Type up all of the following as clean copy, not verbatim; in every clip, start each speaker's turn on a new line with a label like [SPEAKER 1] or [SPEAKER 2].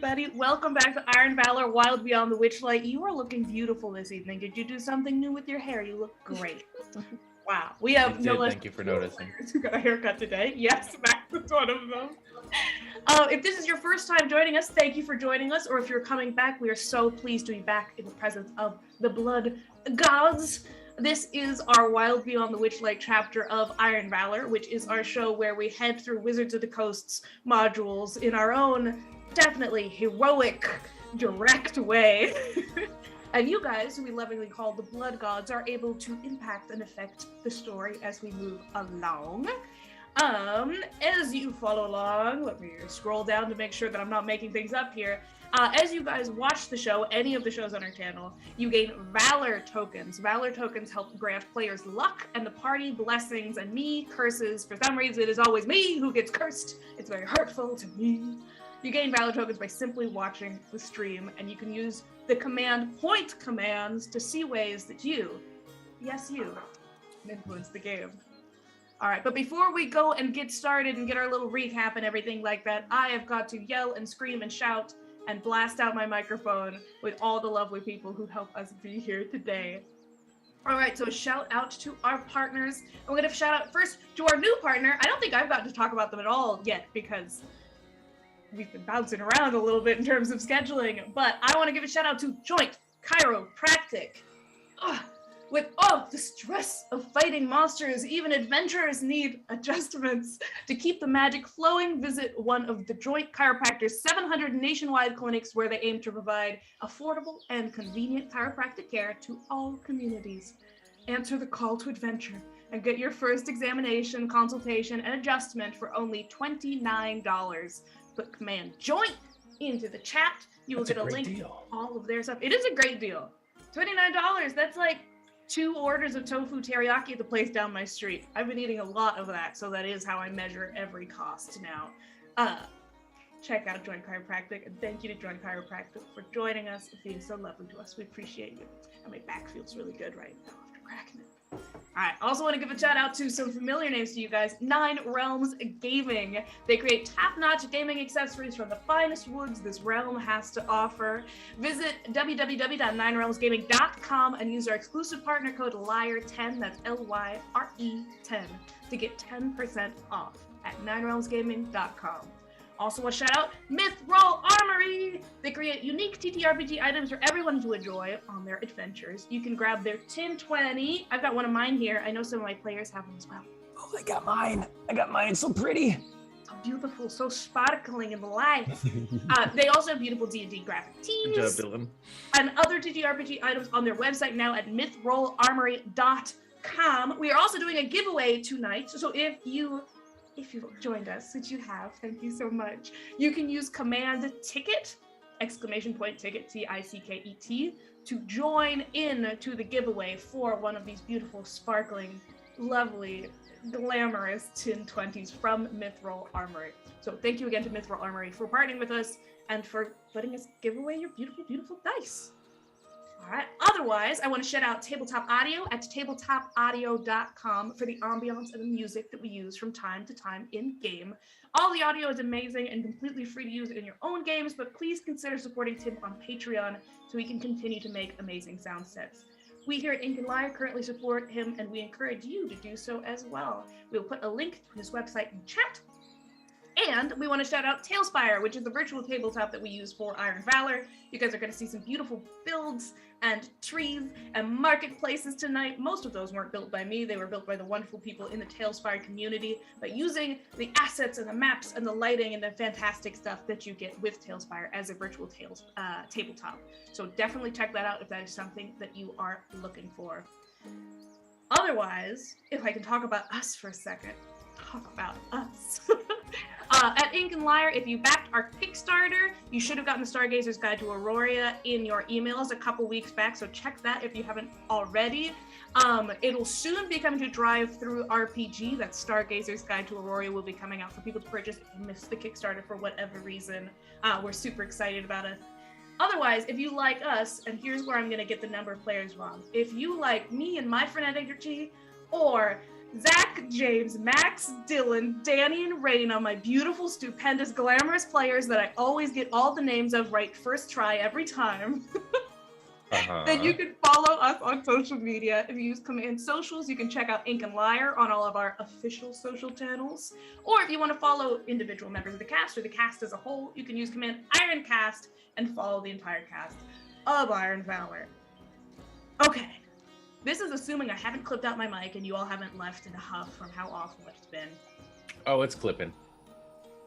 [SPEAKER 1] everybody. Welcome back to Iron Valor Wild Beyond the Witchlight. You are looking beautiful this evening. Did you do something new with your hair? You look great. Wow. We have no less
[SPEAKER 2] Thank you for noticing.
[SPEAKER 1] who got a haircut today. Yes, Max is one of them. If this is your first time joining us, thank you for joining us. Or if you're coming back, we are so pleased to be back in the presence of the blood gods. This is our Wild Beyond the Witchlight chapter of Iron Valor, which is our show where we head through Wizards of the Coast's modules in our own definitely heroic, direct way. And you guys, who we lovingly call the Blood Gods, are able to impact and affect the story as we move along. As you follow along, let me scroll down to make sure that I'm not making things up here. As you guys watch the show, any of the shows on our channel, you gain Valor tokens. Valor tokens help grant players luck and the party blessings and me curses. For some reason, it is always me who gets cursed. It's very hurtful to me. You gain Valor tokens by simply watching the stream, and you can use the command point commands to see ways that you, yes you, can influence the game. All right, but before we go and get started and get our little recap and everything like that, I have got to yell and scream and shout and blast out my microphone with all the lovely people who help us be here today. All right, so shout out to our partners. I'm going to shout out first to our new partner. I don't think I've gotten to talk about them at all yet because we've been bouncing around a little bit in terms of scheduling, but I want to give a shout out to Joint Chiropractic. With the stress of fighting monsters, even adventurers need adjustments. To keep the magic flowing, visit one of the Joint Chiropractor's 700 nationwide clinics where they aim to provide affordable and convenient chiropractic care to all communities. Answer the call to adventure and get your first examination, consultation, and adjustment for only $29. Put command joint into the chat. You will get a link to all of their stuff. It is a great deal. $29. That's like 2 orders of tofu teriyaki at the place down my street. I've been eating a lot of that, so that is how I measure every cost now. Check out Joint Chiropractic, and thank you to Joint Chiropractic for joining us and being so lovely to us. We appreciate you. And my back feels really good right now after cracking it. All right, also want to give a shout out to some familiar names to you guys. 9 Realms Gaming. They create top-notch gaming accessories from the finest woods this realm has to offer. Visit www.9realmsgaming.com and use our exclusive partner code LYRE10, that's LYRE10, to get 10% off at 9realmsgaming.com. Also a shout out, Mythrol Armory! They create unique TTRPG items for everyone to enjoy on their adventures. You can grab their Tin 20. I've got one of mine here. I know some of my players have them as well.
[SPEAKER 3] Oh, I got mine. It's so pretty.
[SPEAKER 1] So beautiful, so sparkling in the light. They also have beautiful D&D graphic tees.
[SPEAKER 2] Good job, Dylan.
[SPEAKER 1] And other TTRPG items on their website now at mythrolarmory.com. We are also doing a giveaway tonight. So if you've joined us, which you have, thank you so much. You can use command ticket, !ticket, TICKET, to join in to the giveaway for one of these beautiful, sparkling, lovely, glamorous Tin 20s from Mythrol Armory. So thank you again to Mythrol Armory for partnering with us and for letting us give away your beautiful, beautiful dice. All right. Otherwise, I want to shout out Tabletop Audio at tabletopaudio.com for the ambiance and the music that we use from time to time in game. All the audio is amazing and completely free to use in your own games, but please consider supporting Tim on Patreon so he can continue to make amazing sound sets. We here at Ink and Lyre currently support him, and we encourage you to do so as well. We'll put a link to his website in chat. And we want to shout out Tailspire, which is the virtual tabletop that we use for Iron Valor. You guys are going to see some beautiful builds and trees and marketplaces tonight. Most of those weren't built by me. They were built by the wonderful people in the Tailspire community, but using the assets and the maps and the lighting and the fantastic stuff that you get with Tailspire as a virtual tabletop. So definitely check that out if that is something that you are looking for. Otherwise, if I can talk about us for a second, talk about us. At Ink and Lyre, if you backed our Kickstarter, you should have gotten the Stargazer's Guide to Aurora in your emails a couple weeks back, so check that if you haven't already. It'll soon be coming to Drive Through RPG. That Stargazer's Guide to Aurora will be coming out for people to purchase if you missed the Kickstarter for whatever reason. We're super excited about it. Otherwise, if you like us, and here's where I'm going to get the number of players wrong. If you like me and my frenetic energy, or Zach, James, Max, Dylan, Danny, and Raina, my beautiful, stupendous, glamorous players that I always get all the names of right first try every time. Then you can follow us on social media. If you use Command Socials, you can check out Ink and Liar on all of our official social channels. Or if you want to follow individual members of the cast or the cast as a whole, you can use Command Ironcast and follow the entire cast of Iron Valor. Okay. This is assuming I haven't clipped out my mic and you all haven't left in a huff from how awful it's been.
[SPEAKER 2] Oh, it's clipping.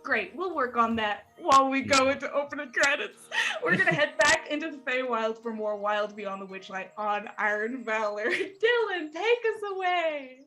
[SPEAKER 1] Great, we'll work on that while we go into opening credits. We're gonna head back into the Feywild for more Wild Beyond the Witchlight on Iron Valor. Dylan, take us away!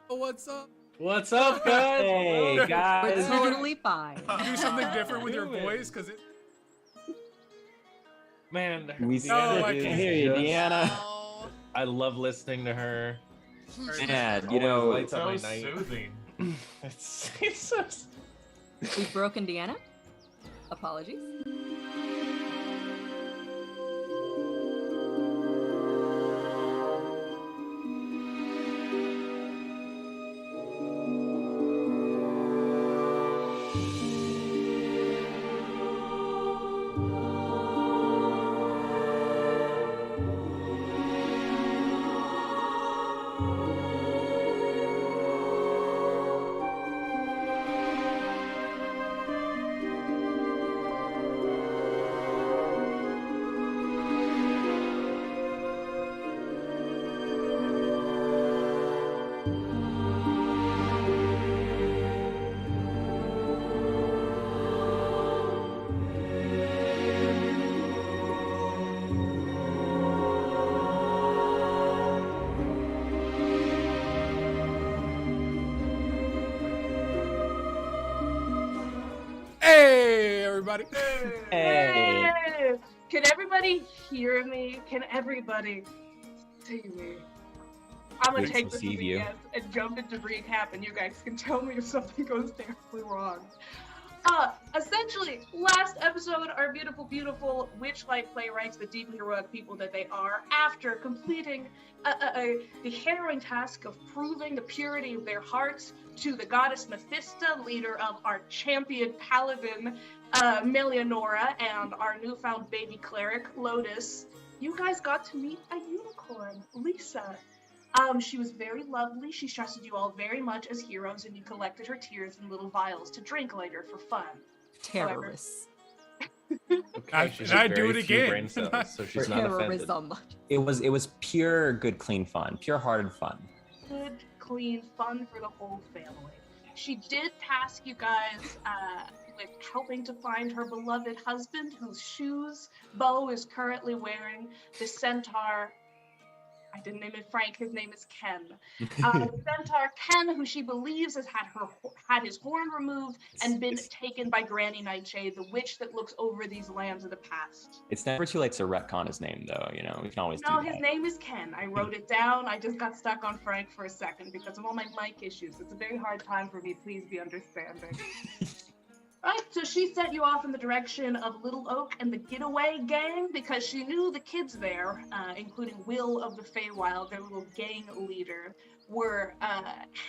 [SPEAKER 4] What's up?
[SPEAKER 2] What's up, guys?
[SPEAKER 3] Hey,
[SPEAKER 4] We're
[SPEAKER 3] guys.
[SPEAKER 5] We're totally fine.
[SPEAKER 4] You do something different with your
[SPEAKER 2] Do it.
[SPEAKER 4] voice, cause it.
[SPEAKER 2] Man,
[SPEAKER 3] We
[SPEAKER 2] Deanna
[SPEAKER 4] I
[SPEAKER 2] is
[SPEAKER 4] can't
[SPEAKER 3] hear you,
[SPEAKER 2] just-
[SPEAKER 3] Deanna.
[SPEAKER 2] I love listening to her.
[SPEAKER 3] Man, you
[SPEAKER 2] Always
[SPEAKER 3] know,
[SPEAKER 2] lights up my
[SPEAKER 6] So
[SPEAKER 2] night.
[SPEAKER 6] soothing.
[SPEAKER 2] It's so.
[SPEAKER 5] We've broken Deanna. Apologies.
[SPEAKER 4] Hey, everybody.
[SPEAKER 3] hey.
[SPEAKER 1] Hey! Can everybody hear me? Can everybody see me? I'm gonna
[SPEAKER 3] We
[SPEAKER 1] take
[SPEAKER 3] can
[SPEAKER 1] this
[SPEAKER 3] see
[SPEAKER 1] as a
[SPEAKER 3] you.
[SPEAKER 1] yes and jump into recap, and you guys can tell me if something goes terribly wrong. Essentially, last episode, our beautiful, beautiful Witchlight playwrights, the deeply heroic people that they are, after completing the harrowing task of proving the purity of their hearts to the goddess Mephisto, leader of our champion paladin, Melianora, and our newfound baby cleric, Lotus, you guys got to meet a unicorn, Lisa. She was very lovely. She trusted you all very much as heroes, and you collected her tears in little vials to drink later for fun.
[SPEAKER 5] Terrorists.
[SPEAKER 2] Okay, she's
[SPEAKER 4] And I
[SPEAKER 2] got
[SPEAKER 4] do
[SPEAKER 2] very
[SPEAKER 4] it
[SPEAKER 2] few
[SPEAKER 4] again.
[SPEAKER 2] brain cells, so she's not offended.
[SPEAKER 5] Terrorism.
[SPEAKER 3] It was pure, good, clean fun. Pure-hearted fun.
[SPEAKER 1] Good, clean fun for the whole family. She did task you guys with helping to find her beloved husband, whose shoes Bo is currently wearing. The centaur. I didn't name it Frank. His name is Ken. Centaur Ken, who she believes has had his horn removed and been taken by Granny Nightshade, the witch that looks over these lands of the past.
[SPEAKER 3] It's never too late to retcon his name, though. You know, we can always
[SPEAKER 1] No,
[SPEAKER 3] do
[SPEAKER 1] his
[SPEAKER 3] that.
[SPEAKER 1] name is Ken. I wrote it down. I just got stuck on Frank for a second because of all my mic issues. It's a very hard time for me. Please be understanding. Right, so she sent you off in the direction of Little Oak and the Getaway Gang because she knew the kids there, including Will of the Feywild, their little gang leader, were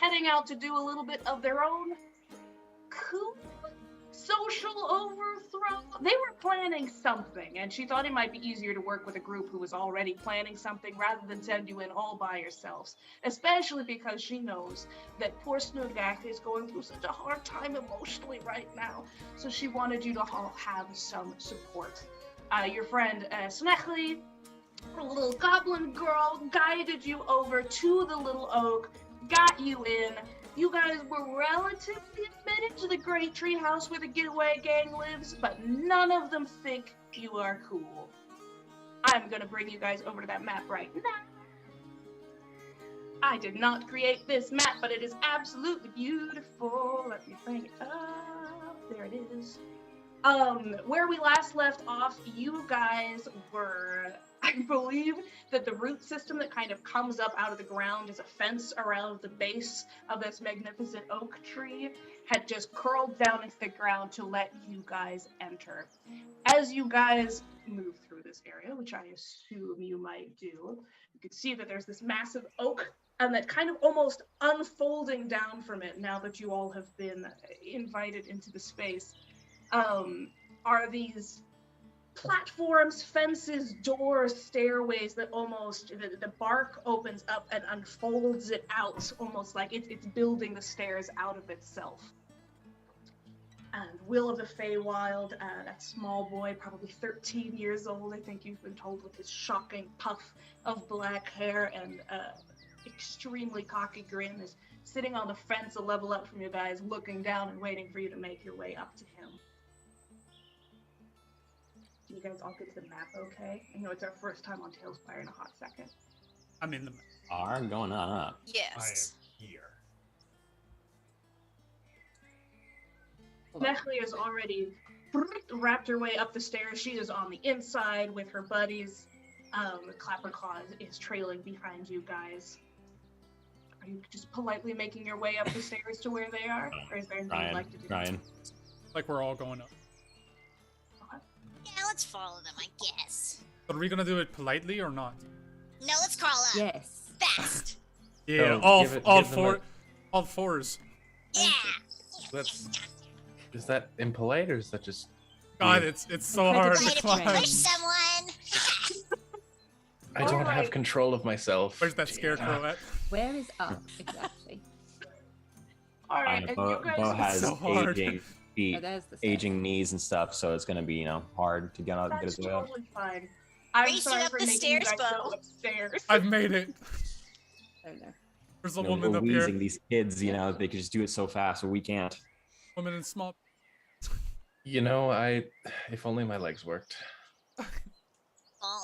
[SPEAKER 1] heading out to do a little bit of their own cool social overthrow. They were planning something, and she thought it might be easier to work with a group who was already planning something rather than send you in all by yourselves, especially because she knows that poor Snoogak is going through such a hard time emotionally right now, so she wanted you to all have some support. Your friend Snechly, a little goblin girl, guided you over to the Little Oak, got you in. You guys were relatively admitted to the great treehouse where the Getaway Gang lives, but none of them think you are cool. I'm gonna bring you guys over to that map right now. I did not create this map, but it is absolutely beautiful. Let me bring it up. There it is. Where we last left off, you guys were, I believe that the root system that kind of comes up out of the ground is a fence around the base of this magnificent oak tree, had just curled down into the ground to let you guys enter. As you guys move through this area, which I assume you might do, you can see that there's this massive oak and that kind of almost unfolding down from it now that you all have been invited into the space. Are these platforms, fences, doors, stairways that almost, the bark opens up and unfolds it out, almost like it's building the stairs out of itself. And Will of the Feywild, that small boy, probably 13 years old, I think you've been told, with his shocking puff of black hair and extremely cocky grin, is sitting on the fence a level up from you guys, looking down and waiting for you to make your way up to him. You guys all get to the map okay? I know it's our first time on Tailspire in a hot second.
[SPEAKER 4] I'm in the.
[SPEAKER 3] Are going on up.
[SPEAKER 6] Yes.
[SPEAKER 4] I am here.
[SPEAKER 1] Nechli has already wrapped her way up the stairs. She is on the inside with her buddies. Clapperclaw is trailing behind you guys. Are you just politely making your way up the stairs to where they are? Or is there anything you'd like to do?
[SPEAKER 3] Ryan.
[SPEAKER 4] Like we're all going up.
[SPEAKER 6] Yeah, let's follow them, I guess.
[SPEAKER 4] But are we gonna do it politely or not?
[SPEAKER 6] No, let's crawl up.
[SPEAKER 5] Yes.
[SPEAKER 6] Fast.
[SPEAKER 4] Yeah,
[SPEAKER 2] Oh,
[SPEAKER 4] all fours.
[SPEAKER 6] Yeah.
[SPEAKER 2] Is that impolite or is that just?
[SPEAKER 4] God, it's so hard
[SPEAKER 6] Right,
[SPEAKER 4] to
[SPEAKER 6] if you
[SPEAKER 4] climb.
[SPEAKER 6] push someone.
[SPEAKER 2] I don't
[SPEAKER 1] Alright.
[SPEAKER 2] have control of myself.
[SPEAKER 4] Where's that scarecrow at?
[SPEAKER 5] Where is up exactly?
[SPEAKER 1] All right, and you guys.
[SPEAKER 3] Bo has
[SPEAKER 4] so hard.
[SPEAKER 3] aging feet,
[SPEAKER 5] Oh, there's the stairs.
[SPEAKER 3] aging knees and stuff, so it's gonna be, you know, hard to get out get
[SPEAKER 1] That's
[SPEAKER 3] his way up.
[SPEAKER 1] totally fine. I'm
[SPEAKER 6] Race you
[SPEAKER 1] sorry
[SPEAKER 6] up
[SPEAKER 1] for
[SPEAKER 6] the
[SPEAKER 1] making you
[SPEAKER 6] stairs,
[SPEAKER 1] guys
[SPEAKER 6] Bo.
[SPEAKER 1] go upstairs.
[SPEAKER 4] I've made it.
[SPEAKER 5] Oh no.
[SPEAKER 4] There's a
[SPEAKER 3] You know,
[SPEAKER 4] woman
[SPEAKER 3] we're
[SPEAKER 4] up
[SPEAKER 3] wheezing
[SPEAKER 4] here.
[SPEAKER 3] these kids, you know, they could just do it so fast, but we can't.
[SPEAKER 4] Woman in small.
[SPEAKER 2] You know, if only my legs worked.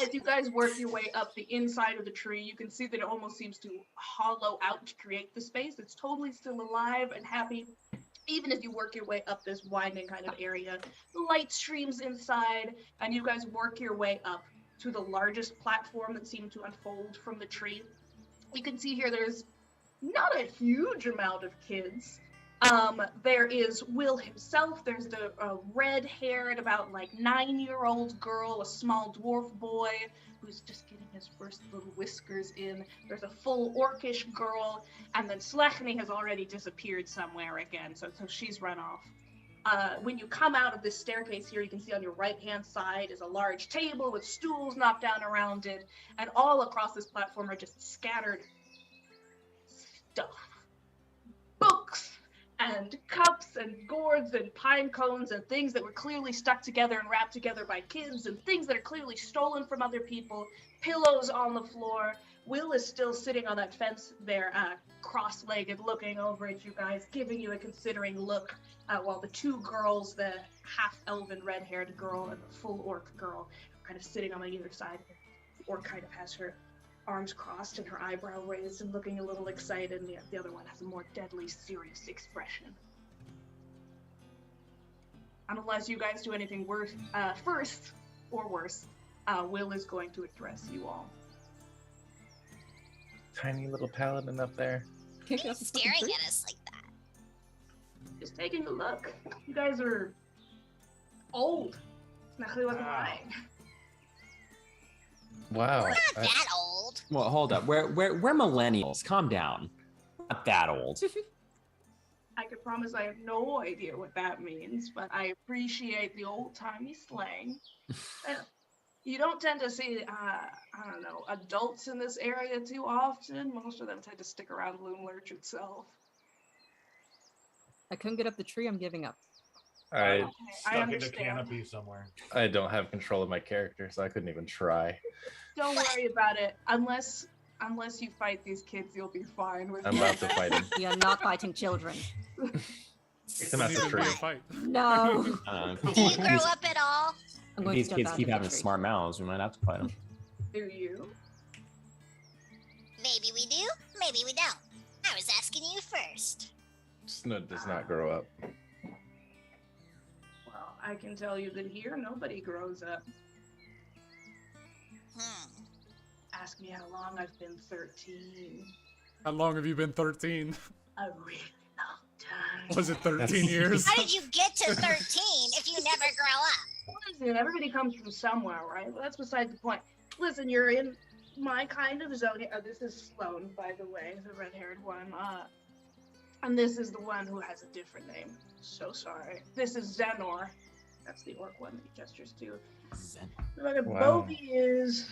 [SPEAKER 1] As you guys work your way up the inside of the tree, you can see that it almost seems to hollow out to create the space. It's totally still alive and happy. Even as you work your way up this winding kind of area, the light streams inside, and you guys work your way up to the largest platform that seemed to unfold from the tree. You can see here there's not a huge amount of kids. There is Will himself, there's the red-haired, about like 9-year-old girl, a small dwarf boy who's just getting his first little whiskers in. There's a full orcish girl, and then Slechny has already disappeared somewhere again, so she's run off. When you come out of this staircase here, you can see on your right-hand side is a large table with stools knocked down around it, and all across this platform are just scattered stuff. Books! And cups and gourds and pine cones and things that were clearly stuck together and wrapped together by kids and things that are clearly stolen from other people, pillows on the floor. Will is still sitting on that fence there, cross-legged, looking over at you guys, giving you a considering look, while the two girls, the half-elven red-haired girl and the full orc girl, are kind of sitting on either side. The orc kind of has her arms crossed and her eyebrow raised and looking a little excited, and the other one has a more deadly, serious expression. Unless you guys do anything worse, first, or worse, Will is going to address you all.
[SPEAKER 2] Tiny little paladin up there.
[SPEAKER 5] Kick
[SPEAKER 6] Why are you
[SPEAKER 5] up the fucking
[SPEAKER 6] staring
[SPEAKER 5] tree.
[SPEAKER 6] at us like that?
[SPEAKER 1] Just taking a look. You guys are old. Smelly wasn't lying.
[SPEAKER 2] Wow.
[SPEAKER 6] We're not that old.
[SPEAKER 3] Well, hold up. We're millennials. Calm down. Not that old.
[SPEAKER 1] I can promise I have no idea what that means, but I appreciate the old-timey slang. You don't tend to see, I don't know, adults in this area too often. Most of them tend to stick around LURK itself.
[SPEAKER 5] I couldn't get up the tree. I'm giving up.
[SPEAKER 1] I
[SPEAKER 7] Stuck in the
[SPEAKER 1] understand.
[SPEAKER 7] canopy somewhere.
[SPEAKER 2] I don't have control of my character, so I couldn't even try.
[SPEAKER 1] Don't worry about it. Unless you fight these kids, you'll be fine with
[SPEAKER 2] I'm about to fight him.
[SPEAKER 5] We are not fighting children.
[SPEAKER 2] Take him out
[SPEAKER 4] Wouldn't
[SPEAKER 2] the
[SPEAKER 4] even
[SPEAKER 2] tree.
[SPEAKER 4] be a fight.
[SPEAKER 5] No.
[SPEAKER 6] Do you grow up at all?
[SPEAKER 5] I'm
[SPEAKER 3] If
[SPEAKER 5] going
[SPEAKER 3] these
[SPEAKER 5] to step
[SPEAKER 3] kids
[SPEAKER 5] out
[SPEAKER 3] keep
[SPEAKER 5] of the
[SPEAKER 3] having
[SPEAKER 5] tree.
[SPEAKER 3] smart mouths, we might have to fight them.
[SPEAKER 1] Do you?
[SPEAKER 6] Maybe we do, maybe we don't. I was asking you first.
[SPEAKER 2] Snood does not grow up.
[SPEAKER 1] Well, I can tell you that here, nobody grows up. Ask me how long I've been 13.
[SPEAKER 4] How long have you been 13?
[SPEAKER 1] A really long time.
[SPEAKER 4] Was it 13 years?
[SPEAKER 6] How did you get to 13 if you never grow up?
[SPEAKER 1] Listen, everybody comes from somewhere, right? Well, that's beside the point. Listen, you're in my kind of zone. Oh, this is Sloan, by the way, the red-haired one. And this is the one who has a different name. So sorry. This is Zenor. That's the orc one that he gestures to.
[SPEAKER 2] Wow.
[SPEAKER 1] Bobby is...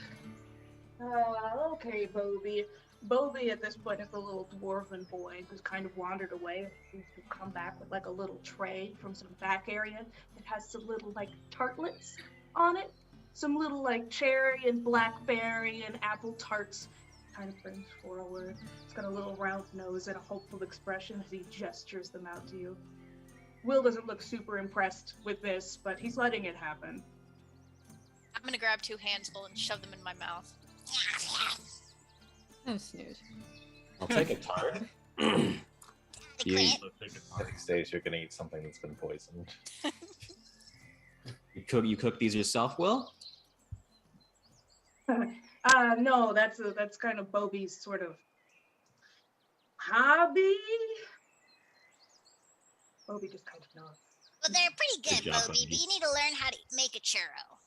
[SPEAKER 1] okay, Bobby. Bobby at this point is the little dwarven boy who's kind of wandered away and seems to come back with like a little tray from some back area that has some little like tartlets on it. Some little like cherry and blackberry and apple tarts. Kind of brings forward. It's got a little round nose and a hopeful expression as he gestures them out to you. Will doesn't look super impressed with this, but he's letting it happen.
[SPEAKER 8] I'm gonna grab 2 handfuls and shove them in my mouth.
[SPEAKER 5] Oh, snoot.
[SPEAKER 3] I'll take a tart.
[SPEAKER 6] The
[SPEAKER 3] You-
[SPEAKER 6] crit.
[SPEAKER 2] At these days, you're gonna eat something that's been poisoned.
[SPEAKER 3] You cook these yourself, Will?
[SPEAKER 1] No, that's kind of Bobby's sort of hobby. Bobby just kind of nods.
[SPEAKER 6] Well, they're pretty
[SPEAKER 3] Good
[SPEAKER 6] good,
[SPEAKER 3] job,
[SPEAKER 6] Bobby, but
[SPEAKER 3] Bobby.
[SPEAKER 6] you need to learn how to make a churro.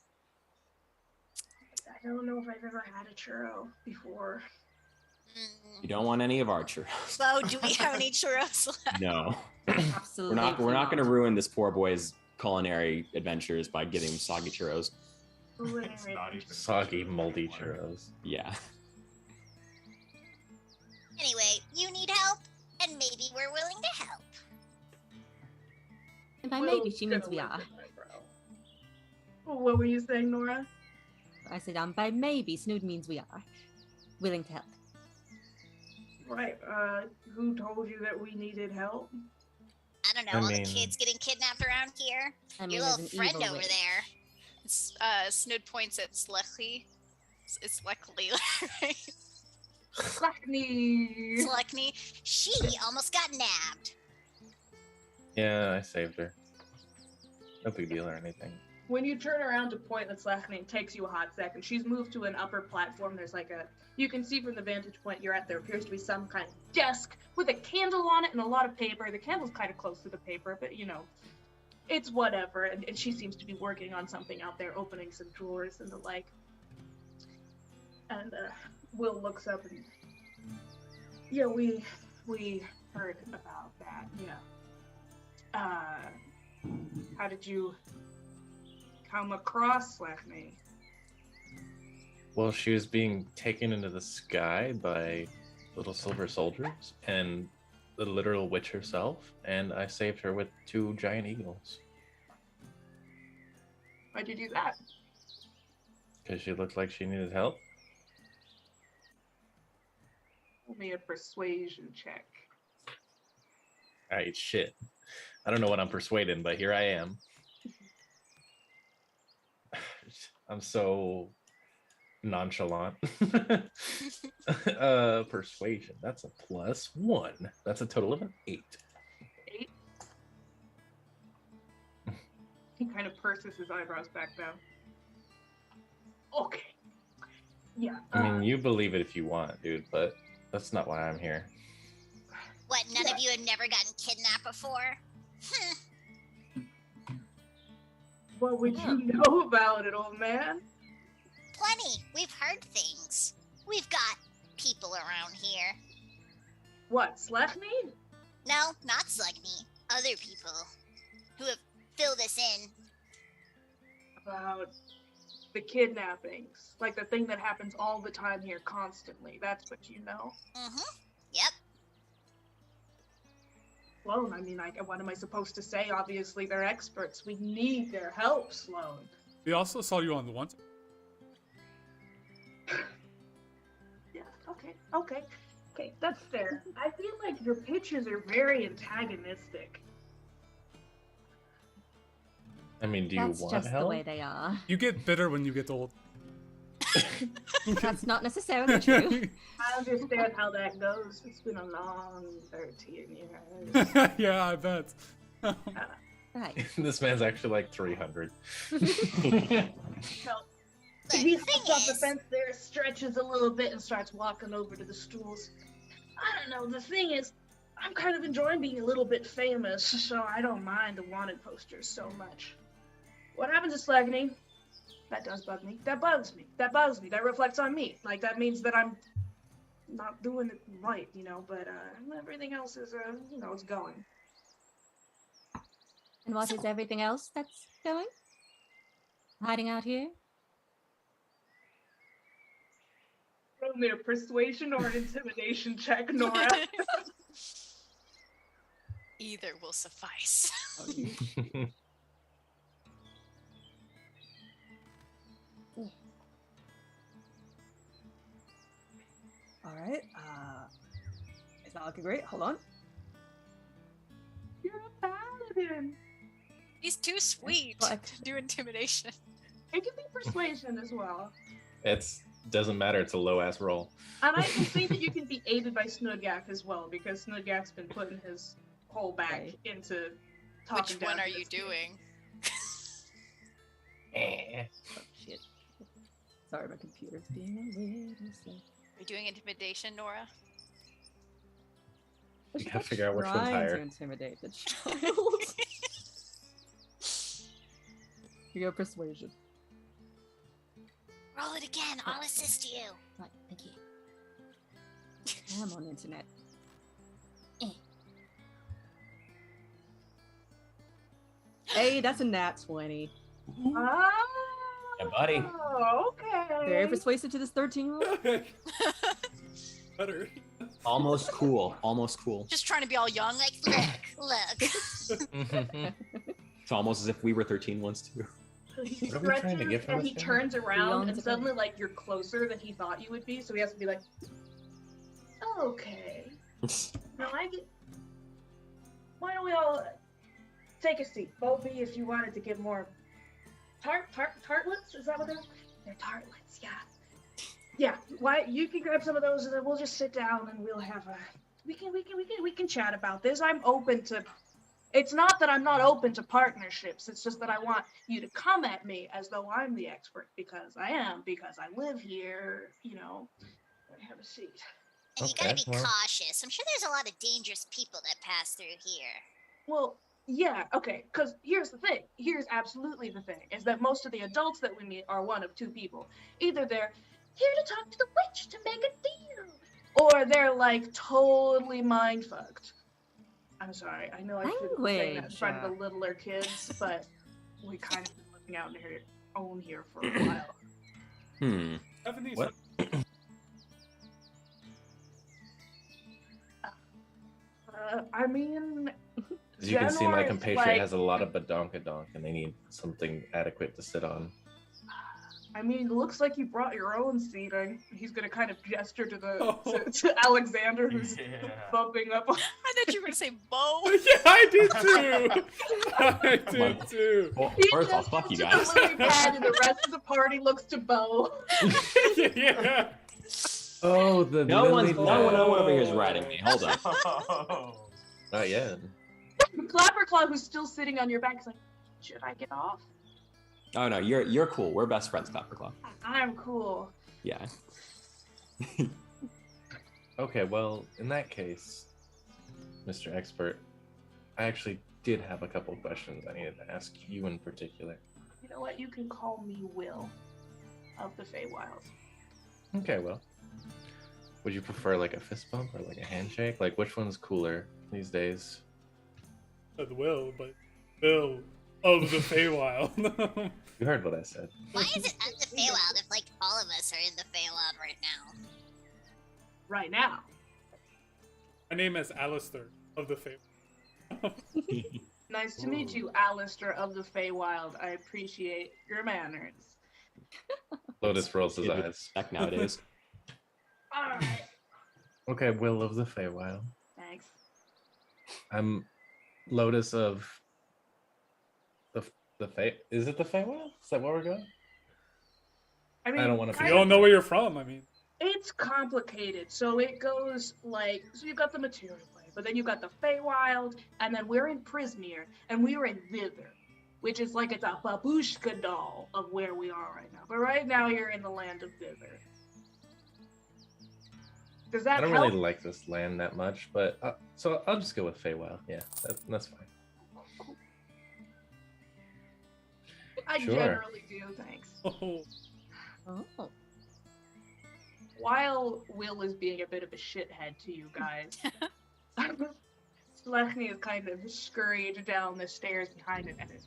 [SPEAKER 1] I don't know if I've ever had a churro before.
[SPEAKER 3] You don't want any of our churros.
[SPEAKER 6] Bo, do we have any churros left?
[SPEAKER 3] No.
[SPEAKER 5] Absolutely.
[SPEAKER 3] We're not going to ruin this poor boy's culinary adventures by getting him soggy churros.
[SPEAKER 7] It's not even
[SPEAKER 2] Soggy, moldy churros.
[SPEAKER 3] Yeah.
[SPEAKER 6] Anyway, you need help, and maybe we're willing to help.
[SPEAKER 5] And by
[SPEAKER 1] Will
[SPEAKER 5] maybe she means
[SPEAKER 1] gonna
[SPEAKER 5] we
[SPEAKER 1] lift
[SPEAKER 5] are.
[SPEAKER 1] an eyebrow. What were you saying, Nora?
[SPEAKER 5] I said, by maybe Snood means we are willing to help.
[SPEAKER 1] Right, who told you that we needed help?
[SPEAKER 6] I don't know,
[SPEAKER 2] I
[SPEAKER 6] all
[SPEAKER 2] mean-
[SPEAKER 6] the kids getting kidnapped around here.
[SPEAKER 5] I mean,
[SPEAKER 6] Your
[SPEAKER 5] there's
[SPEAKER 6] little
[SPEAKER 5] an
[SPEAKER 6] friend
[SPEAKER 5] evil
[SPEAKER 6] over
[SPEAKER 5] witch.
[SPEAKER 6] there.
[SPEAKER 8] Snood points at Slechy. It's Leckley, right?
[SPEAKER 1] Slackney!
[SPEAKER 6] Sluckney. She almost got nabbed.
[SPEAKER 2] Yeah, I saved her. No big deal or anything.
[SPEAKER 1] When you turn around to point at Slackney, it takes you a hot second. She's moved to an upper platform. There's like you can see from the vantage point you're at, there appears to be some kind of desk with a candle on it and a lot of paper. The candle's kind of close to the paper, but you know, it's whatever. And she seems to be working on something out there, opening some drawers and the like. And Will looks up and, yeah, we heard about that, yeah. How did you come across Slackney?
[SPEAKER 2] Well, she was being taken into the sky by little silver soldiers and the literal witch herself, and I saved her with 2 giant eagles.
[SPEAKER 1] Why'd you do that?
[SPEAKER 2] Because she looked like she needed help.
[SPEAKER 1] Give me a persuasion check.
[SPEAKER 2] Alright, shit. I don't know what I'm persuading, but here I am. I'm so nonchalant. Persuasion. That's a +1. That's a total of an 8.
[SPEAKER 1] 8? He kind of purses his eyebrows back down. Okay. Yeah.
[SPEAKER 2] I mean, you believe it if you want, dude, but that's not why I'm here.
[SPEAKER 6] What, none of you had never gotten kidnapped before?
[SPEAKER 1] What would you know about it, old man?
[SPEAKER 6] Plenty. We've heard things. We've got people around here.
[SPEAKER 1] What, Slechny?
[SPEAKER 6] No, not Slugny. Other people who have filled us in.
[SPEAKER 1] About the kidnappings. Like the thing that happens all the time here constantly. That's what you know.
[SPEAKER 6] Mm-hmm. Yep.
[SPEAKER 1] Sloan, I mean, what am I supposed to say? Obviously, they're experts. We need their help, Sloan.
[SPEAKER 4] We also saw you on the one.
[SPEAKER 1] Yeah, okay, that's fair. I feel like your pitches are very antagonistic.
[SPEAKER 2] I mean, do
[SPEAKER 5] That's
[SPEAKER 2] you want
[SPEAKER 5] just
[SPEAKER 2] help?
[SPEAKER 5] the way they are.
[SPEAKER 4] You get bitter when you get old.
[SPEAKER 5] That's not necessarily true.
[SPEAKER 1] I understand how that goes. It's been a long 13 years.
[SPEAKER 4] Yeah, I bet.
[SPEAKER 5] Right.
[SPEAKER 2] This man's actually like 300.
[SPEAKER 1] So,
[SPEAKER 6] The
[SPEAKER 1] he
[SPEAKER 6] thing
[SPEAKER 1] hops off the
[SPEAKER 6] is-
[SPEAKER 1] fence there, stretches a little bit, and starts walking over to the stools. I don't know, the thing is, I'm kind of enjoying being a little bit famous, so I don't mind the wanted posters so much. What happened to Slagny? That does bug me. That bugs me. That bugs me. That reflects on me. Like, that means that I'm not doing it right, you know, but everything else is, you know, it's going.
[SPEAKER 5] And what is everything else that's going? Hiding out here?
[SPEAKER 1] Roll me a persuasion or an intimidation check, Nora.
[SPEAKER 8] Either will suffice.
[SPEAKER 9] Alright, it's not looking great. Hold on.
[SPEAKER 1] You're a paladin.
[SPEAKER 8] He's too sweet
[SPEAKER 5] What?
[SPEAKER 8] to do intimidation.
[SPEAKER 1] It can be persuasion as well.
[SPEAKER 2] It's doesn't matter. It's a low ass roll.
[SPEAKER 1] And I can see that you can be aided by Snugyak as well, because Snugyak's been putting his whole back
[SPEAKER 5] Right.
[SPEAKER 1] into talking
[SPEAKER 8] Which
[SPEAKER 1] down
[SPEAKER 8] one
[SPEAKER 1] to
[SPEAKER 8] are you
[SPEAKER 1] this kid.
[SPEAKER 8] doing?
[SPEAKER 5] Oh, shit. Sorry, my computer's being a little slow.
[SPEAKER 8] Are you doing intimidation, Nora?
[SPEAKER 5] We
[SPEAKER 2] gotta figure out which one's higher.
[SPEAKER 5] to intimidate the child. You go persuasion.
[SPEAKER 6] Roll it again. I'll assist you.
[SPEAKER 5] Right, thank you. I'm on the internet.
[SPEAKER 9] Hey, that's a nat 20.
[SPEAKER 1] Oh,
[SPEAKER 3] Yeah, buddy.
[SPEAKER 1] okay.
[SPEAKER 9] Very persuasive to this 13-year-old.
[SPEAKER 4] Better.
[SPEAKER 3] Almost cool. Almost cool.
[SPEAKER 8] Just trying to be all young.
[SPEAKER 6] Like, look.
[SPEAKER 3] It's almost as if we were 13 once too.
[SPEAKER 1] So he
[SPEAKER 2] What are we trying to
[SPEAKER 1] stretches
[SPEAKER 2] get from
[SPEAKER 1] and
[SPEAKER 2] this
[SPEAKER 1] he
[SPEAKER 2] guy?
[SPEAKER 1] turns around
[SPEAKER 5] Beyond
[SPEAKER 1] and
[SPEAKER 5] the
[SPEAKER 1] suddenly, like, you're closer than he thought you would be, so he has to be like, okay. Now I get... Why don't we all take a seat? Bobby, if you wanted to get more... Tartlets? Is that what they're... They're tartlets, yeah. Yeah, why you can grab some of those and then we'll just sit down and we'll have a... We can chat about this. I'm open to... It's not that I'm not open to partnerships. It's just that I want you to come at me as though I'm the expert, because I am, because I live here, you know. Have a seat.
[SPEAKER 6] And you
[SPEAKER 2] Okay,
[SPEAKER 6] gotta be
[SPEAKER 2] well.
[SPEAKER 6] cautious. I'm sure there's a lot of dangerous people that pass through here.
[SPEAKER 1] Well, yeah, okay, because here's the thing. Here's absolutely the thing, is that most of the adults that we meet are one of two people. Either they're here to talk to the witch to make a deal, or they're, like, totally mind-fucked. I'm sorry, I know I shouldn't say that in front of the littler kids, but we kind of been living out in our own here for a while.
[SPEAKER 2] What?
[SPEAKER 1] I mean,
[SPEAKER 2] As you can see, my
[SPEAKER 1] Janor is
[SPEAKER 2] compatriot
[SPEAKER 1] like-
[SPEAKER 2] has a lot of badonkadonk, and they need something adequate to sit on.
[SPEAKER 1] it looks like you brought your own seating. He's gonna kind of gesture to the
[SPEAKER 4] Oh.
[SPEAKER 1] to Alexander, who's
[SPEAKER 7] Yeah.
[SPEAKER 1] bumping up.
[SPEAKER 8] I thought you were gonna say bow.
[SPEAKER 4] Yeah, I did too. I did too.
[SPEAKER 3] Well,
[SPEAKER 1] He
[SPEAKER 3] first off,
[SPEAKER 1] gestures
[SPEAKER 3] fuck you
[SPEAKER 1] to
[SPEAKER 3] guys.
[SPEAKER 1] the lily pad, and the rest of the party looks to Bo.
[SPEAKER 4] Yeah.
[SPEAKER 2] Oh, the
[SPEAKER 3] No
[SPEAKER 2] lily
[SPEAKER 3] one over here is
[SPEAKER 2] pad.
[SPEAKER 3] riding me. Hold on.
[SPEAKER 7] Oh.
[SPEAKER 2] Not yet.
[SPEAKER 1] Clapperclaw, who's still sitting on your back, is like, should I get off?
[SPEAKER 3] Oh no, you're cool. We're best friends, Clapperclaw.
[SPEAKER 1] I'm cool.
[SPEAKER 3] Yeah.
[SPEAKER 2] Okay, well, in that case, Mr. Expert, I actually did have a couple of questions I needed to ask you in particular.
[SPEAKER 1] You know what? You can call me Will of the Feywild.
[SPEAKER 2] Okay, well. Would you prefer like a fist bump or like a handshake? Like which one's cooler these days?
[SPEAKER 4] Said Will, but Bill of the Feywild.
[SPEAKER 2] You heard what I said.
[SPEAKER 6] Why is it at the Feywild if, like, all of us are in the Feywild right now?
[SPEAKER 1] Right now.
[SPEAKER 4] My name is Alistair of the Feywild.
[SPEAKER 1] Nice to meet you, Alistair of the Feywild. I appreciate your manners.
[SPEAKER 2] Lotus rolls his
[SPEAKER 3] Kid with
[SPEAKER 2] eyes.
[SPEAKER 3] respect nowadays.
[SPEAKER 1] Alright.
[SPEAKER 2] Okay, Will of the Feywild.
[SPEAKER 1] Thanks.
[SPEAKER 2] I'm Lotus of the Fey. Is it the Feywild? Is that where we're going?
[SPEAKER 1] I mean,
[SPEAKER 2] I don't want to.
[SPEAKER 4] We all know where you're from. I mean,
[SPEAKER 1] it's complicated. So it goes like, so you've got the material plane, but then you've got the Feywild, and then we're in Prismere, and we are in Thither, which is like it's a babushka doll of where we are right now. But right now you're in the land of Thither. Does that
[SPEAKER 2] I don't
[SPEAKER 1] help?
[SPEAKER 2] really like this land that much, but so I'll just go with Feywild. Yeah, that's fine.
[SPEAKER 1] I
[SPEAKER 2] Sure.
[SPEAKER 1] generally do, thanks.
[SPEAKER 4] oh,
[SPEAKER 5] Oh.
[SPEAKER 1] While Will is being a bit of a shithead to you guys, Slechny is kind of scurried down the stairs behind it and is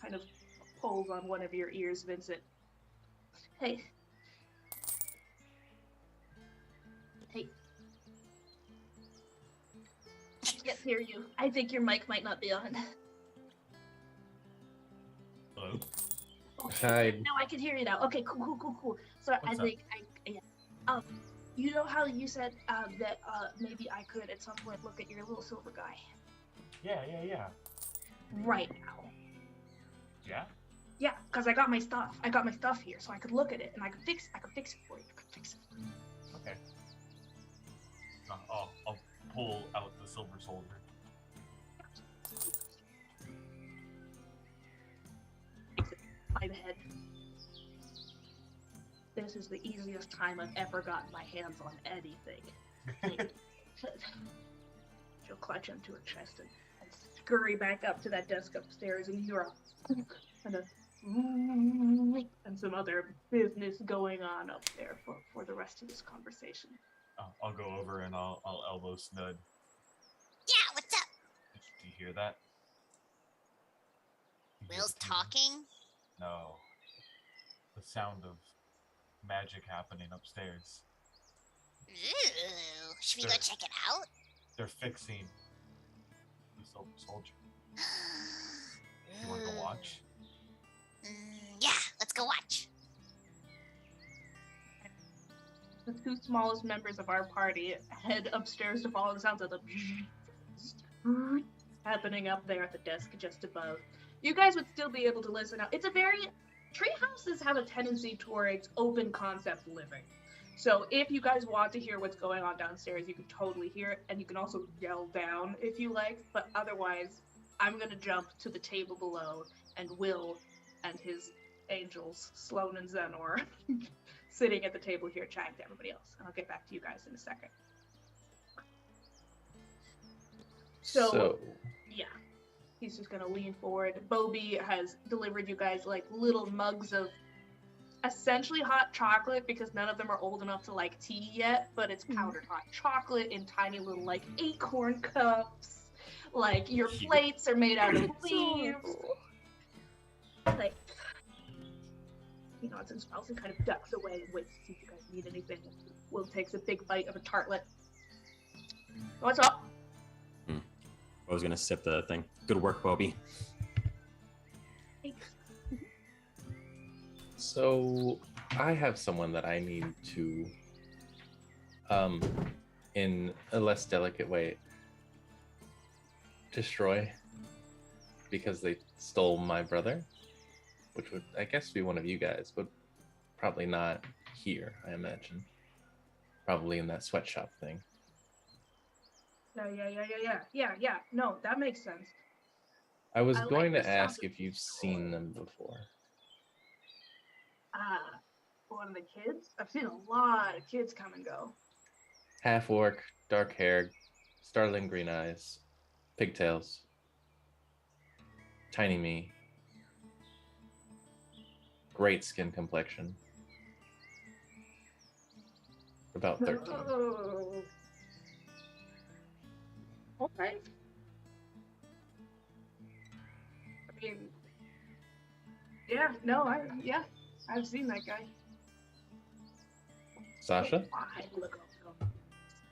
[SPEAKER 1] kind of pulls on one of your ears, Vincent. Hey. Hey. I can't hear you. I think your mic might not be on.
[SPEAKER 7] Hello?
[SPEAKER 2] Hi.
[SPEAKER 1] No, I can hear you now. Okay, cool. So
[SPEAKER 7] What's
[SPEAKER 1] I think you know how you said that maybe I could at some point look at your little silver guy
[SPEAKER 7] Yeah.
[SPEAKER 1] right now.
[SPEAKER 7] Yeah?
[SPEAKER 1] Yeah, because I got my stuff. I got my stuff here, so I could look at it and I could fix it for you.
[SPEAKER 7] Okay. I'll pull out the silver soldier.
[SPEAKER 1] By the head. This is the easiest time I've ever gotten my hands on anything. She'll clutch onto her chest and scurry back up to that desk upstairs, and you're and some other business going on up there for the rest of this conversation.
[SPEAKER 7] I'll go over and I'll elbow Snud.
[SPEAKER 6] Yeah, what's up?
[SPEAKER 7] Do you hear that? You hear
[SPEAKER 6] Will's
[SPEAKER 7] the-
[SPEAKER 6] talking?
[SPEAKER 7] No. The sound of magic happening upstairs.
[SPEAKER 6] Ooh, should we go
[SPEAKER 7] Sure.
[SPEAKER 6] check it out?
[SPEAKER 7] They're fixing the silver soldier. You want to go watch?
[SPEAKER 6] Yeah, let's go watch.
[SPEAKER 1] The two smallest members of our party head upstairs to follow the sounds of the happening up there at the desk just above. You guys would still be able to listen out. It's a very treehouses have a tendency towards open concept living. So if you guys want to hear what's going on downstairs, you can totally hear it, and you can also yell down if you like. But otherwise, I'm gonna jump to the table below, and Will and his angels, Sloan and Zenor, sitting at the table here chatting to everybody else. And I'll get back to you guys in a second. So yeah, he's just gonna lean forward. Bobby has delivered you guys like little mugs of essentially hot chocolate, because none of them are old enough to like tea yet, but it's powdered hot chocolate in tiny little like acorn cups. Like your plates are made out of leaves. Like, he nods and smiles and kind of ducks away and waits to see if you guys need anything. Will takes a big bite of a tartlet. What's up?
[SPEAKER 3] I was gonna sip the thing. Good work, Bobby.
[SPEAKER 1] Thanks.
[SPEAKER 2] So I have someone that I need to, in a less delicate way, destroy because they stole my brother, which would, I guess, be one of you guys, but probably not here, I imagine. Probably in that sweatshop thing.
[SPEAKER 1] Yeah. No, that makes sense.
[SPEAKER 2] I was
[SPEAKER 1] I like
[SPEAKER 2] going
[SPEAKER 1] the
[SPEAKER 2] to
[SPEAKER 1] sound
[SPEAKER 2] ask
[SPEAKER 1] of
[SPEAKER 2] if you've seen them before.
[SPEAKER 1] One of the kids? I've seen a lot of kids come and go.
[SPEAKER 2] Half orc, dark hair, startling green eyes, pigtails. Tiny me. Great skin complexion. About 13.
[SPEAKER 1] Oh. Okay. I mean, yeah, no, I've seen that guy.
[SPEAKER 2] Sasha?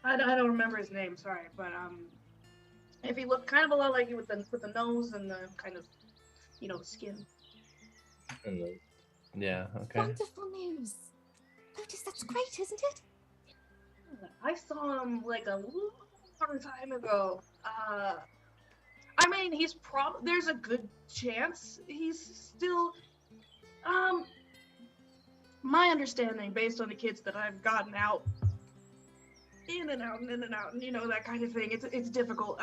[SPEAKER 1] I don't remember his name, sorry, but if he looked kind of a lot like you with the nose and the kind of, skin.
[SPEAKER 2] Yeah, okay.
[SPEAKER 5] Wonderful news. Lotus, that's great, isn't it?
[SPEAKER 1] I saw him like a long time ago. I mean, there's a good chance he's still, my understanding based on the kids that I've gotten out, in and out, and that kind of thing. It's difficult.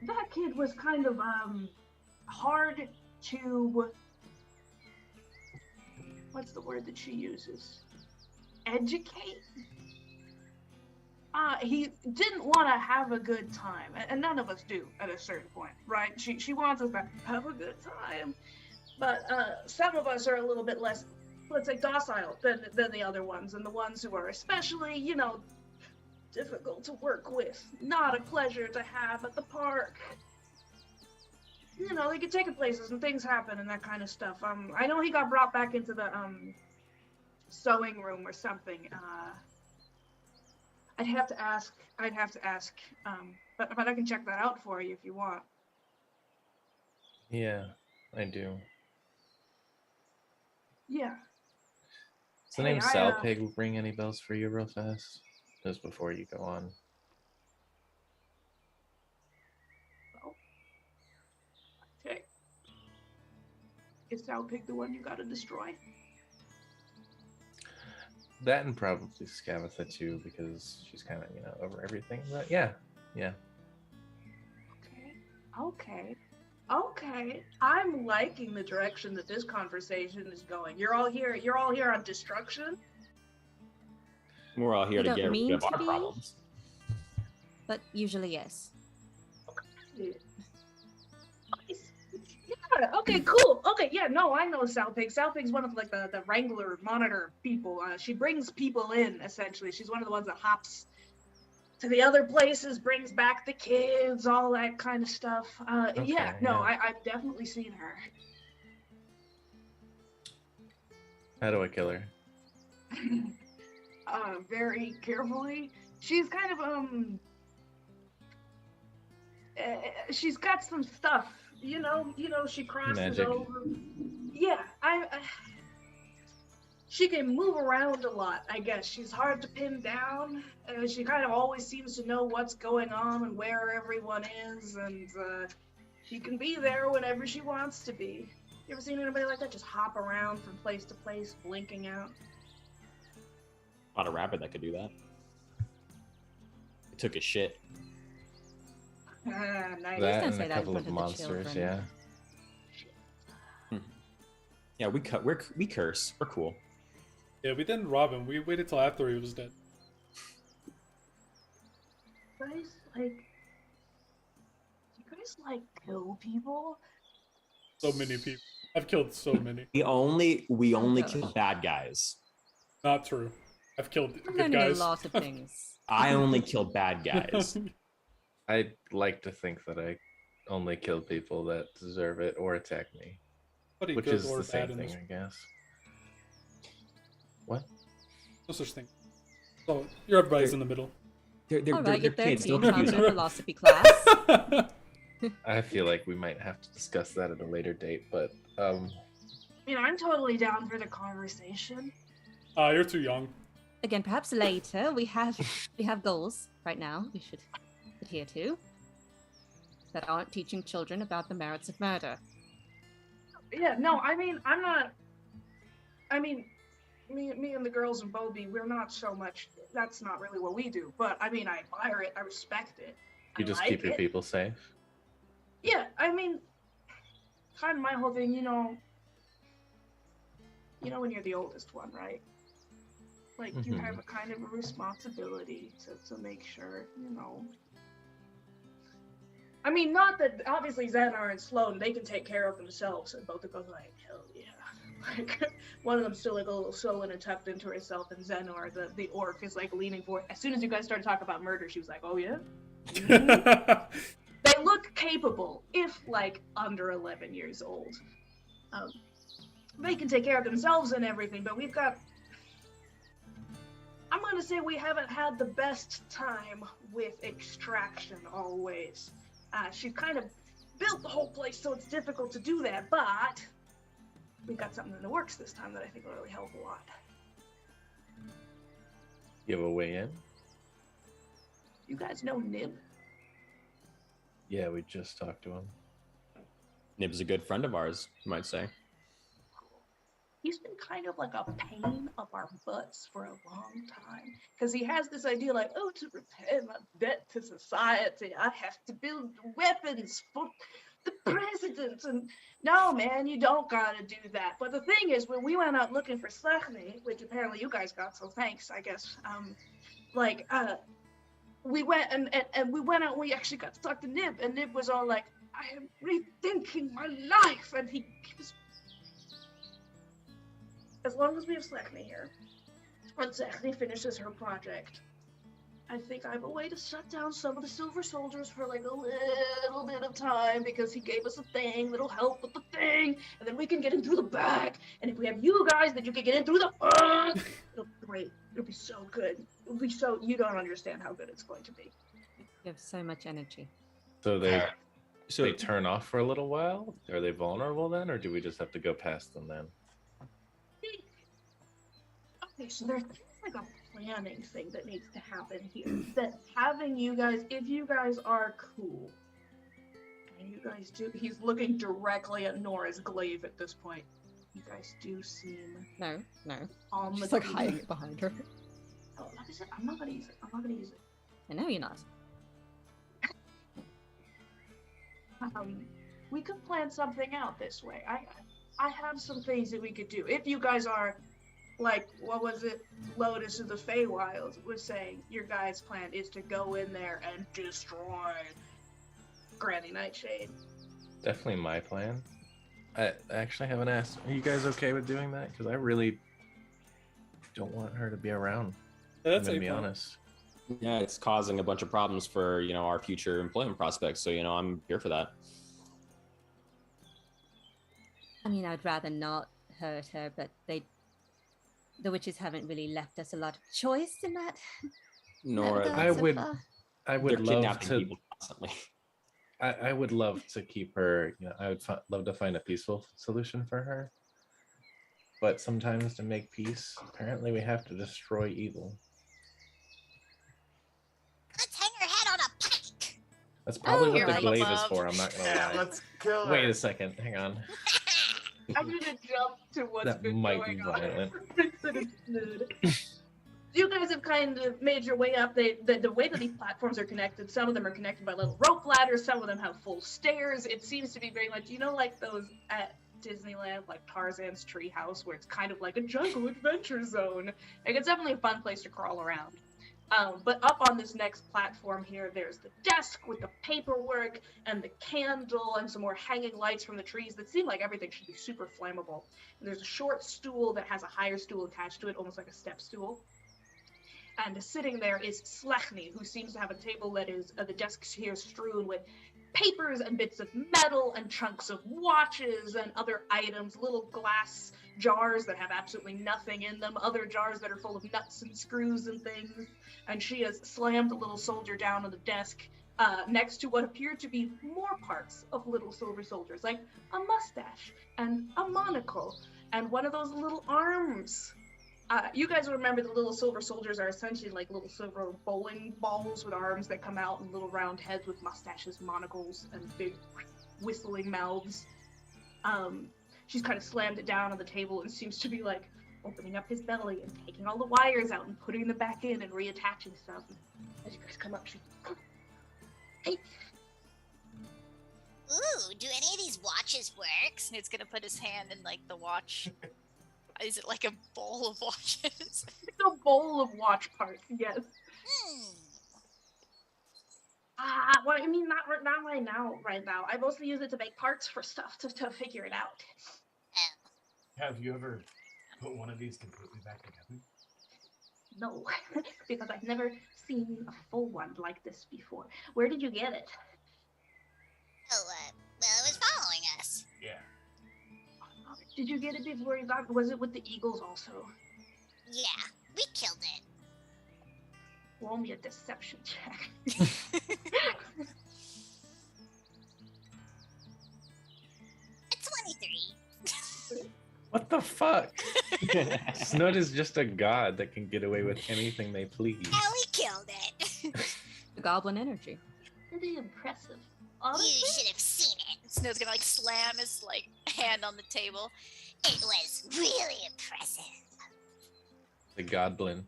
[SPEAKER 1] That kid was kind of, hard to, what's the word that she uses? Educate? He didn't want to have a good time, and none of us do at a certain point, right? She wants us to have a good time, but some of us are a little bit less, let's say, docile than the other ones, and the ones who are especially, difficult to work with, not a pleasure to have at the park. They get taken places and things happen and that kind of stuff. I know he got brought back into the sewing room or something. I'd have to ask. But I can check that out for you if you want.
[SPEAKER 2] Yeah, I do.
[SPEAKER 1] Yeah.
[SPEAKER 2] Does the name Sal Pig ring any bells for you real fast? Just before you go on.
[SPEAKER 1] Okay. Is Sal Pig the one you gotta destroy?
[SPEAKER 2] That and probably Scabatha too, because she's kind of, over everything. But yeah.
[SPEAKER 1] Okay. I'm liking the direction that this conversation is going. You're all here on destruction?
[SPEAKER 3] We're all here
[SPEAKER 5] We
[SPEAKER 3] to
[SPEAKER 5] don't
[SPEAKER 3] get rid
[SPEAKER 5] mean
[SPEAKER 3] of
[SPEAKER 5] to
[SPEAKER 3] our
[SPEAKER 5] be.
[SPEAKER 3] problems.
[SPEAKER 5] But usually, yes.
[SPEAKER 1] Yeah, okay, cool. Okay, yeah, no, I know Sal Pig. Sal Pig's one of like the wrangler monitor people. She brings people in, essentially. She's one of the ones that hops to the other places, brings back the kids, all that kind of stuff. I've definitely seen her.
[SPEAKER 2] How do I kill her?
[SPEAKER 1] Very carefully. She's kind of she's got some stuff, she crosses
[SPEAKER 2] Magic.
[SPEAKER 1] over. Yeah, she can move around a lot, I guess. She's hard to pin down. She kind of always seems to know what's going on and where everyone is, and she can be there whenever she wants to be. You ever seen anybody like that just hop around from place to place, blinking out?
[SPEAKER 3] Not a rabbit that could do that. It took a shit.
[SPEAKER 1] Nice.
[SPEAKER 2] That
[SPEAKER 5] Don't
[SPEAKER 2] and
[SPEAKER 5] say
[SPEAKER 2] a
[SPEAKER 5] that in
[SPEAKER 2] couple
[SPEAKER 5] front
[SPEAKER 2] of
[SPEAKER 5] of the
[SPEAKER 2] monsters,
[SPEAKER 5] children.
[SPEAKER 2] yeah.
[SPEAKER 3] Yeah, we curse. We're cool.
[SPEAKER 4] Yeah, we didn't rob him. We waited till after he was dead.
[SPEAKER 1] You guys kill people?
[SPEAKER 4] So many people. I've killed so many.
[SPEAKER 3] We only
[SPEAKER 5] gosh.
[SPEAKER 3] kill bad guys.
[SPEAKER 4] Not true. I've killed
[SPEAKER 5] I'm
[SPEAKER 4] good
[SPEAKER 5] learning
[SPEAKER 4] guys.
[SPEAKER 5] a lot of things.
[SPEAKER 3] I only kill bad guys.
[SPEAKER 2] I'd like to think that I only kill people that deserve it or attack me.
[SPEAKER 4] Nobody
[SPEAKER 2] Which
[SPEAKER 4] good
[SPEAKER 2] is
[SPEAKER 4] or
[SPEAKER 2] the same
[SPEAKER 4] bad in
[SPEAKER 2] thing,
[SPEAKER 4] this.
[SPEAKER 2] I guess. What?
[SPEAKER 4] No such thing. So you're everybody's in the middle.
[SPEAKER 3] They're
[SPEAKER 5] All right, you're
[SPEAKER 3] kids.
[SPEAKER 5] 13,
[SPEAKER 3] Don't
[SPEAKER 5] found
[SPEAKER 3] confuse
[SPEAKER 5] in a
[SPEAKER 3] them.
[SPEAKER 5] philosophy class.
[SPEAKER 2] I feel like we might have to discuss that at a later date, but
[SPEAKER 1] I'm totally down for the conversation.
[SPEAKER 4] You're too young.
[SPEAKER 5] Again, perhaps later. We have goals right now we should adhere to that aren't teaching children about the merits of murder.
[SPEAKER 1] Yeah, no, I'm not. Me and the girls in Bobby, we're not so much. That's not really what we do. But I admire it. I respect it.
[SPEAKER 2] you just keep your people safe.
[SPEAKER 1] Yeah, kind of my whole thing. When you're the oldest one, right? You have a kind of a responsibility to make sure, I mean, not that obviously Xanar and Sloan, they can take care of themselves, and both of them like, hell yeah. Like, one of them's still like a little sullen and tucked into herself, and Xanar, the orc, is like leaning forward. As soon as you guys started talking about murder, she was like, oh yeah? Mhm. They look capable, if like under 11 years old. They can take care of themselves and everything, but we've got... I'm gonna say we haven't had the best time with extraction always. She kind of built the whole place so it's difficult to do that, but we got something in the works this time that I think will really help a lot.
[SPEAKER 2] You have a way in?
[SPEAKER 1] You guys know Nib?
[SPEAKER 2] Yeah, we just talked to him.
[SPEAKER 3] Nib's a good friend of ours, you might say.
[SPEAKER 1] He's been kind of like a pain up our butts for a long time. Because he has this idea like, oh, to repay my debt to society, I have to build weapons for the president. And no, man, you don't gotta do that. But the thing is, when we went out looking for Slechny, which apparently you guys got, so thanks, I guess, we went and we went out and we actually got to talk to Nib, and Nib was all like, I am rethinking my life, and he was... As long as we have Slechny here, when Slechny finishes her project, I think I have a way to shut down some of the Silver Soldiers for like a little bit of time, because he gave us a thing that'll help with the thing, and then we can get in through the back, and if we have you guys, then you can get in through the front. It'll be great. It'll be so good. It'll be so... You don't understand how good it's going to be.
[SPEAKER 5] You have so much energy.
[SPEAKER 2] So they turn off for a little while? Are they vulnerable then, or do we just have to go past them then?
[SPEAKER 1] Okay, so there's like a planning thing that needs to happen here. That having you guys, if you guys are cool, and you guys do... He's looking directly at Nora's glaive at this point. You guys do seem...
[SPEAKER 5] No.
[SPEAKER 1] On
[SPEAKER 5] She's
[SPEAKER 1] the
[SPEAKER 5] like hiding it behind her.
[SPEAKER 1] Oh, like I said, I'm not gonna use it.
[SPEAKER 5] I know you're not.
[SPEAKER 1] We could plan something out this way. I have some things that we could do. If you guys are, like, what was it? Lotus of the Feywild was saying your guys' plan is to go in there and destroy Granny Nightshade.
[SPEAKER 2] Definitely my plan. I actually haven't asked. Are you guys okay with doing that? Because I really don't want her to be around.
[SPEAKER 4] That's
[SPEAKER 2] I'm gonna
[SPEAKER 4] a
[SPEAKER 2] be
[SPEAKER 4] plan.
[SPEAKER 2] honest.
[SPEAKER 3] Yeah, it's causing a bunch of problems for, our future employment prospects. So, I'm here for that.
[SPEAKER 5] I mean, I'd rather not hurt her, but the witches haven't really left us a lot of choice in that.
[SPEAKER 3] Nor
[SPEAKER 5] that
[SPEAKER 2] I
[SPEAKER 5] regard so
[SPEAKER 2] would-
[SPEAKER 5] far.
[SPEAKER 2] I
[SPEAKER 3] they're
[SPEAKER 2] would love
[SPEAKER 3] kidnapping
[SPEAKER 2] to.
[SPEAKER 3] people constantly.
[SPEAKER 2] I would love to keep her. I would love to find a peaceful solution for her. But sometimes to make peace, apparently we have to destroy evil.
[SPEAKER 6] Let's hang her head on a pike.
[SPEAKER 2] That's probably
[SPEAKER 5] Oh,
[SPEAKER 2] what
[SPEAKER 8] you're
[SPEAKER 2] the
[SPEAKER 8] right,
[SPEAKER 2] glaive is
[SPEAKER 8] love.
[SPEAKER 2] for. I'm not gonna
[SPEAKER 7] Yeah,
[SPEAKER 2] lie.
[SPEAKER 7] let's kill her.
[SPEAKER 2] Wait a second. Hang on.
[SPEAKER 1] I'm gonna jump to what's
[SPEAKER 2] That
[SPEAKER 1] been
[SPEAKER 2] might
[SPEAKER 1] going
[SPEAKER 2] be
[SPEAKER 1] on.
[SPEAKER 2] violent.
[SPEAKER 1] You guys have kind of made your way up. The way that these platforms are connected, some of them are connected by little rope ladders, some of them have full stairs. It seems to be very much, like those at Disneyland, like Tarzan's treehouse, where it's kind of like a jungle adventure zone. Like, it's definitely a fun place to crawl around. But up on this next platform here, there's the desk with the paperwork and the candle and some more hanging lights from the trees that seem like everything should be super flammable. And there's a short stool that has a higher stool attached to it, almost like a step stool. And sitting there is Slechny, who seems to have a table that is, the desk here strewn with papers and bits of metal and chunks of watches and other items, little glass jars that have absolutely nothing in them, other jars that are full of nuts and screws and things. And she has slammed the little soldier down on the desk next to what appear to be more parts of little silver soldiers, like a mustache and a monocle and one of those little arms. You guys remember the little silver soldiers are essentially like little silver bowling balls with arms that come out and little round heads with mustaches, monocles, and big whistling mouths. She's kind of slammed it down on the table and seems to be like opening up his belly and taking all the wires out and putting them back in and reattaching stuff. As you guys come up, she... Hey.
[SPEAKER 6] Ooh, do any of these watches work?
[SPEAKER 8] Snit's gonna put his hand in like the watch. Is it like a bowl of watches?
[SPEAKER 1] It's a bowl of watch parts, yes. Well, I mean, not right now. Right now, I mostly use it to make parts for stuff to figure it out.
[SPEAKER 6] Oh,
[SPEAKER 7] Have you ever put one of these completely back together?
[SPEAKER 1] No, because I've never seen a full one like this before. Where did you get it?
[SPEAKER 6] well, it was following us.
[SPEAKER 7] Yeah.
[SPEAKER 1] Did you get it before you got? Was it with the eagles also?
[SPEAKER 6] Yeah, we killed it.
[SPEAKER 1] Roll me a deception check.
[SPEAKER 6] 23.
[SPEAKER 2] What the fuck? Snood is just a god that can get away with anything they please.
[SPEAKER 6] And we killed it.
[SPEAKER 5] The goblin energy.
[SPEAKER 1] Pretty impressive.
[SPEAKER 6] You
[SPEAKER 1] Honestly,
[SPEAKER 6] should have seen it.
[SPEAKER 8] Snow's gonna like slam his like hand on the table.
[SPEAKER 6] It was really impressive.
[SPEAKER 2] The godblin.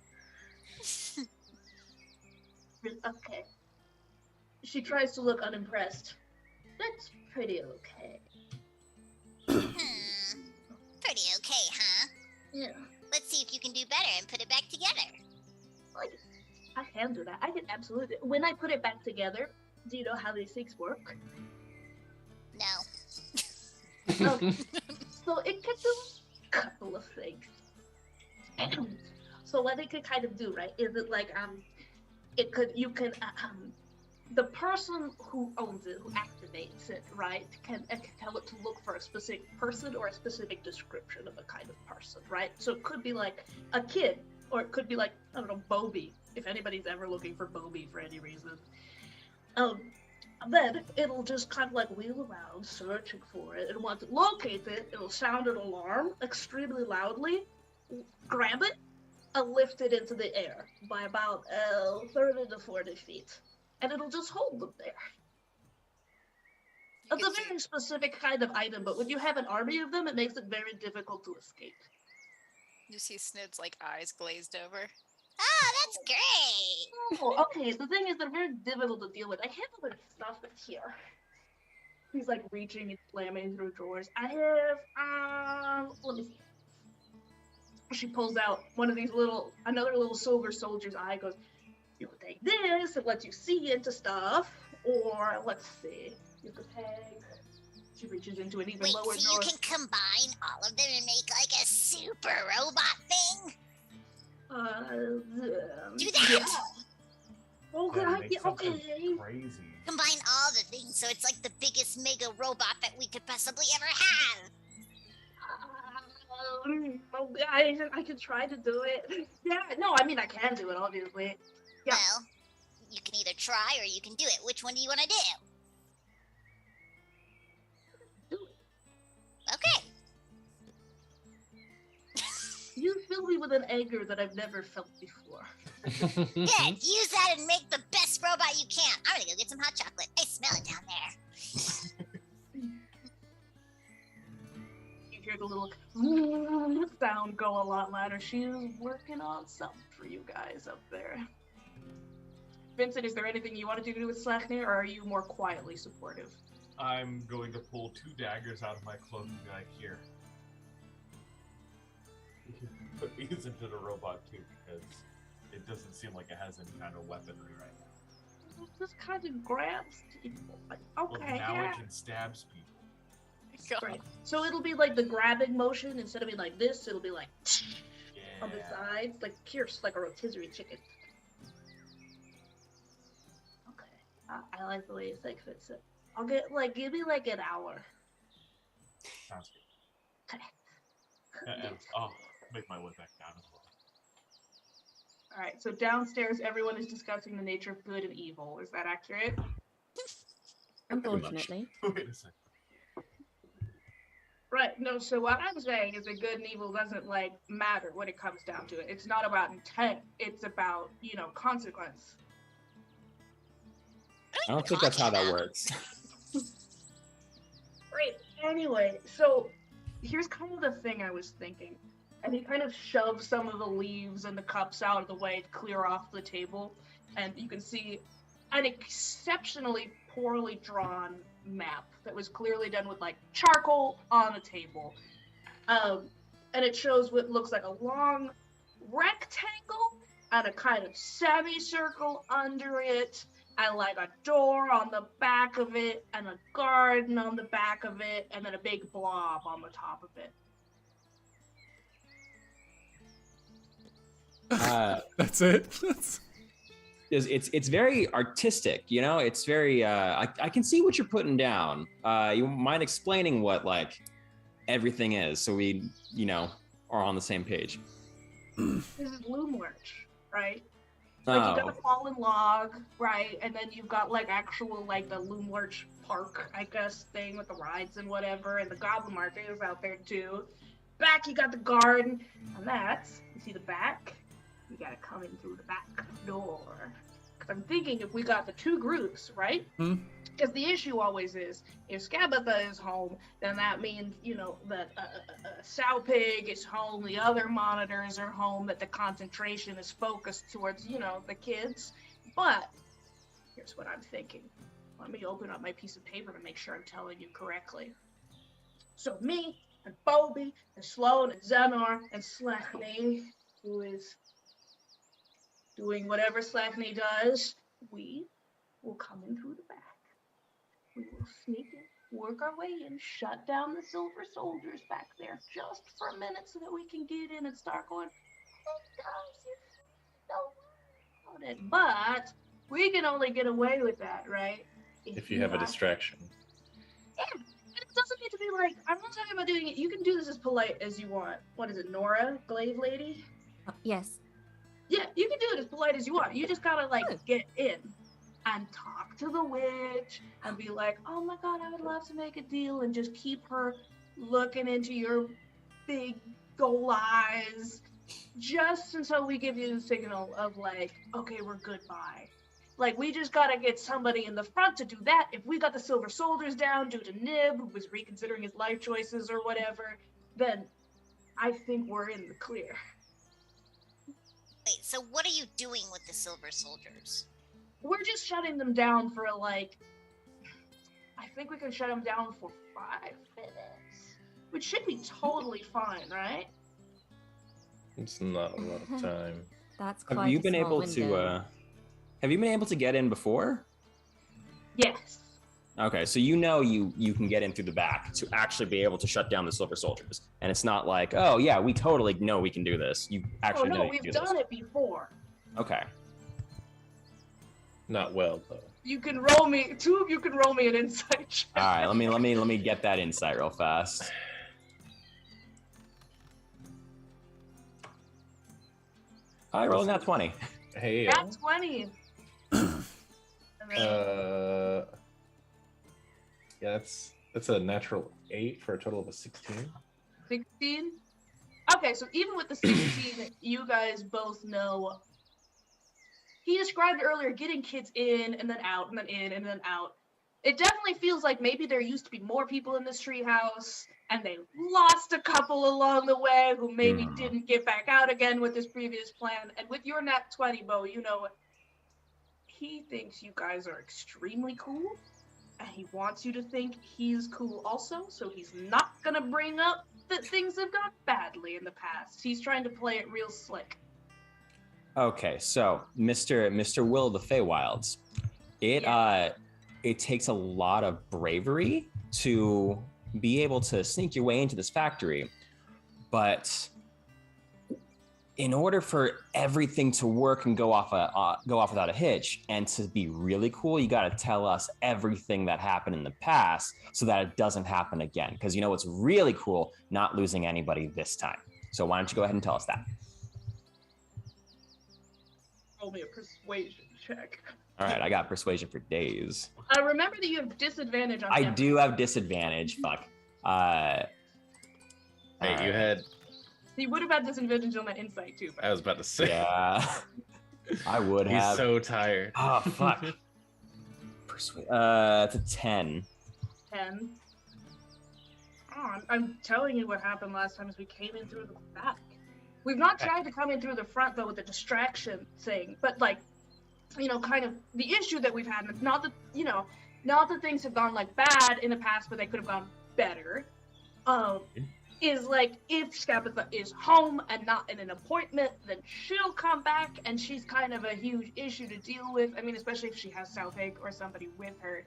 [SPEAKER 1] okay. She tries to look unimpressed. That's pretty okay.
[SPEAKER 6] Pretty okay, huh?
[SPEAKER 1] Yeah.
[SPEAKER 6] Let's see if you can do better and put it back together.
[SPEAKER 1] Like, I can do that. I can absolutely. When I put it back together, do you know how these things work?
[SPEAKER 6] No.
[SPEAKER 1] So it could do a couple of things. So what it could kind of do, right, is it like you can the person who owns it, who activates it, right, can tell it to look for a specific person or a specific description of a kind of person, right? So it could be like a kid, or it could be like, I don't know, Bobby, if anybody's ever looking for Bobby for any reason. Then it'll just kind of like wheel around searching for it, and once it locates it, it'll sound an alarm extremely loudly, grab it, and lift it into the air by about 30 to 40 feet. And it'll just hold them there. It's a very specific kind of item, but when you have an army of them, it makes it very difficult to escape.
[SPEAKER 8] You see Snid's like eyes glazed over.
[SPEAKER 6] Oh, that's great.
[SPEAKER 1] Oh, okay, the thing is they're very difficult to deal with. I have other stuff here. He's like reaching and slamming through drawers. I have, let me see. She pulls out one of these another little silver soldier's eye, goes, you can take this, it lets you see into stuff, or let's see, you could take, she reaches into an even lower
[SPEAKER 6] so
[SPEAKER 1] drawer.
[SPEAKER 6] you can combine all of them and make like a super robot thing? Do that!
[SPEAKER 1] Yeah. Okay,
[SPEAKER 7] Gotta make something
[SPEAKER 1] okay.
[SPEAKER 7] Crazy.
[SPEAKER 6] Combine all the things so it's like the biggest mega robot that we could possibly ever have.
[SPEAKER 1] I can try to do it. Yeah, no, I mean, I can do it, obviously. Yeah.
[SPEAKER 6] Well, you can either try or you can do it. Which one do you want to do?
[SPEAKER 1] Do it.
[SPEAKER 6] Okay.
[SPEAKER 1] You fill me with an anger that I've never felt before.
[SPEAKER 6] Good. Use that and make the best robot you can. I'm gonna go get some hot chocolate. I smell it down there.
[SPEAKER 1] You hear the little sound go a lot louder. She's working on something for you guys up there. Vincent, is there anything you want to do with Slachnir, or are you more quietly supportive?
[SPEAKER 7] I'm going to pull 2 daggers out of my cloak and be like, here. You can put these into the robot too, because it doesn't seem like it has any kind of weaponry right now.
[SPEAKER 1] It just kind of grabs people. Like, okay,
[SPEAKER 7] Well, now
[SPEAKER 1] yeah.
[SPEAKER 7] it can stabs people.
[SPEAKER 1] Right. So it'll be like the grabbing motion, instead of being like this, it'll be like on the sides, like pierce, like a rotisserie chicken. Okay. I like the way you think fits it. I'll give me like an hour.
[SPEAKER 7] Sounds good.
[SPEAKER 1] Okay.
[SPEAKER 7] And I'll make my way back down as well.
[SPEAKER 1] Alright, so downstairs everyone is discussing the nature of good and evil. Is that accurate?
[SPEAKER 5] Unfortunately.
[SPEAKER 7] Wait a second.
[SPEAKER 1] Right, no, so what I'm saying is that good and evil doesn't, like, matter when it comes down to it. It's not about intent, it's about, consequence.
[SPEAKER 3] I don't think that's how that works.
[SPEAKER 1] Great, anyway, so here's kind of the thing I was thinking. And he kind of shoves some of the leaves and the cups out of the way to clear off the table. And you can see an exceptionally poorly drawn map that was clearly done with like charcoal on a table. And it shows what looks like a long rectangle and a kind of semicircle under it. and like a door on the back of it, and a garden on the back of it, and then a big blob on the top of it.
[SPEAKER 4] That's it.
[SPEAKER 3] It's very artistic, you know. It's very. I can see what you're putting down. You mind explaining what like everything is, so we, you know, are on the same page.
[SPEAKER 1] This is loom lurch, right? Like you got a fallen log, right? And then you've got like actual like the loom lurch park, I guess, thing with the rides and whatever, and the goblin market is out there too. Back you got the garden, and that's, you see the back? You gotta come in through the back door. Cause I'm thinking if we got the two groups, right? Because the issue always is, if Skabatha is home, then that means, you know, that Sow Pig is home, the other monitors are home, that the concentration is focused towards, you know, the kids. But here's what I'm thinking. Let me open up my piece of paper to make sure I'm telling you correctly. So me, and Bobby, and Sloan, and Xenar, and Slechny, who is doing whatever Slechny does, we will come in through the back. We will sneak in, work our way in, shut down the Silver Soldiers back there just for a minute so that we can get in and start going, hey guys, don't worry about it. But we can only get away with that, right?
[SPEAKER 2] If you have a distraction.
[SPEAKER 1] Yeah, and it doesn't need to be like, I'm not talking about doing it, you can do this as polite as you want. What is it, Nora, Glaive Lady?
[SPEAKER 5] Yes.
[SPEAKER 1] Yeah, you can do it as polite as you want. You just gotta like get in and talk to the witch and be like, oh my god, I would love to make a deal, and just keep her looking into your big goal eyes just until we give you the signal of like, okay, we're goodbye. Like, we just gotta get somebody in the front to do that. If we got the Silver Soldiers down due to Nib, who was reconsidering his life choices or whatever, then I think we're in the clear.
[SPEAKER 6] Wait, so what are you doing with the Silver Soldiers?
[SPEAKER 1] We're just shutting them down for like, I think we can shut them down for 5 minutes, which should be totally fine, right?
[SPEAKER 2] It's not a lot of time.
[SPEAKER 5] That's quite
[SPEAKER 3] Have you
[SPEAKER 5] a
[SPEAKER 3] been
[SPEAKER 5] small
[SPEAKER 3] able
[SPEAKER 5] window.
[SPEAKER 3] to? Have you been able to get in before?
[SPEAKER 1] Yes.
[SPEAKER 3] Okay, so you know you can get in through the back to actually be able to shut down the Silver Soldiers, and it's not like, oh yeah, we totally know we can do this. You actually know
[SPEAKER 1] no,
[SPEAKER 3] you
[SPEAKER 1] we've
[SPEAKER 3] can do
[SPEAKER 1] done
[SPEAKER 3] this.
[SPEAKER 1] it before.
[SPEAKER 3] Okay.
[SPEAKER 2] Not well though.
[SPEAKER 1] You can roll me. 2 of you can roll me an insight check.
[SPEAKER 3] All right, let me get that insight real fast. I rolled that 20.
[SPEAKER 2] Hey.
[SPEAKER 1] Got 20.
[SPEAKER 2] Yeah, that's a natural 8 for a total of a 16.
[SPEAKER 1] 16? Okay, so even with the 16, you guys both know. He described earlier getting kids in and then out and then in and then out. It definitely feels like maybe there used to be more people in this treehouse and they lost a couple along the way who maybe didn't get back out again with this previous plan. And with your nat 20, Bo, you know, he thinks you guys are extremely cool and he wants you to think he's cool also, so he's not gonna bring up that things have gone badly in the past. He's trying to play it real slick.
[SPEAKER 3] Okay, so Mr. Will of the Feywilds, it takes a lot of bravery to be able to sneak your way into this factory, but in order for everything to work and go off without a hitch and to be really cool, you got to tell us everything that happened in the past so that it doesn't happen again. Because you know what's really cool? Not losing anybody this time. So why don't you go ahead and tell us that?
[SPEAKER 1] Roll me a persuasion check.
[SPEAKER 3] All right, I got persuasion for days.
[SPEAKER 1] Remember that you have disadvantage on
[SPEAKER 3] I
[SPEAKER 1] everything.
[SPEAKER 3] do have disadvantage. Fuck.
[SPEAKER 2] Hey, you had.
[SPEAKER 1] You would have had disadvantage on that insight too. But
[SPEAKER 2] I was about to say.
[SPEAKER 3] Yeah, I would have.
[SPEAKER 2] He's so tired.
[SPEAKER 3] Oh fuck. It's a 10.
[SPEAKER 1] 10. Oh, I'm telling you what happened last time is we came in through the back. We've not tried to come in through the front though with the distraction thing, but like, you know, kind of the issue that we've had. It's not that, you know, not that things have gone like bad in the past, but they could have gone better. is like, if Scapitha is home and not in an appointment, then she'll come back, and she's kind of a huge issue to deal with. I mean, especially if she has Southake or somebody with her.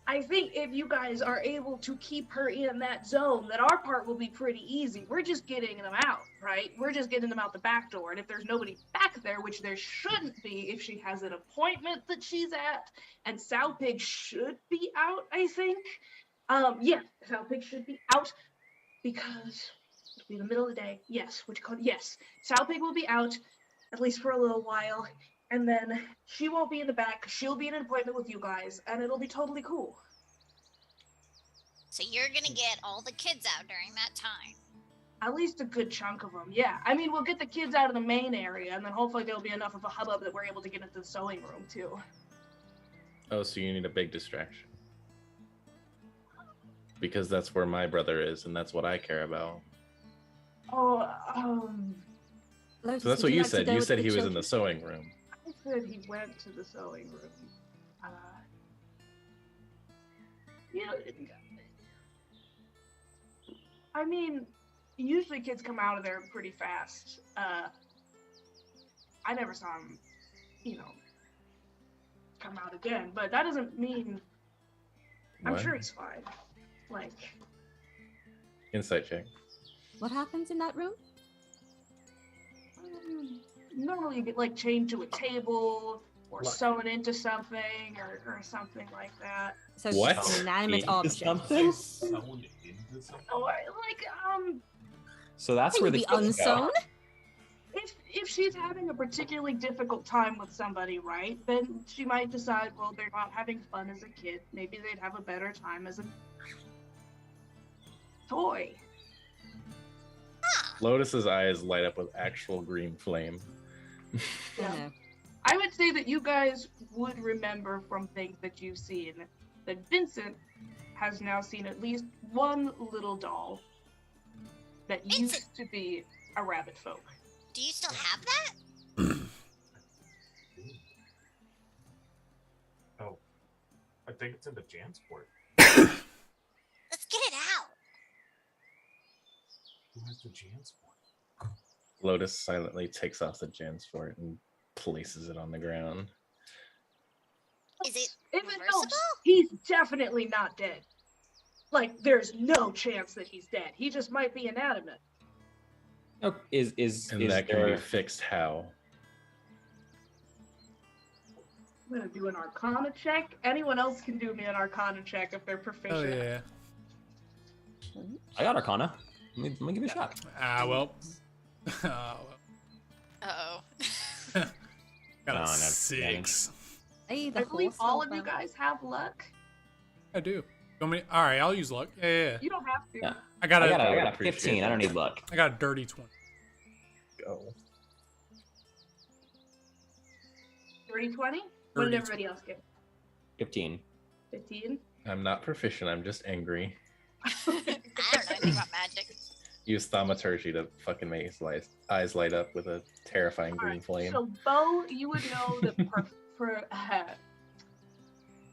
[SPEAKER 1] I think if you guys are able to keep her in that zone, then our part will be pretty easy. We're just getting them out, right? We're just getting them out the back door. And if there's nobody back there, which there shouldn't be if she has an appointment that she's at, and Sowpig should be out, I think. Yeah, Sowpig should be out because it'll be the middle of the day. Yes, yes. Sowpig will be out, at least for a little while. And then she won't be in the back. She'll be in an appointment with you guys, and it'll be totally cool.
[SPEAKER 6] So you're gonna get all the kids out during that time.
[SPEAKER 1] At least a good chunk of them, yeah. I mean, we'll get the kids out of the main area, and then hopefully there'll be enough of a hubbub that we're able to get into the sewing room, too.
[SPEAKER 2] Oh, so you need a big distraction. Because that's where my brother is, and that's what I care about.
[SPEAKER 1] Oh,
[SPEAKER 5] Lotus,
[SPEAKER 2] So that's
[SPEAKER 5] would
[SPEAKER 2] what you
[SPEAKER 5] like to
[SPEAKER 2] said.
[SPEAKER 5] go
[SPEAKER 2] You
[SPEAKER 5] with
[SPEAKER 2] said
[SPEAKER 5] the
[SPEAKER 2] he was in
[SPEAKER 5] children?
[SPEAKER 2] the sewing room.
[SPEAKER 1] I said he went to the sewing room. You know, I mean, usually kids come out of there pretty fast. I never saw him, come out again, but that doesn't mean I'm
[SPEAKER 2] What?
[SPEAKER 1] sure he's fine. Like,
[SPEAKER 2] Insight check.
[SPEAKER 5] What happens in that room?
[SPEAKER 1] normally you get like chained to a table or
[SPEAKER 7] Look.
[SPEAKER 1] sewn into something or something like that.
[SPEAKER 5] So
[SPEAKER 2] What?
[SPEAKER 5] it's an inanimate
[SPEAKER 3] Into
[SPEAKER 5] object.
[SPEAKER 3] something?
[SPEAKER 7] Sewn into something?
[SPEAKER 1] Oh, like
[SPEAKER 3] So that's
[SPEAKER 5] Can
[SPEAKER 3] where
[SPEAKER 5] you
[SPEAKER 3] the
[SPEAKER 5] be
[SPEAKER 3] kids go.
[SPEAKER 5] unsewn?
[SPEAKER 1] if she's having a particularly difficult time with somebody, right, then she might decide, well, they're not having fun as a kid. Maybe they'd have a better time as a toy.
[SPEAKER 2] Lotus's eyes light up with actual green flame.
[SPEAKER 5] Oh,
[SPEAKER 1] Yeah.
[SPEAKER 5] no.
[SPEAKER 1] I would say that you guys would remember from things that you've seen that Vincent has now seen at least one little doll that used to be a rabbit folk.
[SPEAKER 6] Do you still have that?
[SPEAKER 7] Oh, I think it's in the Jansport.
[SPEAKER 6] Let's get it out.
[SPEAKER 7] Who has the Jansport?
[SPEAKER 2] Lotus silently takes off the Jansport and places it on the ground.
[SPEAKER 6] Is it
[SPEAKER 1] If it
[SPEAKER 6] reversible?
[SPEAKER 1] helps, he's definitely not dead. Like, there's no chance that he's dead. He just might be inanimate.
[SPEAKER 3] Oh, is
[SPEAKER 2] And that can
[SPEAKER 3] there?
[SPEAKER 2] be fixed how?
[SPEAKER 1] I'm gonna do an Arcana check. Anyone else can do me an Arcana check if they're proficient.
[SPEAKER 4] Oh yeah.
[SPEAKER 3] I got Arcana. Let me give it a shot.
[SPEAKER 4] Ah well. Well.
[SPEAKER 8] Uh-oh.
[SPEAKER 4] Got
[SPEAKER 3] No,
[SPEAKER 4] a
[SPEAKER 3] no,
[SPEAKER 4] 6.
[SPEAKER 5] Hey, the
[SPEAKER 1] I believe
[SPEAKER 5] horse
[SPEAKER 1] all
[SPEAKER 5] fell
[SPEAKER 1] of you
[SPEAKER 5] down.
[SPEAKER 1] guys have luck.
[SPEAKER 4] I do. You want me? All right, I'll use luck. Yeah.
[SPEAKER 1] You don't have to.
[SPEAKER 3] Yeah.
[SPEAKER 4] I got
[SPEAKER 3] I
[SPEAKER 4] a.
[SPEAKER 3] got
[SPEAKER 2] would
[SPEAKER 3] a
[SPEAKER 2] appreciate
[SPEAKER 3] 15. I don't
[SPEAKER 2] that.
[SPEAKER 3] need luck.
[SPEAKER 4] I got a dirty 20.
[SPEAKER 2] Go.
[SPEAKER 1] 30, 20? What did
[SPEAKER 4] 30,
[SPEAKER 1] everybody else get?
[SPEAKER 3] 15.
[SPEAKER 1] 15?
[SPEAKER 2] I'm not proficient, I'm just angry.
[SPEAKER 8] I don't know anything about magic.
[SPEAKER 2] Use thaumaturgy to fucking make his eyes light up with a terrifying green
[SPEAKER 1] Alright,
[SPEAKER 2] flame.
[SPEAKER 1] So, Bo, you would know that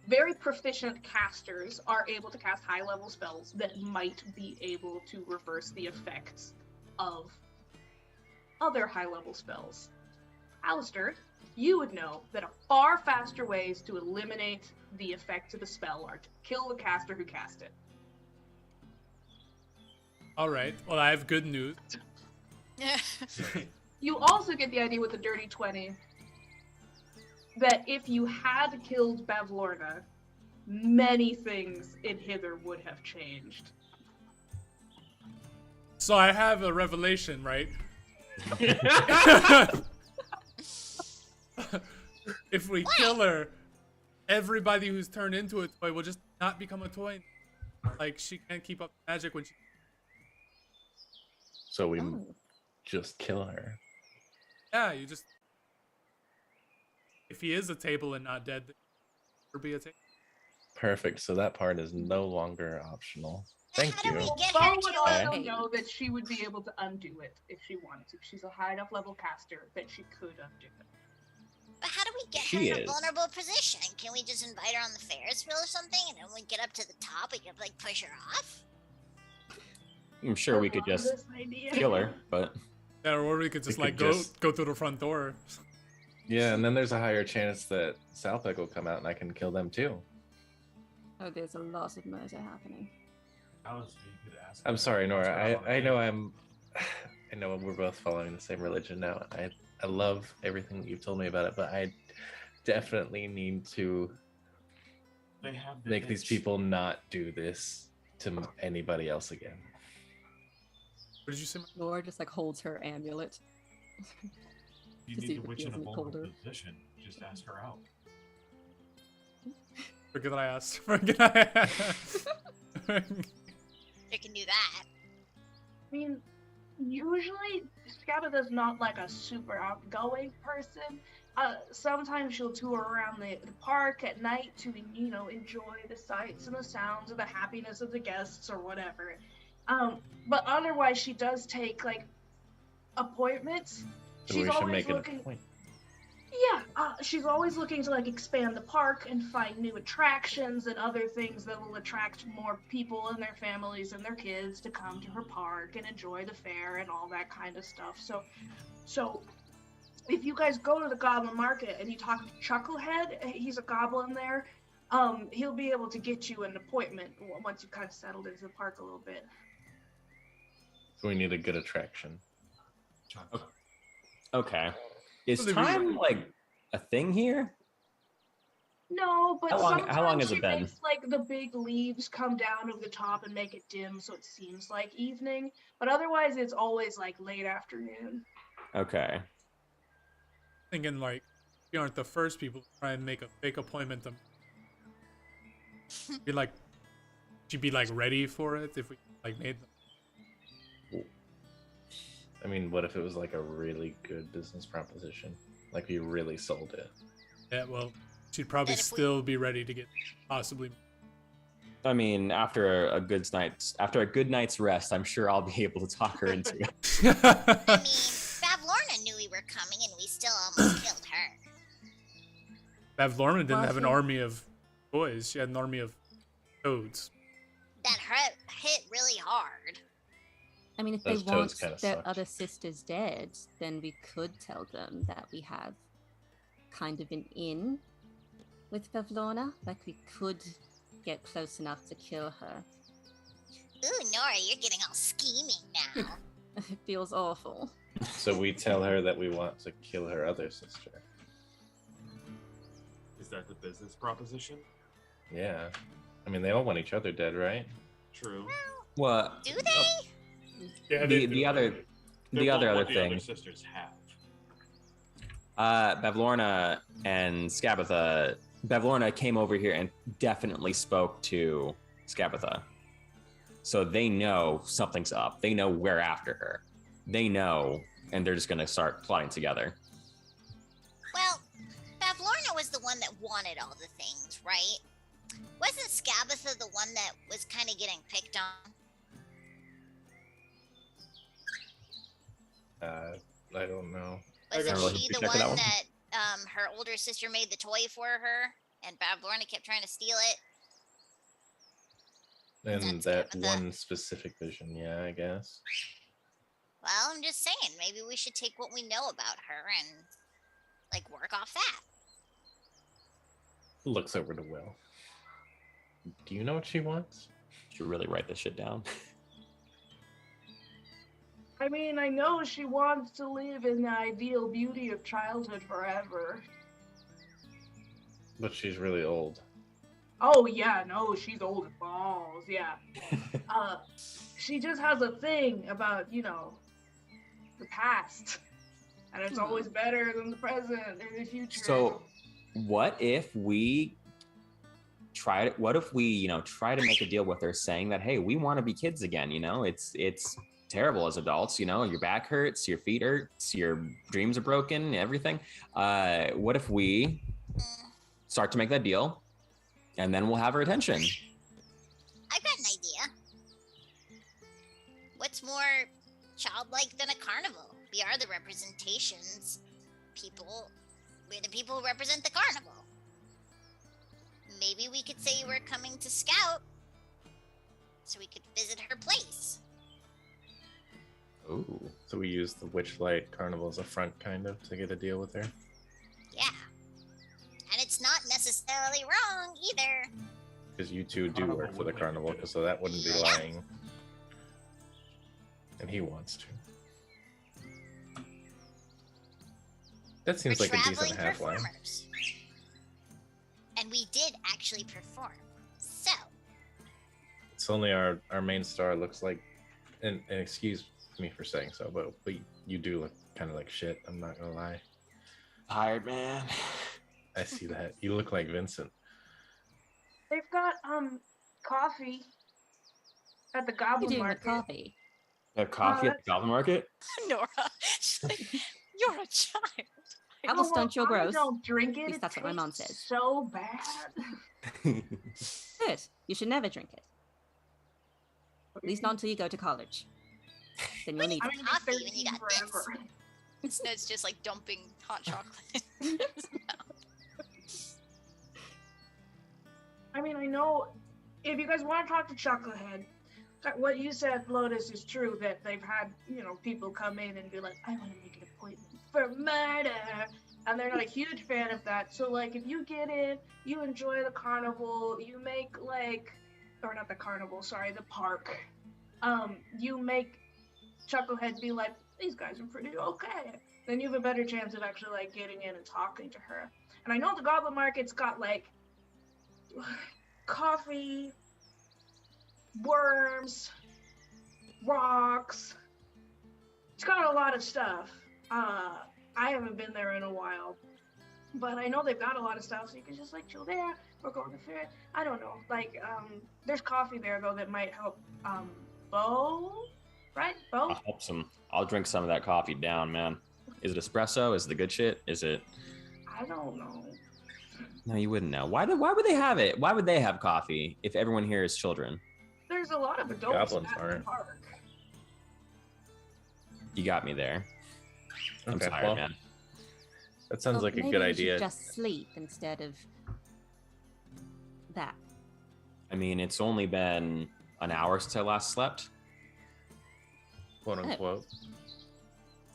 [SPEAKER 1] very proficient casters are able to cast high-level spells that might be able to reverse the effects of other high-level spells. Alistair, you would know that a far faster ways to eliminate the effects of the spell are to kill the caster who cast it.
[SPEAKER 4] All right. Well, I have good news.
[SPEAKER 1] You also get the idea with the dirty 20 that if you had killed Bavlorna, many things in Hither would have changed.
[SPEAKER 4] So I have a revelation, right? If we kill her, everybody who's turned into a toy will just not become a toy. Like, she can't keep up the magic when she.
[SPEAKER 2] So we
[SPEAKER 5] Oh.
[SPEAKER 2] just kill her.
[SPEAKER 4] Yeah, you just. If he is a table and not dead, then he'll be a table.
[SPEAKER 2] Perfect. So that part is no longer optional. Thank
[SPEAKER 6] How do
[SPEAKER 2] you.
[SPEAKER 6] we get
[SPEAKER 1] Bo
[SPEAKER 6] her
[SPEAKER 1] would
[SPEAKER 6] to
[SPEAKER 1] also
[SPEAKER 5] Okay.
[SPEAKER 1] know that she would be able to undo it if she wanted to. She's a high enough level caster that she could undo it.
[SPEAKER 6] But how do we get her
[SPEAKER 3] She
[SPEAKER 6] in a
[SPEAKER 3] is.
[SPEAKER 6] vulnerable position? Can we just invite her on the Ferris wheel or something, and then when we get up to the top, we can like push her off?
[SPEAKER 3] I'm sure we could just
[SPEAKER 1] This idea.
[SPEAKER 3] kill her, but
[SPEAKER 4] Yeah, or we could just
[SPEAKER 2] We
[SPEAKER 4] like
[SPEAKER 2] could just-
[SPEAKER 4] go through the front door.
[SPEAKER 2] Yeah, and then there's a higher chance that Southwick will come out and I can kill them too.
[SPEAKER 5] Oh, there's a lot of murder happening.
[SPEAKER 7] Alice, you could ask
[SPEAKER 2] I'm
[SPEAKER 7] her
[SPEAKER 2] sorry,
[SPEAKER 7] what's
[SPEAKER 2] Nora.
[SPEAKER 7] going on.
[SPEAKER 2] I know I know we're both following the same religion now. I love everything that you've told me about it, but I definitely need to
[SPEAKER 7] They have the
[SPEAKER 2] make these
[SPEAKER 7] itch.
[SPEAKER 2] people not do this to anybody else again.
[SPEAKER 4] What did you say?
[SPEAKER 5] Laura just like holds her amulet.
[SPEAKER 7] You
[SPEAKER 5] to see
[SPEAKER 7] need
[SPEAKER 5] if
[SPEAKER 7] the
[SPEAKER 5] it
[SPEAKER 7] witch in a
[SPEAKER 5] feels any
[SPEAKER 7] vulnerable
[SPEAKER 5] colder.
[SPEAKER 7] position. Just ask her out.
[SPEAKER 4] Forget that I asked. Forget I asked.
[SPEAKER 6] You can do that.
[SPEAKER 1] I mean, usually Scabatha's not like a super outgoing person. Sometimes she'll tour around the park at night to, you know, enjoy the sights and the sounds of the happiness of the guests or whatever. But otherwise, she does take like appointments.
[SPEAKER 2] So
[SPEAKER 1] She's
[SPEAKER 2] we should
[SPEAKER 1] always
[SPEAKER 2] make an
[SPEAKER 1] looking.
[SPEAKER 2] appointment.
[SPEAKER 1] Yeah, she's always looking to like expand the park and find new attractions and other things that will attract more people and their families and their kids to come to her park and enjoy the fair and all that kind of stuff. So if you guys go to the Goblin Market and you talk to Chucklehead, he's a goblin there. He'll be able to get you an appointment once you kind of settled into the park a little bit.
[SPEAKER 2] So we need a good attraction.
[SPEAKER 3] okay. Is
[SPEAKER 4] Well, they
[SPEAKER 3] time
[SPEAKER 4] really-
[SPEAKER 3] like a thing here?
[SPEAKER 1] No, but
[SPEAKER 3] How long
[SPEAKER 1] sometimes
[SPEAKER 3] has
[SPEAKER 1] she
[SPEAKER 3] it been?
[SPEAKER 1] makes like the big leaves come down over the top and make it dim so it seems like evening. But otherwise, it's always like late afternoon.
[SPEAKER 3] Okay.
[SPEAKER 4] Thinking like we aren't the first people to try and make a fake appointment to be like, she'd be like ready for it if we like made them.
[SPEAKER 2] I mean, what if it was like a really good business proposition? Like we really sold it.
[SPEAKER 4] Yeah, well, she'd probably
[SPEAKER 6] Then if we-
[SPEAKER 4] still be ready to get possibly.
[SPEAKER 3] I mean, after a good night's rest, I'm sure I'll be able to talk her into it.
[SPEAKER 6] I mean, Bavlorna knew we were coming and we still almost killed her.
[SPEAKER 4] Bev Lorman didn't have an
[SPEAKER 5] Well,
[SPEAKER 4] army of boys. She had an army of toads.
[SPEAKER 6] That hit really hard.
[SPEAKER 5] I mean, if
[SPEAKER 2] Those
[SPEAKER 5] they
[SPEAKER 2] toads
[SPEAKER 5] want
[SPEAKER 2] kinda
[SPEAKER 5] their
[SPEAKER 2] sucked.
[SPEAKER 5] other sisters dead, then we could tell them that we have kind of an in with Bavlorna. Like, we could get close enough to kill her.
[SPEAKER 6] Ooh, Nora, you're getting all scheming now.
[SPEAKER 5] It feels awful.
[SPEAKER 2] So we tell her that we want to kill her other sister.
[SPEAKER 7] Is that the business proposition?
[SPEAKER 2] Yeah. I mean, they all want each other dead, right?
[SPEAKER 7] True.
[SPEAKER 3] What?
[SPEAKER 6] Do they?
[SPEAKER 4] Yeah,
[SPEAKER 3] The other
[SPEAKER 7] They're both
[SPEAKER 3] other
[SPEAKER 7] what the other
[SPEAKER 3] thing.
[SPEAKER 7] sisters have.
[SPEAKER 3] Bavlorna and Scabatha. Bavlorna came over here and definitely spoke to Scabatha. So they know something's up. They know we're after her. They know, and they're just gonna start plotting together.
[SPEAKER 6] Well, Bavlorna was the one that wanted all the things, right? Wasn't Scabatha the one that was kind of getting picked on?
[SPEAKER 2] I don't know.
[SPEAKER 6] Wasn't
[SPEAKER 3] really
[SPEAKER 6] she
[SPEAKER 3] keep
[SPEAKER 6] the
[SPEAKER 3] track of
[SPEAKER 6] one
[SPEAKER 3] that
[SPEAKER 6] that,
[SPEAKER 3] one.
[SPEAKER 6] her older sister made the toy for her, and Bavlorna kept trying to steal it?
[SPEAKER 2] And
[SPEAKER 6] That's
[SPEAKER 2] that
[SPEAKER 6] Scabatha.
[SPEAKER 2] one specific vision, yeah, I guess.
[SPEAKER 6] Well, I'm just saying, maybe we should take what we know about her and, like, work off that.
[SPEAKER 2] Looks over to Will. Do you know what she wants?
[SPEAKER 3] Should really write this shit down.
[SPEAKER 1] I mean, I know she wants to live in the ideal beauty of childhood forever.
[SPEAKER 2] But she's really old.
[SPEAKER 1] Oh yeah, no, she's old as balls, yeah. She just has a thing about, you know, the past. And it's always better than the present and the future.
[SPEAKER 3] So, what if we try to make a deal with her saying that, hey, we want to be kids again, you know? It's terrible as adults, you know, your back hurts, your feet hurts, your dreams are broken, everything. What if we start to make that deal and then we'll have her attention?
[SPEAKER 6] I've got an idea. What's more childlike than a carnival? We are the representations. We're the people who represent the carnival. Maybe we could say we're coming to scout so we could visit her place.
[SPEAKER 3] Ooh.
[SPEAKER 2] So we use the Witchlight Carnival as a front, kind of, to get a deal with her.
[SPEAKER 6] Yeah. And it's not necessarily wrong either.
[SPEAKER 2] Because you two do
[SPEAKER 7] Carnival
[SPEAKER 2] work for the
[SPEAKER 7] would make
[SPEAKER 2] carnival,
[SPEAKER 7] good.
[SPEAKER 2] so that wouldn't be lying. And he wants to. That seems
[SPEAKER 6] We're
[SPEAKER 2] like a
[SPEAKER 6] traveling
[SPEAKER 2] decent half line.
[SPEAKER 6] performers. And we did actually perform. So,
[SPEAKER 2] It's only our main star looks like, and excuse me for saying so, but you do look kind of like shit. I'm not gonna lie.
[SPEAKER 3] Tired, man.
[SPEAKER 2] I see that. You look like Vincent.
[SPEAKER 1] They've got coffee at the
[SPEAKER 5] What are you
[SPEAKER 1] Goblin
[SPEAKER 5] doing
[SPEAKER 1] Market.
[SPEAKER 5] with coffee?
[SPEAKER 3] Coffee at the Goblin Market?
[SPEAKER 8] Nora, you're a child.
[SPEAKER 5] I will stunt your
[SPEAKER 1] I
[SPEAKER 5] growth.
[SPEAKER 1] don't drink it.
[SPEAKER 5] At least
[SPEAKER 1] It
[SPEAKER 5] that's what my mom
[SPEAKER 1] tastes
[SPEAKER 5] says.
[SPEAKER 1] so bad.
[SPEAKER 5] Good. You should never drink it. At least not until you go to college. Then you'll need
[SPEAKER 1] I'm
[SPEAKER 5] it.
[SPEAKER 1] gonna
[SPEAKER 6] Coffee
[SPEAKER 1] be
[SPEAKER 6] when you
[SPEAKER 1] 13
[SPEAKER 6] got this.
[SPEAKER 1] forever.
[SPEAKER 8] Snow's just like dumping hot chocolate.
[SPEAKER 1] I mean, I know if you guys want to talk to Chucklehead, what you said, Lotus, is true, that they've had, people come in and be like, I want to make an appointment for murder. And they're not a huge fan of that. So, like, if you get in, you enjoy the carnival, you make, or not the carnival, sorry, the park. You make Chucklehead be like, these guys are pretty okay. Then you have a better chance of actually, getting in and talking to her. And I know the Goblin Market's got, coffee, worms, rocks. It's got a lot of stuff. I haven't been there in a while, but I know they've got a lot of stuff, so you can just chill there or go to the fair. I don't know. There's coffee there though that might help. Bo, right? Bo.
[SPEAKER 3] I'll help some. I'll drink some of that coffee down, man. Is it espresso? Is it the good shit? Is it?
[SPEAKER 1] I don't know.
[SPEAKER 3] No, you wouldn't know. Why would they have it? Why would they have coffee if everyone here is children?
[SPEAKER 1] There's a lot of adults
[SPEAKER 2] Goblins
[SPEAKER 1] at the
[SPEAKER 2] aren't.
[SPEAKER 1] park.
[SPEAKER 3] You got me there. I'm
[SPEAKER 2] Okay,
[SPEAKER 3] tired,
[SPEAKER 2] well,
[SPEAKER 3] man.
[SPEAKER 2] That sounds
[SPEAKER 5] Well,
[SPEAKER 2] like a
[SPEAKER 5] maybe
[SPEAKER 2] good
[SPEAKER 5] you
[SPEAKER 2] idea.
[SPEAKER 5] should just sleep instead of that.
[SPEAKER 3] I mean, it's only been an hour since I last slept,
[SPEAKER 2] Quote unquote.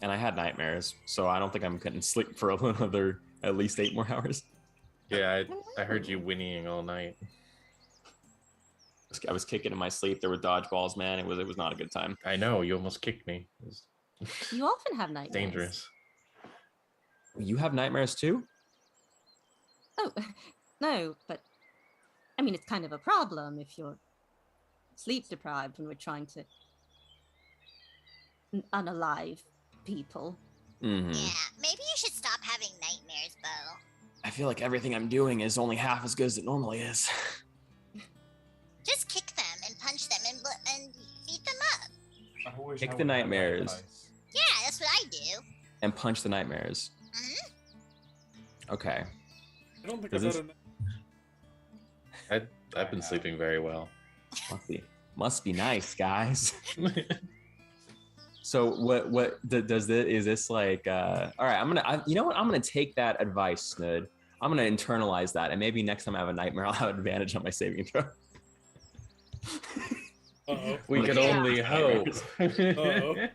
[SPEAKER 3] and I had nightmares, so I don't think I'm getting sleep for another at least 8 more hours.
[SPEAKER 2] Yeah, I heard you whinnying all night.
[SPEAKER 3] I was kicking in my sleep. There were dodgeballs, man. It was not a good time.
[SPEAKER 2] I know, you almost kicked me. It was
[SPEAKER 5] You often have nightmares.
[SPEAKER 2] dangerous.
[SPEAKER 3] You have nightmares too?
[SPEAKER 5] Oh, no, but I mean, it's kind of a problem if you're sleep deprived when we're trying to unalive people.
[SPEAKER 3] Mm-hmm.
[SPEAKER 6] Yeah, maybe you should stop having nightmares, Bo.
[SPEAKER 3] I feel like everything I'm doing is only half as good as it normally is.
[SPEAKER 6] Just kick them and punch them and beat them up.
[SPEAKER 7] I wish
[SPEAKER 3] Kick
[SPEAKER 7] I
[SPEAKER 3] the
[SPEAKER 7] would have that
[SPEAKER 3] nightmares.
[SPEAKER 7] advice.
[SPEAKER 6] Yeah, that's what I do.
[SPEAKER 3] And punch the nightmares.
[SPEAKER 6] Mhm.
[SPEAKER 3] Okay.
[SPEAKER 4] I don't think
[SPEAKER 3] Is
[SPEAKER 4] I've
[SPEAKER 3] this-
[SPEAKER 4] had a
[SPEAKER 2] I've been sleeping very well.
[SPEAKER 3] Must be nice, guys. So what does this, is this like all right, you know what, I'm gonna take that advice, Snud. I'm gonna internalize that, and maybe next time I have a nightmare I'll have advantage on my saving throw.
[SPEAKER 4] Uh-oh.
[SPEAKER 2] We could
[SPEAKER 1] Yeah.
[SPEAKER 2] only hope.
[SPEAKER 4] Uh-oh.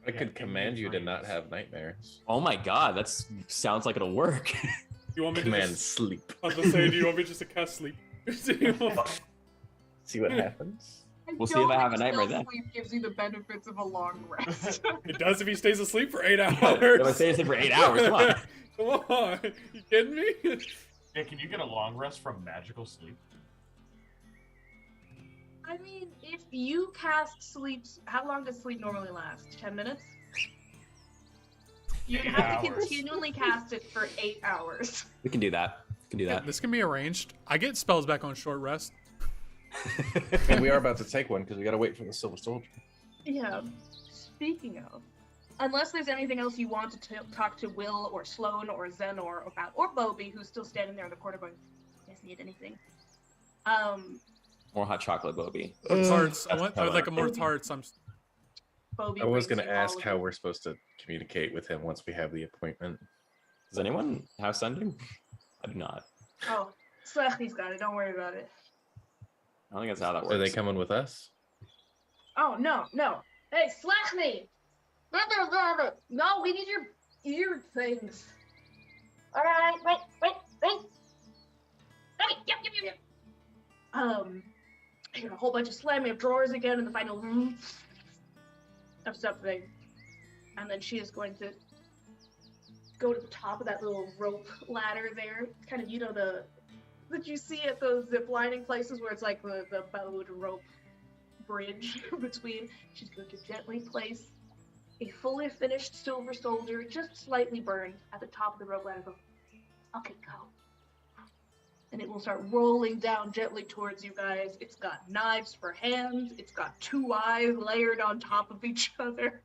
[SPEAKER 2] I could command you to not have nightmares.
[SPEAKER 3] Oh my god, that sounds like it'll work.
[SPEAKER 4] You want me to
[SPEAKER 2] Command
[SPEAKER 4] just,
[SPEAKER 2] sleep.
[SPEAKER 4] I was gonna say, do you want me just to cast sleep?
[SPEAKER 2] See what happens.
[SPEAKER 3] We'll see if I have a nightmare then.
[SPEAKER 1] Sleep gives you the benefits of a long rest.
[SPEAKER 4] It does if he stays asleep for 8
[SPEAKER 3] If
[SPEAKER 4] hours.
[SPEAKER 3] I stay asleep for 8 hours, come on.
[SPEAKER 4] Come on. You kidding me?
[SPEAKER 7] Yeah, can you get a long rest from magical sleep?
[SPEAKER 1] I mean, if you cast sleep, how long does sleep normally last? 10 minutes? You
[SPEAKER 7] 8
[SPEAKER 1] have to
[SPEAKER 7] hours.
[SPEAKER 1] continually cast it for 8 hours.
[SPEAKER 3] We can do that. We can do
[SPEAKER 4] Yeah,
[SPEAKER 3] that.
[SPEAKER 4] this can be arranged. I get spells back on short rest.
[SPEAKER 2] And we are about to take one because we got to wait for the Silver Soldier.
[SPEAKER 1] Yeah. Speaking of, unless there's anything else you want to talk to Will or Sloan or Zenor about, or Bobby, who's still standing there in the corner going, "You guys need anything?"
[SPEAKER 3] More hot chocolate, Bobby.
[SPEAKER 4] Tarts. I would
[SPEAKER 2] Hello.
[SPEAKER 4] like a more tarts.
[SPEAKER 1] Bobby
[SPEAKER 2] I was
[SPEAKER 1] brings
[SPEAKER 2] going to
[SPEAKER 1] you all
[SPEAKER 2] ask
[SPEAKER 1] of
[SPEAKER 2] how
[SPEAKER 1] it.
[SPEAKER 2] we're supposed to communicate with him once we have the appointment.
[SPEAKER 3] Does anyone have sending? I do not.
[SPEAKER 1] Oh, Slechty's got it. Don't worry about it.
[SPEAKER 3] I don't think that's how that works.
[SPEAKER 2] Are they coming with us?
[SPEAKER 1] Oh no. Hey, slap me! No, we need your ear things. Alright, wait. Yep. I hear a whole bunch of slamming of drawers again, and the final of something. And then she is going to go to the top of that little rope ladder there. Kind of, that you see at those zip lining places where it's like the bowed rope bridge between. She's going to gently place a fully finished silver soldier, just slightly burned, at the top of the rope ladder. Go, okay, go. And it will start rolling down gently towards you guys. It's got knives for hands. It's got 2 eyes layered on top of each other.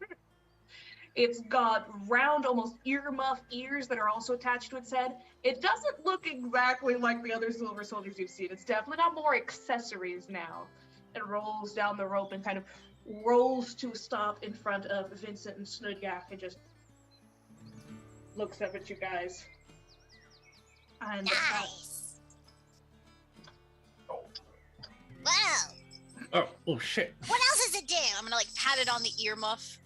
[SPEAKER 1] It's got round, almost earmuff ears that are also attached to its head. It doesn't look exactly like the other silver soldiers you've seen. It's definitely got more accessories now. It rolls down the rope and kind of rolls to a stop in front of Vincent and Snudyak and just looks up at you guys. And
[SPEAKER 6] Nice. Well,
[SPEAKER 2] Oh shit.
[SPEAKER 6] what else does it do?
[SPEAKER 8] I'm gonna like pat it on the earmuff.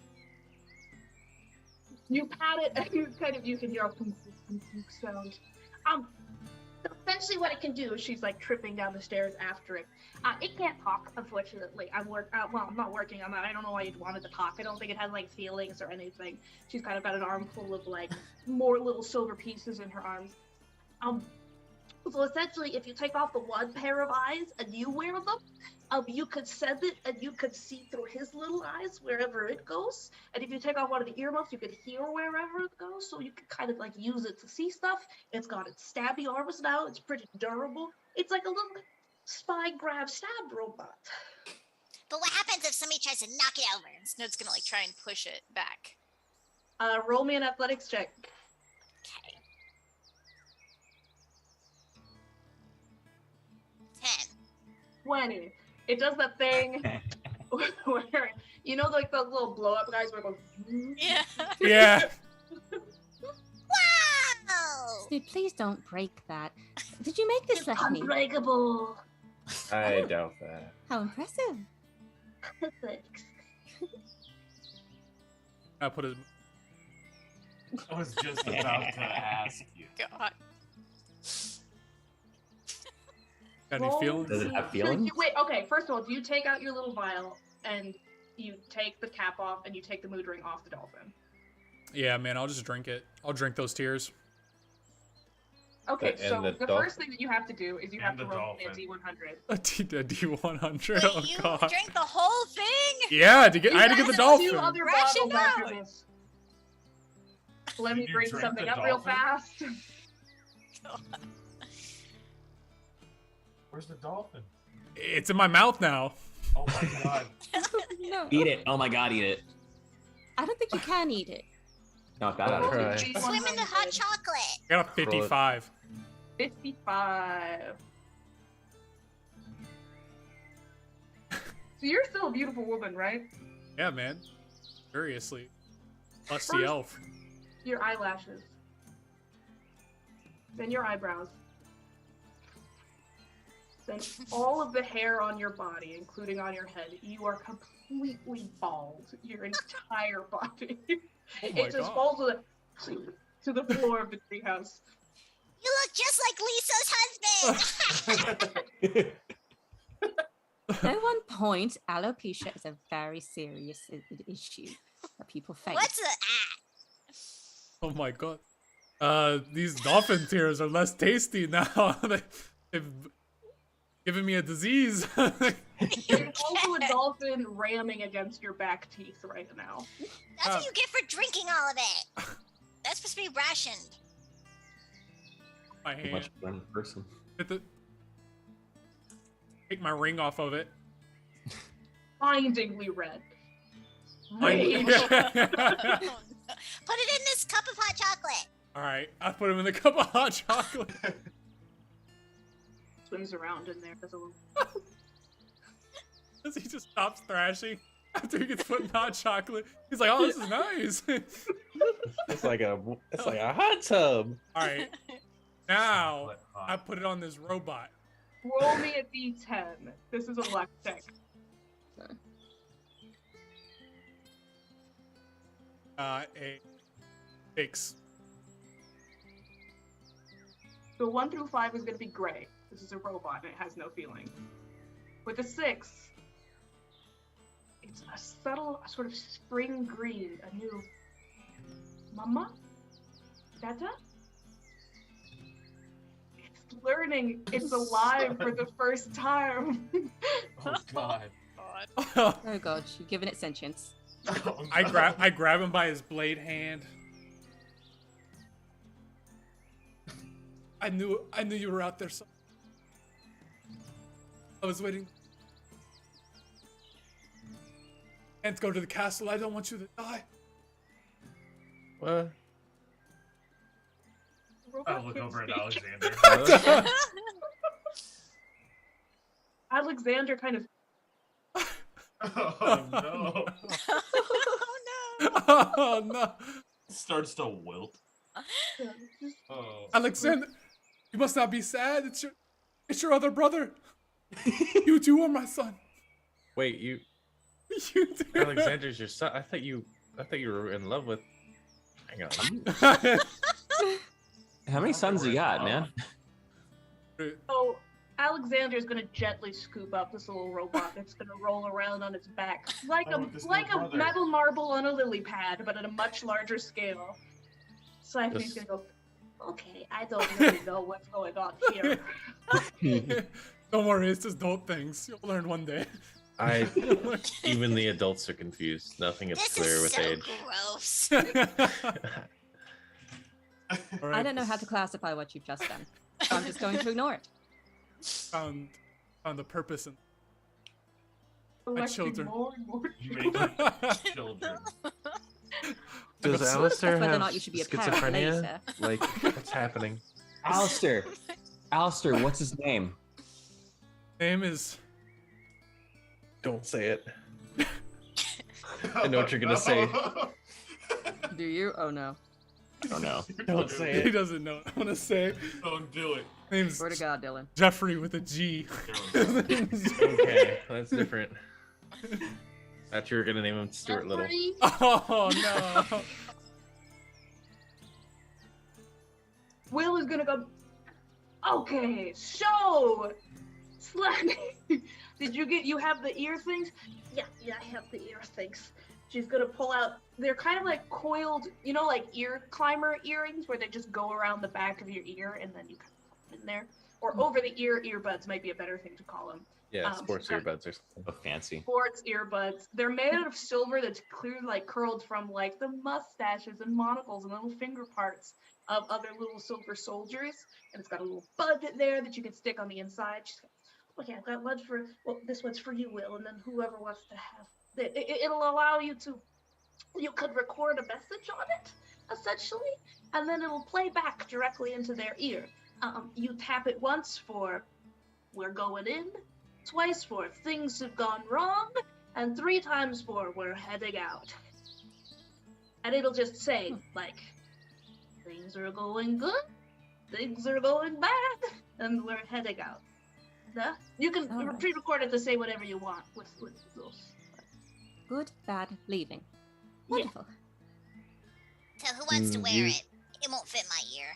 [SPEAKER 1] you pat it and you can hear a boom, boom, boom sound. Essentially what it can do is she's like tripping down the stairs after it. It can't talk, unfortunately. I'm not working on that. I don't know why you'd want it to talk. I don't think it has like feelings or anything. She's kind of got an armful of like more little silver pieces in her arms. So essentially, if you take off the one pair of eyes and you wear them, you could send it and you could see through his little eyes wherever it goes. And if you take off one of the earmuffs, you could hear wherever it goes. So you could kind of like use it to see stuff. It's got its stabby arms now. It's pretty durable. It's like a little spy grab stab robot.
[SPEAKER 6] but what happens if somebody tries to knock it over?
[SPEAKER 8] And Snow's gonna like try and push it back.
[SPEAKER 1] Roll me an athletics check.
[SPEAKER 6] Okay. 10.
[SPEAKER 1] 20. It does that thing where, like those little blow up guys where it goes.
[SPEAKER 8] Yeah.
[SPEAKER 4] Yeah.
[SPEAKER 6] Wow!
[SPEAKER 5] Snoop, please don't break that. Did you make this,
[SPEAKER 1] It's
[SPEAKER 5] Lechny?
[SPEAKER 1] unbreakable.
[SPEAKER 2] I doubt that.
[SPEAKER 5] How impressive.
[SPEAKER 1] Thanks.
[SPEAKER 4] I put his.
[SPEAKER 7] I was just about to ask you.
[SPEAKER 8] God.
[SPEAKER 4] Got any feelings?
[SPEAKER 3] Does it have feelings?
[SPEAKER 1] Wait, okay, first of all, do you take out your little vial and you take the cap off and you take the mood ring off the dolphin?
[SPEAKER 4] Yeah, man. I'll just drink it. I'll drink those tears.
[SPEAKER 1] Okay,
[SPEAKER 2] And
[SPEAKER 1] so
[SPEAKER 2] the
[SPEAKER 1] the
[SPEAKER 2] dolphin-
[SPEAKER 1] first thing that you have to do is you have
[SPEAKER 7] And
[SPEAKER 1] to
[SPEAKER 7] the
[SPEAKER 1] roll a
[SPEAKER 7] dolphin.
[SPEAKER 1] D100.
[SPEAKER 4] A D100.
[SPEAKER 8] Wait,
[SPEAKER 4] Oh
[SPEAKER 8] you
[SPEAKER 4] god.
[SPEAKER 8] drank the whole thing?
[SPEAKER 4] Yeah, I had to get the
[SPEAKER 1] Two
[SPEAKER 4] dolphin.
[SPEAKER 1] other
[SPEAKER 8] Ration
[SPEAKER 1] bottles after
[SPEAKER 8] out.
[SPEAKER 1] this. Let me
[SPEAKER 7] Did you
[SPEAKER 1] bring
[SPEAKER 7] drink
[SPEAKER 1] something
[SPEAKER 7] the
[SPEAKER 1] up real
[SPEAKER 7] dolphin?
[SPEAKER 1] fast.
[SPEAKER 7] Where's the dolphin?
[SPEAKER 4] It's in my mouth now.
[SPEAKER 7] Oh my god.
[SPEAKER 5] No,
[SPEAKER 3] Eat it. Oh my god, eat it.
[SPEAKER 5] I don't think you can eat it.
[SPEAKER 3] Knock that out of
[SPEAKER 2] Try.
[SPEAKER 3] here.
[SPEAKER 6] Swim in the hot chocolate.
[SPEAKER 4] I got a 55.
[SPEAKER 1] 55. So you're still a beautiful woman, right?
[SPEAKER 4] Yeah, man. Seriously. Plus the
[SPEAKER 1] First-
[SPEAKER 4] elf.
[SPEAKER 1] Your eyelashes. Then your eyebrows. Then all of the hair on your body, including on your head. You are completely bald. Your entire body.
[SPEAKER 4] Oh my
[SPEAKER 1] It just
[SPEAKER 4] god.
[SPEAKER 1] falls to the floor of the treehouse.
[SPEAKER 6] You look just like Lisa's husband.
[SPEAKER 5] At one point, alopecia is a very serious issue that people face.
[SPEAKER 6] What's the
[SPEAKER 4] Oh my god. These dolphin tears are less tasty now. They've given me a disease.
[SPEAKER 1] There's also a dolphin ramming against your back teeth right now.
[SPEAKER 6] That's what you get for drinking all of it. That's supposed to be rationed.
[SPEAKER 4] My
[SPEAKER 3] Too
[SPEAKER 4] hand.
[SPEAKER 3] much one person.
[SPEAKER 4] Take my ring off of it.
[SPEAKER 1] Blindingly red.
[SPEAKER 4] Rage.
[SPEAKER 6] Put it in this cup of hot chocolate.
[SPEAKER 4] Alright, I put him in the cup of hot chocolate.
[SPEAKER 1] Swims around in there. Does a little...
[SPEAKER 4] As he just stops thrashing after he gets put in hot chocolate. He's like, oh, this is nice.
[SPEAKER 2] It's like a hot tub.
[SPEAKER 4] Alright, now
[SPEAKER 7] Chocolate
[SPEAKER 4] I
[SPEAKER 7] hot.
[SPEAKER 4] put it on this robot.
[SPEAKER 1] Roll me a D10. This is a luck check.
[SPEAKER 4] A 6.
[SPEAKER 1] So 1 through 5 is going to be gray. This is a robot and it has no feeling. With a 6, it's a subtle sort of spring green, a new mama? Dada? It's learning, it's alive for the first time.
[SPEAKER 7] Oh god.
[SPEAKER 8] God.
[SPEAKER 5] Oh god, you've given it sentience.
[SPEAKER 7] Oh,
[SPEAKER 4] I
[SPEAKER 7] no.
[SPEAKER 4] grab him by his blade hand. I knew you were out there. So I was waiting. Can't go to the castle. I don't want you to die.
[SPEAKER 2] What?
[SPEAKER 7] I look over at Alexander.
[SPEAKER 1] Alexander kind of
[SPEAKER 7] Oh no.
[SPEAKER 8] Oh no.
[SPEAKER 4] Oh no,
[SPEAKER 7] Starts to wilt. Oh.
[SPEAKER 4] Alexander, you must not be sad. It's your other brother. You too are my son.
[SPEAKER 2] Wait, you
[SPEAKER 4] You too.
[SPEAKER 2] Alexander's your son. I thought you were in love with. Hang on.
[SPEAKER 3] How many sons you got, man?
[SPEAKER 1] So Alexander's gonna gently scoop up this little robot that's gonna roll around on its back like
[SPEAKER 7] Oh, with this new
[SPEAKER 1] a
[SPEAKER 7] brother.
[SPEAKER 1] metal marble on a lily pad, but at a much larger scale. Siphon's
[SPEAKER 2] This-
[SPEAKER 1] gonna go, okay, I don't really know what's going on here.
[SPEAKER 4] Don't worry, it's just adult things. You'll learn one day.
[SPEAKER 2] Even the adults are confused. Nothing is
[SPEAKER 6] This
[SPEAKER 2] clear
[SPEAKER 6] is
[SPEAKER 2] with
[SPEAKER 6] so
[SPEAKER 2] age.
[SPEAKER 6] gross.
[SPEAKER 4] All
[SPEAKER 5] I
[SPEAKER 4] right,
[SPEAKER 5] don't know how to classify what you've just done. So I'm just going to ignore it.
[SPEAKER 4] found the purpose in.
[SPEAKER 1] Collecting
[SPEAKER 4] children.
[SPEAKER 1] more and more
[SPEAKER 7] You
[SPEAKER 1] children.
[SPEAKER 7] make children.
[SPEAKER 2] Does
[SPEAKER 4] Let's
[SPEAKER 2] Alistair
[SPEAKER 5] whether or
[SPEAKER 2] have
[SPEAKER 5] not you should be a parent
[SPEAKER 2] schizophrenia?
[SPEAKER 5] later.
[SPEAKER 2] Like, what's happening?
[SPEAKER 3] Alistair. Alistair, what's his name?
[SPEAKER 4] Name is.
[SPEAKER 2] Don't say it. I know what you're gonna say.
[SPEAKER 5] Do you? Oh no.
[SPEAKER 3] Oh no.
[SPEAKER 2] Don't say
[SPEAKER 4] He
[SPEAKER 2] it.
[SPEAKER 4] doesn't know what I want to say.
[SPEAKER 7] Don't do it.
[SPEAKER 4] Name's
[SPEAKER 5] Swear to God, Dylan.
[SPEAKER 4] Jeffrey with a G.
[SPEAKER 2] Okay, that's different. Thought you were gonna name him Stuart Little.
[SPEAKER 1] Jeffrey,
[SPEAKER 4] Oh no.
[SPEAKER 1] Will is gonna go, okay, so, Slaney, did you have the ear things? Yeah, I have the ear things. She's gonna pull out, they're kind of like coiled, like ear climber earrings where they just go around the back of your ear and then you kind of put them in there. Or over the ear earbuds might be a better thing to call them.
[SPEAKER 2] Yeah, sports earbuds or something.
[SPEAKER 3] Oh, fancy.
[SPEAKER 1] Sports earbuds. They're made out of silver that's clearly like curled from like the mustaches and monocles and little finger parts of other little silver soldiers. And it's got a little bud there that you can stick on the inside. She's got, okay, I've got one for, this one's for you, Will, and then whoever wants to have it. It'll allow you to, you could record a message on it, essentially, and then it'll play back directly into their ear. You tap it once for, we're going in, twice for, things have gone wrong, and 3 times for, we're heading out. And it'll just say, like, things are going good, things are going bad, and we're heading out. Yeah? You can
[SPEAKER 5] Alright.
[SPEAKER 1] pre-record it to say whatever you want with those.
[SPEAKER 5] Good, bad, leaving.
[SPEAKER 1] Yeah.
[SPEAKER 5] Wonderful.
[SPEAKER 6] So who wants to wear
[SPEAKER 2] you-
[SPEAKER 6] it? It won't fit my ear.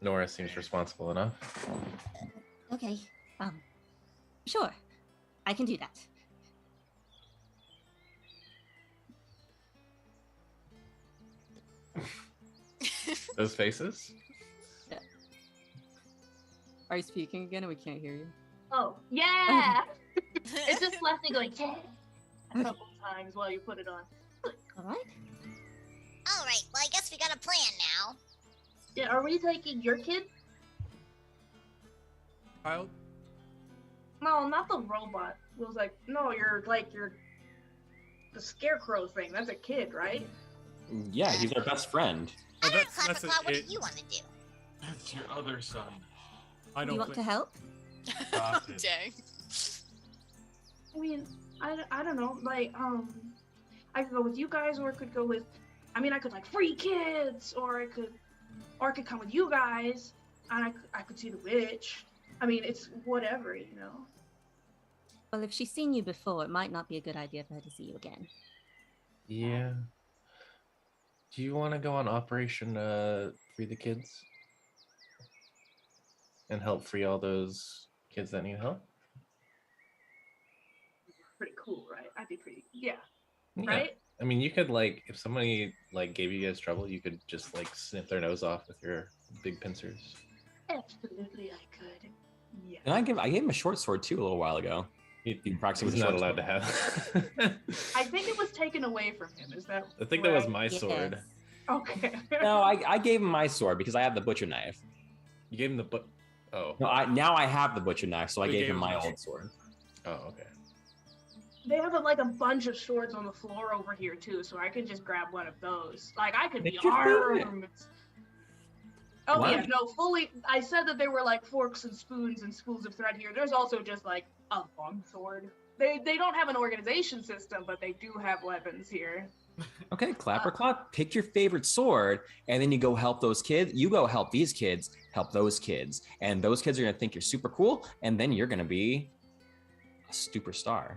[SPEAKER 2] Nora seems responsible enough.
[SPEAKER 5] Okay. Sure. I can do that.
[SPEAKER 2] Those faces?
[SPEAKER 5] Are you speaking again and we can't hear you?
[SPEAKER 1] Oh, yeah! It's just Leslie going, yeah, a couple times while you put it on.
[SPEAKER 5] Alright.
[SPEAKER 6] All right. Well, I guess we got a plan now.
[SPEAKER 1] Yeah, are we taking your kid?
[SPEAKER 4] Child.
[SPEAKER 1] No, not the robot. It was like, no, you're the scarecrow thing. That's a kid, right?
[SPEAKER 3] Yeah, he's our best friend.
[SPEAKER 4] Oh,
[SPEAKER 6] I don't know,
[SPEAKER 4] that's
[SPEAKER 6] Clapperclaw, what do
[SPEAKER 4] it.
[SPEAKER 6] you want to do?
[SPEAKER 7] That's your other son.
[SPEAKER 4] I
[SPEAKER 5] Do
[SPEAKER 4] don't
[SPEAKER 5] you want to
[SPEAKER 4] think.
[SPEAKER 5] help?
[SPEAKER 7] Stop it.
[SPEAKER 8] Dang.
[SPEAKER 1] I mean, I don't know. Like, I could go with you guys, or I could go with, I could like free kids, or I could come with you guys, and I could see the witch. I mean, it's whatever,
[SPEAKER 5] Well, if she's seen you before, it might not be a good idea for her to see you again.
[SPEAKER 2] Yeah. Do you want to go on Operation Free the Kids? And help free all those kids that need help?
[SPEAKER 1] Pretty cool, right? I'd be pretty, yeah.
[SPEAKER 2] Yeah.
[SPEAKER 1] Right?
[SPEAKER 2] I mean, you could, like, if somebody, like, gave you guys trouble, you could just, like, snip their nose off with your big pincers.
[SPEAKER 1] Absolutely, I could. Yeah.
[SPEAKER 3] And I gave him a short sword too a little while ago. You practice with
[SPEAKER 2] He's
[SPEAKER 3] a
[SPEAKER 2] not
[SPEAKER 3] short
[SPEAKER 2] allowed
[SPEAKER 3] sword.
[SPEAKER 2] to have.
[SPEAKER 1] I think it was taken away from him. Is that
[SPEAKER 2] I think that was
[SPEAKER 1] right?
[SPEAKER 2] my sword.
[SPEAKER 5] Yes.
[SPEAKER 1] Okay.
[SPEAKER 3] No, I gave him my sword because I have the butcher knife.
[SPEAKER 2] You gave him the book. Oh.
[SPEAKER 3] No, now I have the butcher knife, so I
[SPEAKER 4] You
[SPEAKER 3] gave
[SPEAKER 4] gave
[SPEAKER 3] him
[SPEAKER 4] him
[SPEAKER 3] my
[SPEAKER 4] the-
[SPEAKER 3] old sword.
[SPEAKER 2] Oh, okay.
[SPEAKER 1] They have a bunch of swords on the floor over here too, so I can just grab one of those. Like I could be
[SPEAKER 3] Make your favorite.
[SPEAKER 1] armed. Oh
[SPEAKER 3] What?
[SPEAKER 1] yeah, no, fully. I said that there were like forks and spoons and spools of thread here. There's also just like a long sword. They don't have an organization system, but they do have weapons here.
[SPEAKER 3] Okay, Clapperclap, pick your favorite sword, and then you go help those kids. You go help these kids, help those kids, and those kids are gonna think you're super cool, and then you're gonna be a superstar.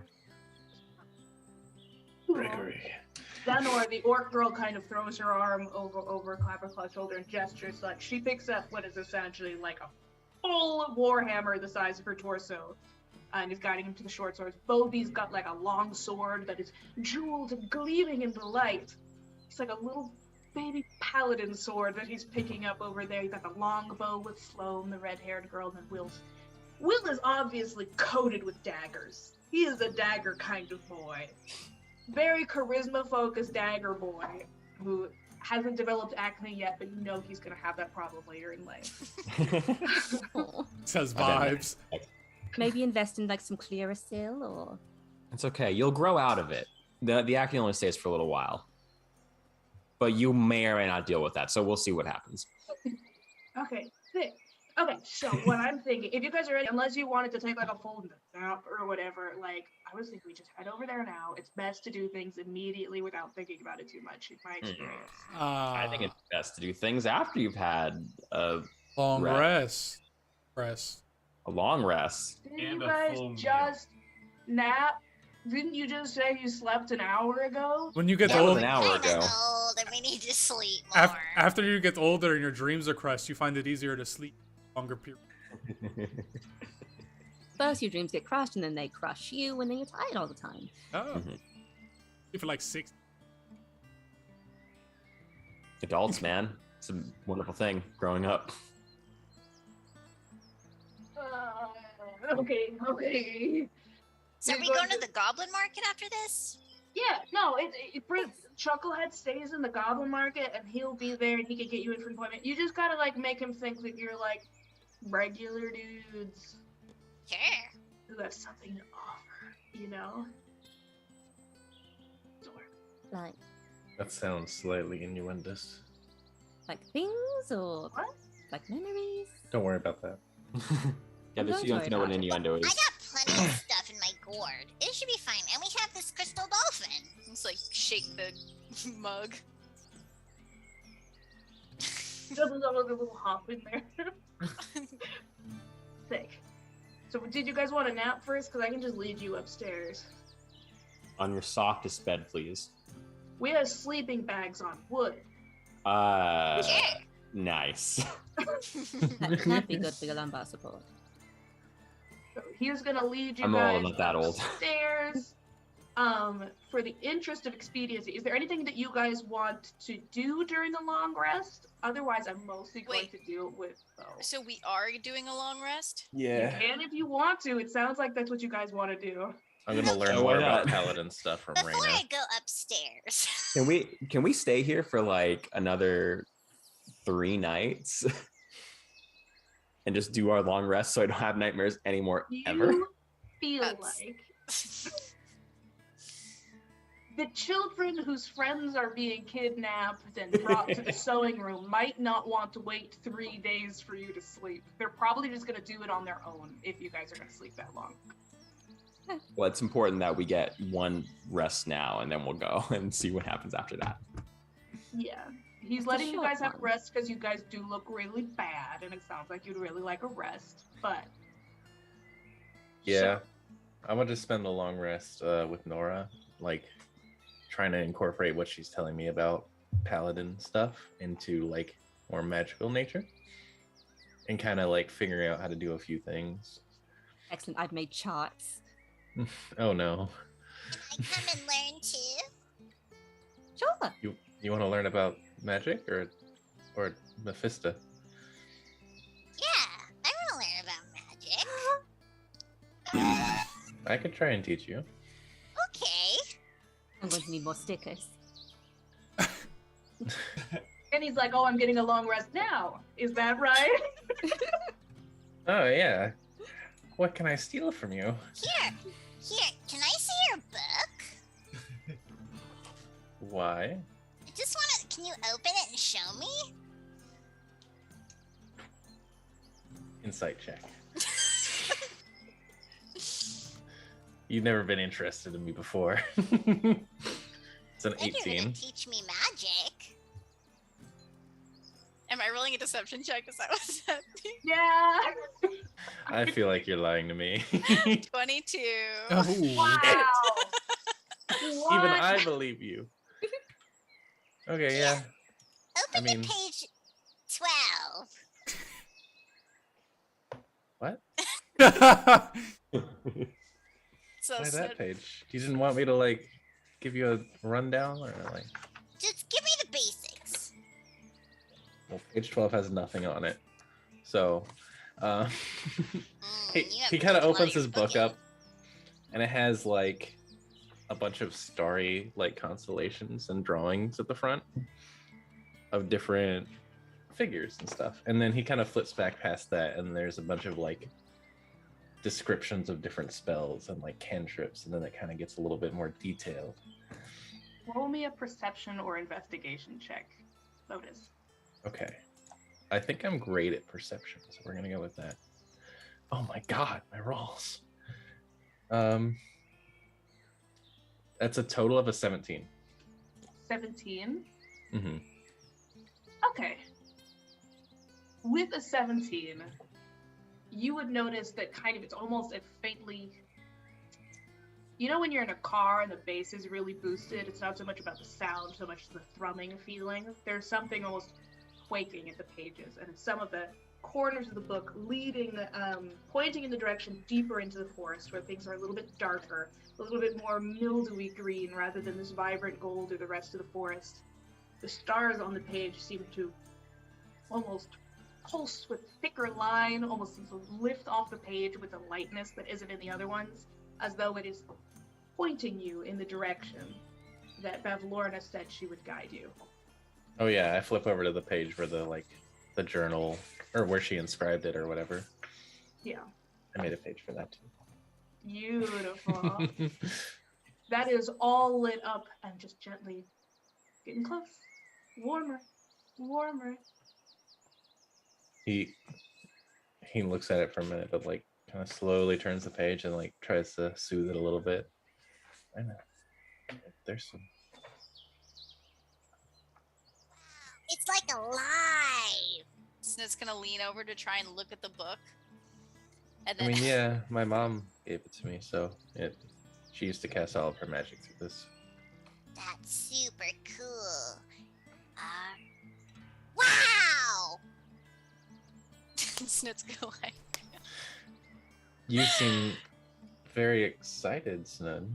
[SPEAKER 2] Gregory.
[SPEAKER 1] Zanor, the orc girl, kind of throws her arm over Clapperclap's shoulder and gestures like she picks up what is essentially like a full warhammer the size of her torso, and is guiding him to the short swords. Bobby's got like a long sword that is jeweled and gleaming in the light. It's like a little baby paladin sword that he's picking up over there. He's got the long bow with Sloane, the red-haired girl, and then Will's. Will is obviously coated with daggers. He is a dagger kind of boy. Very charisma-focused dagger boy who hasn't developed acne yet, but you know he's gonna have that problem later in life.
[SPEAKER 5] Aw.
[SPEAKER 4] Says
[SPEAKER 3] I bet.
[SPEAKER 4] vibes.
[SPEAKER 5] Maybe invest in like some Clearasil or
[SPEAKER 3] It's okay. You'll grow out of it. The acne only stays for a little while, but you may or may not deal with that. So we'll see what happens.
[SPEAKER 1] Okay, sick. Okay, so what I'm thinking, if you guys are ready, unless you wanted to take like a full nap or whatever, like I was thinking we just head over there now. It's best to do things immediately without thinking about it too much, in my experience.
[SPEAKER 3] I think it's best to do things after you've had a
[SPEAKER 4] long
[SPEAKER 3] rest.
[SPEAKER 4] rest.
[SPEAKER 3] a long rest.
[SPEAKER 1] Didn't
[SPEAKER 7] And
[SPEAKER 1] you
[SPEAKER 7] a
[SPEAKER 1] guys
[SPEAKER 7] full meal.
[SPEAKER 1] just nap? Didn't you just say you slept an hour ago?
[SPEAKER 4] When you get
[SPEAKER 3] That was
[SPEAKER 4] old,
[SPEAKER 3] an hour
[SPEAKER 6] Kinda
[SPEAKER 3] ago.
[SPEAKER 6] old, and we need to sleep more.
[SPEAKER 4] after you get older and your dreams are crushed, you find it easier to sleep longer period.
[SPEAKER 5] first your dreams get crushed and then they crush you and then you're tired all the time.
[SPEAKER 4] Oh,
[SPEAKER 3] Mhm.
[SPEAKER 4] if you're like 6.
[SPEAKER 3] Adults, man. It's a wonderful thing growing up.
[SPEAKER 1] Okay.
[SPEAKER 6] So are we going to the goblin market after this?
[SPEAKER 1] Yeah, no, Chucklehead stays in the Goblin Market, and he'll be there, and he can get you in for an appointment. You just gotta like make him think that you're like regular dudes
[SPEAKER 6] Sure.
[SPEAKER 1] who have something to offer, you know?
[SPEAKER 5] Like
[SPEAKER 2] That sounds slightly innuendous.
[SPEAKER 5] things or
[SPEAKER 1] What?
[SPEAKER 5] like memories.
[SPEAKER 2] Don't worry about that.
[SPEAKER 3] Yeah,
[SPEAKER 5] I'm
[SPEAKER 3] this
[SPEAKER 5] going
[SPEAKER 3] you don't
[SPEAKER 5] to
[SPEAKER 3] know what
[SPEAKER 5] worry
[SPEAKER 3] an
[SPEAKER 5] about
[SPEAKER 3] innuendo
[SPEAKER 6] I
[SPEAKER 3] is.
[SPEAKER 6] got plenty of stuff in my gourd. It should be fine. And we have this crystal dolphin.
[SPEAKER 8] Just like shake the mug.
[SPEAKER 1] Just a little hop in there. Sick. So did you guys want to nap first? Because I can just lead you upstairs.
[SPEAKER 3] On your softest bed, please.
[SPEAKER 1] We have sleeping bags on wood.
[SPEAKER 6] Sure.
[SPEAKER 3] Nice.
[SPEAKER 5] That can't be good for your lumbar support.
[SPEAKER 1] So he's gonna lead you
[SPEAKER 3] I'm
[SPEAKER 1] guys
[SPEAKER 3] not that old.
[SPEAKER 1] upstairs. For the interest of expediency, is there anything that you guys want to do during the long rest? Otherwise, I'm mostly going
[SPEAKER 8] Wait.
[SPEAKER 1] to deal with Bo.
[SPEAKER 8] So we are doing a long rest?
[SPEAKER 2] Yeah.
[SPEAKER 1] And if you want to, it sounds like that's what you guys want to do.
[SPEAKER 2] I'm gonna learn
[SPEAKER 3] Oh,
[SPEAKER 2] more
[SPEAKER 3] why
[SPEAKER 2] about
[SPEAKER 3] not?
[SPEAKER 2] paladin stuff from
[SPEAKER 6] Before
[SPEAKER 2] Reyna.
[SPEAKER 6] I go upstairs.
[SPEAKER 3] Can we stay here for like another 3 nights? And just do our long rest so I don't have nightmares anymore ever?
[SPEAKER 1] You feel
[SPEAKER 8] That's-
[SPEAKER 1] like the children whose friends are being kidnapped and brought to the sewing room might not want to wait 3 days for you to sleep. They're probably just going to do it on their own if you guys are going to sleep that long.
[SPEAKER 3] Well, it's important that we get one rest now and then we'll go and see what happens after that.
[SPEAKER 1] Yeah. He's
[SPEAKER 5] It's a
[SPEAKER 1] letting you
[SPEAKER 5] short
[SPEAKER 1] guys have
[SPEAKER 5] one.
[SPEAKER 1] rest because you guys do look really bad and it sounds like you'd really like a rest. But
[SPEAKER 2] Yeah. I'm gonna just spend a long rest with Nora, like trying to incorporate what she's telling me about paladin stuff into like more magical nature, and kind of like figuring out how to do a few things.
[SPEAKER 5] Excellent. I've made charts.
[SPEAKER 2] Oh no.
[SPEAKER 6] Can I come and learn too?
[SPEAKER 5] Sure.
[SPEAKER 2] You want to learn about magic or Mephisto?
[SPEAKER 6] Yeah, I want to learn about magic.
[SPEAKER 2] I could try and teach you.
[SPEAKER 6] Okay.
[SPEAKER 5] I'm going to need more stickers.
[SPEAKER 1] And he's like, "Oh, I'm getting a long rest now. Is that right?"
[SPEAKER 2] Oh yeah. What can I steal from you?
[SPEAKER 6] Here, can I see your book?
[SPEAKER 2] Why?
[SPEAKER 6] I just want to, can you open it and show me?
[SPEAKER 2] Insight check. You've never been interested in me before. It's an
[SPEAKER 6] Then you're
[SPEAKER 2] 18.
[SPEAKER 6] gonna teach me magic.
[SPEAKER 8] Am I rolling a deception check? Is that what's happening?
[SPEAKER 1] Yeah.
[SPEAKER 2] I feel like you're lying to me.
[SPEAKER 8] 22.
[SPEAKER 4] Oh.
[SPEAKER 1] Wow.
[SPEAKER 2] Even I believe you. Okay, yeah.
[SPEAKER 6] Open
[SPEAKER 2] I mean-
[SPEAKER 6] to page 12.
[SPEAKER 2] What?
[SPEAKER 8] So
[SPEAKER 2] Why
[SPEAKER 8] Snit,
[SPEAKER 2] that page? You didn't want me to like give you a rundown or like?
[SPEAKER 6] Just give me the basics.
[SPEAKER 2] Well, page 12 has nothing on it. So, he
[SPEAKER 6] You have
[SPEAKER 2] kind of
[SPEAKER 6] page one
[SPEAKER 2] opens
[SPEAKER 6] your
[SPEAKER 2] his book
[SPEAKER 6] in.
[SPEAKER 2] up, and it has like a bunch of starry like constellations and drawings at the front of different figures and stuff. And then he kind of flips back past that, and there's a bunch of like descriptions of different spells and like cantrips, and then it kind of gets a little bit more detailed.
[SPEAKER 1] Roll me a perception or investigation check, Lotus.
[SPEAKER 2] Okay. I think I'm great at perception, so we're gonna go with that. Oh my god, my rolls. That's a total of a 17.
[SPEAKER 1] 17.
[SPEAKER 2] Mm-hmm.
[SPEAKER 1] Okay. With a 17, you would notice that kind of it's almost a faintly. You know when you're in a car and the bass is really boosted, it's not so much about the sound, so much the thrumming feeling. There's something almost quaking at the pages, and some of the corners of the book leading, pointing in the direction deeper into the forest, where things are a little bit darker, a little bit more mildewy green rather than this vibrant gold or the rest of the forest. The stars on the page seem to almost pulse with thicker line, almost seems to lift off the page with a lightness that isn't in the other ones, as though it is pointing you in the direction that Bavlorna said she would guide you.
[SPEAKER 2] Oh yeah, I flip over to the page where the journal, or where she inscribed it or whatever.
[SPEAKER 1] Yeah.
[SPEAKER 2] I made a page for that too.
[SPEAKER 1] Beautiful. That is all lit up and just gently getting close. Warmer. Warmer.
[SPEAKER 2] He looks at it for a minute, but like kind of slowly turns the page and like tries to soothe it a little bit. I know. There's some.
[SPEAKER 6] It's like alive.
[SPEAKER 8] Snit's gonna lean over to try and look at the book. And
[SPEAKER 2] I
[SPEAKER 8] then
[SPEAKER 2] mean, yeah, my mom gave it to me, so she used to cast all of her magic through this.
[SPEAKER 6] That's super cool. Wow!
[SPEAKER 8] Snit's gonna like
[SPEAKER 2] You seem very excited, Snud.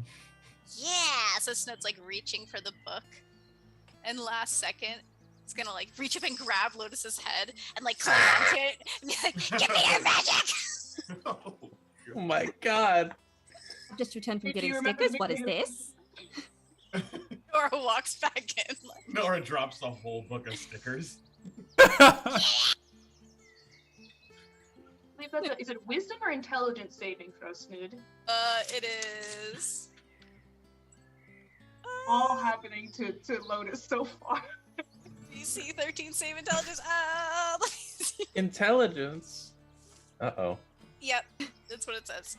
[SPEAKER 8] yeah. So Snit's like reaching for the book, and last second, it's gonna like reach up and grab Lotus's head and like climb onto it and be like, "Give me your magic!"
[SPEAKER 2] Oh my god!
[SPEAKER 5] I've just returned from
[SPEAKER 1] Did
[SPEAKER 5] getting
[SPEAKER 1] you remember
[SPEAKER 5] stickers. What is
[SPEAKER 1] me?
[SPEAKER 5] this?
[SPEAKER 8] Nora walks back in. Like,
[SPEAKER 7] Nora drops the whole book of stickers.
[SPEAKER 1] I believe that's is it wisdom or intelligence saving throw, Snood?
[SPEAKER 8] it is
[SPEAKER 1] All happening to Lotus so far.
[SPEAKER 8] DC 13 save intelligence. Let me see.
[SPEAKER 2] Intelligence. Uh-oh.
[SPEAKER 8] Yep, that's what it says.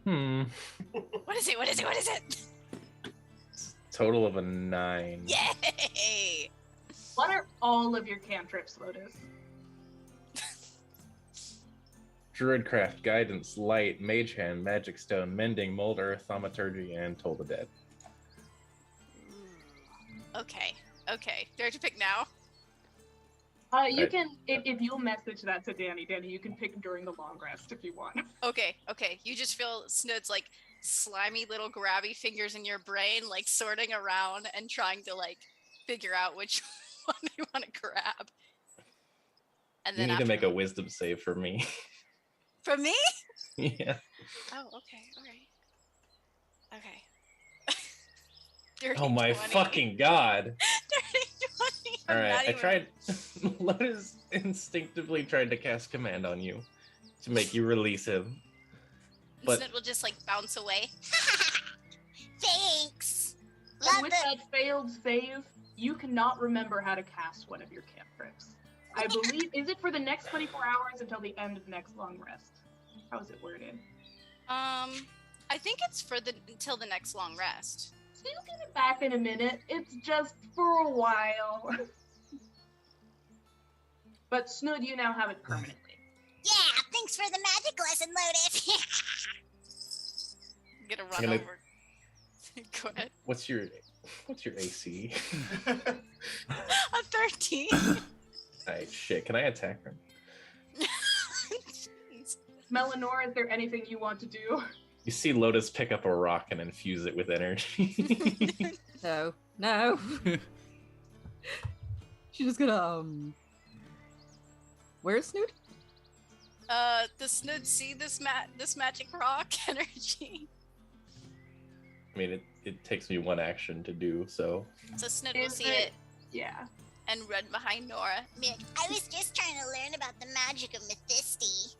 [SPEAKER 8] What is it? What is it? What is it?
[SPEAKER 2] Total of a 9.
[SPEAKER 8] Yay!
[SPEAKER 1] What are all of your cantrips, Lotus?
[SPEAKER 2] Druidcraft, Guidance, Light, Mage Hand, Magic Stone, Mending, Mold Earth, Thaumaturgy, and Toll the Dead.
[SPEAKER 8] Okay. Do I have to pick now?
[SPEAKER 1] You
[SPEAKER 2] Right.
[SPEAKER 1] can, if you'll message that to Danny, you can pick during the long rest if you want.
[SPEAKER 8] Okay. You just feel Snood's like slimy little grabby fingers in your brain, like sorting around and trying to like figure out which one you want to grab. And
[SPEAKER 2] You
[SPEAKER 8] then
[SPEAKER 2] need to
[SPEAKER 8] after
[SPEAKER 2] make a wisdom save for me.
[SPEAKER 8] from me?
[SPEAKER 2] Yeah.
[SPEAKER 8] Oh, okay, all right. Okay. Dirty
[SPEAKER 2] Oh my
[SPEAKER 8] 20.
[SPEAKER 2] fucking god.
[SPEAKER 8] Dirty 20.
[SPEAKER 2] All
[SPEAKER 8] I'm
[SPEAKER 2] right,
[SPEAKER 8] not
[SPEAKER 2] I
[SPEAKER 8] even-
[SPEAKER 2] tried. Lotus instinctively tried to cast command on you to make you release him. But
[SPEAKER 8] Snood will just like bounce away.
[SPEAKER 6] Thanks.
[SPEAKER 1] And
[SPEAKER 6] Love
[SPEAKER 1] with
[SPEAKER 6] the
[SPEAKER 1] that failed save, you cannot remember how to cast one of your cantrips. I believe, is it for the next 24 hours until the end of the next long rest? How is it worded?
[SPEAKER 8] I think it's for until the next long rest.
[SPEAKER 1] So you'll get it back in a minute. It's just for a while. But Snood, you now have it permanently.
[SPEAKER 6] Yeah, thanks for the magic lesson, Lotus.
[SPEAKER 8] I'm gonna run
[SPEAKER 2] I'm gonna-
[SPEAKER 8] over. Go ahead.
[SPEAKER 2] what's your AC?
[SPEAKER 8] A 13.
[SPEAKER 2] Alright, shit. Can I attack him?
[SPEAKER 8] Jeez.
[SPEAKER 1] Melanor, is there anything you want to do?
[SPEAKER 2] You see Lotus pick up a rock and infuse it with energy.
[SPEAKER 9] No. She's just gonna Where's Snood?
[SPEAKER 8] Does Snood see this magic rock energy?
[SPEAKER 2] I mean, it takes me one action to do so.
[SPEAKER 8] So Snood will
[SPEAKER 1] Is
[SPEAKER 8] see
[SPEAKER 1] it-
[SPEAKER 8] it
[SPEAKER 1] Yeah.
[SPEAKER 8] and run behind Nora.
[SPEAKER 6] Mick, I was just trying to learn about the magic of Mephisti.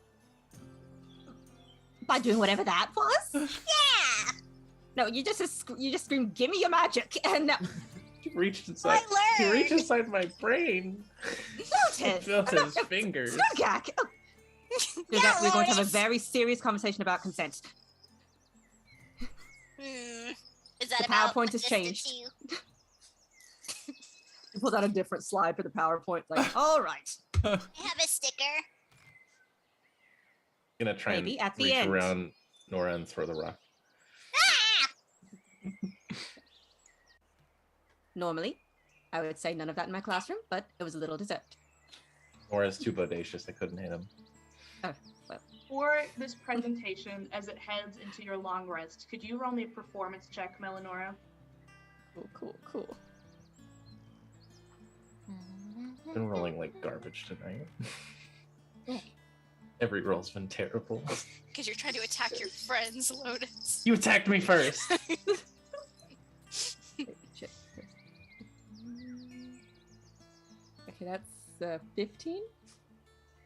[SPEAKER 9] By doing whatever that was?
[SPEAKER 6] Yeah,
[SPEAKER 9] No, you just scream, "Give me your magic!" And
[SPEAKER 2] He reached inside.
[SPEAKER 6] I
[SPEAKER 2] He
[SPEAKER 6] learned.
[SPEAKER 2] reached inside my brain.
[SPEAKER 9] Lotus!
[SPEAKER 2] Felt his fingers.
[SPEAKER 9] Snugak! We're going to have a very serious conversation about consent.
[SPEAKER 6] Is that
[SPEAKER 9] The
[SPEAKER 6] about
[SPEAKER 9] PowerPoint has
[SPEAKER 6] Mephisti
[SPEAKER 9] changed.
[SPEAKER 6] too?
[SPEAKER 9] He pulls out a different slide for the PowerPoint. Like, all right.
[SPEAKER 6] I have a sticker.
[SPEAKER 2] Gonna try
[SPEAKER 9] Maybe
[SPEAKER 2] and
[SPEAKER 9] at the
[SPEAKER 2] reach
[SPEAKER 9] end.
[SPEAKER 2] around Nora and throw the rock.
[SPEAKER 6] Ah!
[SPEAKER 9] Normally, I would say none of that in my classroom, but it was a little deserved.
[SPEAKER 2] Nora's too bodacious. I couldn't hit him.
[SPEAKER 1] For this presentation, as it heads into your long rest, could you roll me a performance check, Melanora?
[SPEAKER 9] Cool.
[SPEAKER 2] Been rolling like garbage tonight. Every roll's been terrible.
[SPEAKER 8] Because you're trying to attack your friends, Lotus.
[SPEAKER 2] You attacked me first.
[SPEAKER 9] Shit. Okay, that's 15?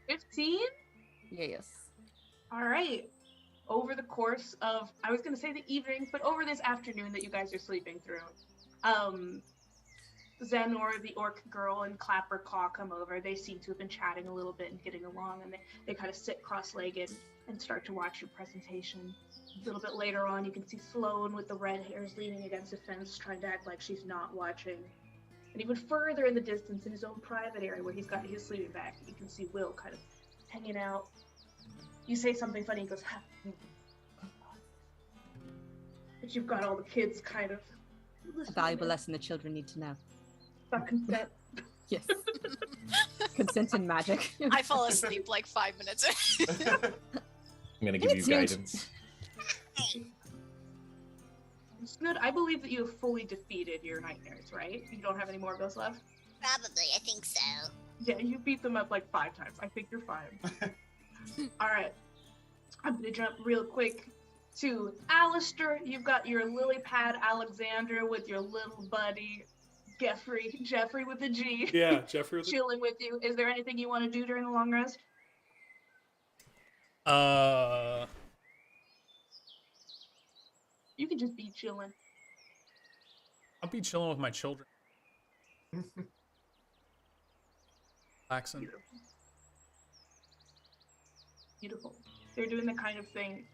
[SPEAKER 1] 15?
[SPEAKER 9] Yes.
[SPEAKER 1] All right. Over the course of, I was going to say the evening, but over this afternoon that you guys are sleeping through, Xanor, the orc girl, and Clapper Caw come over. They seem to have been chatting a little bit and getting along, and they kind of sit cross-legged and start to watch your presentation. A little bit later on, you can see Sloane with the red hairs leaning against a fence, trying to act like she's not watching. And even further in the distance, in his own private area where he's got his sleeping bag, you can see Will kind of hanging out. You say something funny, he goes, ha. But you've got all the kids kind of
[SPEAKER 9] A
[SPEAKER 1] listening
[SPEAKER 9] valuable
[SPEAKER 1] in.
[SPEAKER 9] lesson the children need to know.
[SPEAKER 1] About consent.
[SPEAKER 9] Yes. Consent and magic.
[SPEAKER 8] I fall asleep like 5 minutes.
[SPEAKER 2] I'm gonna give you
[SPEAKER 9] It's huge.
[SPEAKER 2] guidance.
[SPEAKER 1] Snood, I believe that you have fully defeated your nightmares, right? You don't have any more of those left?
[SPEAKER 6] Probably, I think so.
[SPEAKER 1] Yeah, you beat them up like 5 times. I think you're fine. Alright. I'm gonna jump real quick to Alistair. You've got your lily pad Alexander with your little buddy Jeffrey with a G.
[SPEAKER 4] Yeah, Jeffrey. Was
[SPEAKER 1] Chilling with you. Is there anything you want to do during the long rest? You can just be chilling.
[SPEAKER 4] I'll be chilling with my children. Relaxing.
[SPEAKER 1] Beautiful. Beautiful. They're doing the kind of thing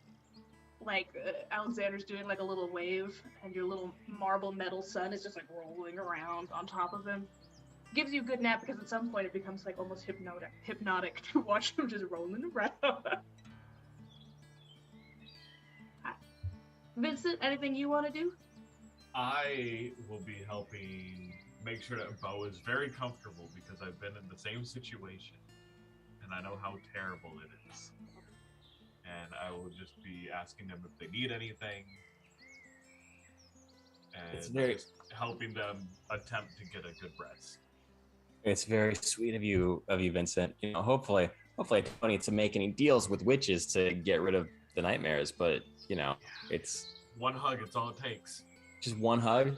[SPEAKER 1] like Alexander's doing like a little wave, and your little marble metal sun is just like rolling around on top of him. Gives you a good nap because at some point it becomes like almost hypnotic to watch him just rolling around. Vincent, anything you want to do?
[SPEAKER 7] I will be helping make sure that Bo is very comfortable because I've been in the same situation and I know how terrible it is. And I will just be asking them if they need anything and just helping them attempt to get a good rest.
[SPEAKER 3] It's very sweet of you, Vincent. You know, hopefully I don't need to make any deals with witches to get rid of the nightmares, but you know, it's
[SPEAKER 7] one hug. It's all it takes.
[SPEAKER 3] Just one hug,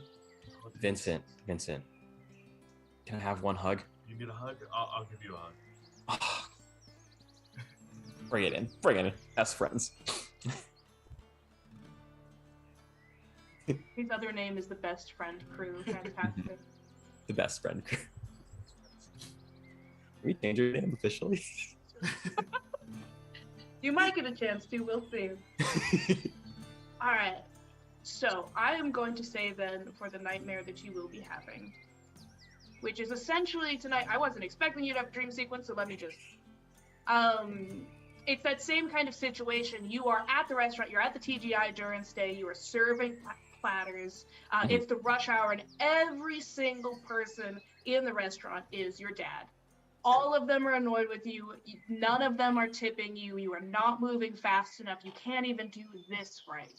[SPEAKER 3] Vincent. Can I have one hug?
[SPEAKER 7] You need a hug? I'll give you a hug.
[SPEAKER 3] Oh. Bring it in. Best friends.
[SPEAKER 1] His other name is the Best Friend Crew. Fantastic.
[SPEAKER 3] The best friend crew. Can we change your name officially?
[SPEAKER 1] You might get a chance to. We'll see. All right. So I am going to say then for the nightmare that you will be having, which is essentially tonight. I wasn't expecting you to have a dream sequence, so let me just. It's that same kind of situation. You are at the restaurant. You're at the TGI Durance Day. You are serving platters. It's the rush hour, and every single person in the restaurant is your dad. All of them are annoyed with you. None of them are tipping you. You are not moving fast enough. You can't even do this right.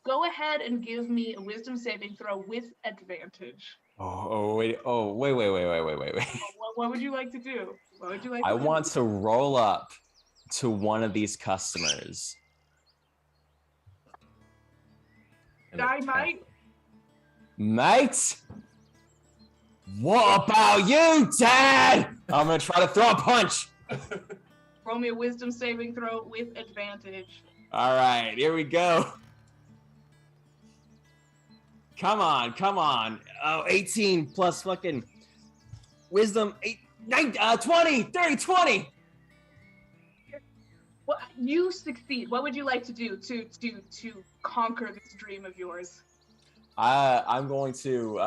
[SPEAKER 1] Go ahead and give me a wisdom saving throw with advantage.
[SPEAKER 3] Wait.
[SPEAKER 1] What would you like to do?
[SPEAKER 3] I want to roll up to one of these customers. Mate? What about you, Dad? I'm gonna try to throw a punch.
[SPEAKER 1] Roll me a wisdom saving throw with advantage.
[SPEAKER 3] All right, here we go. Come on. Oh, 18 plus fucking wisdom. 20, 30, 20.
[SPEAKER 1] Well, you succeed. What would you like to do to conquer this dream of yours?
[SPEAKER 3] I'm going to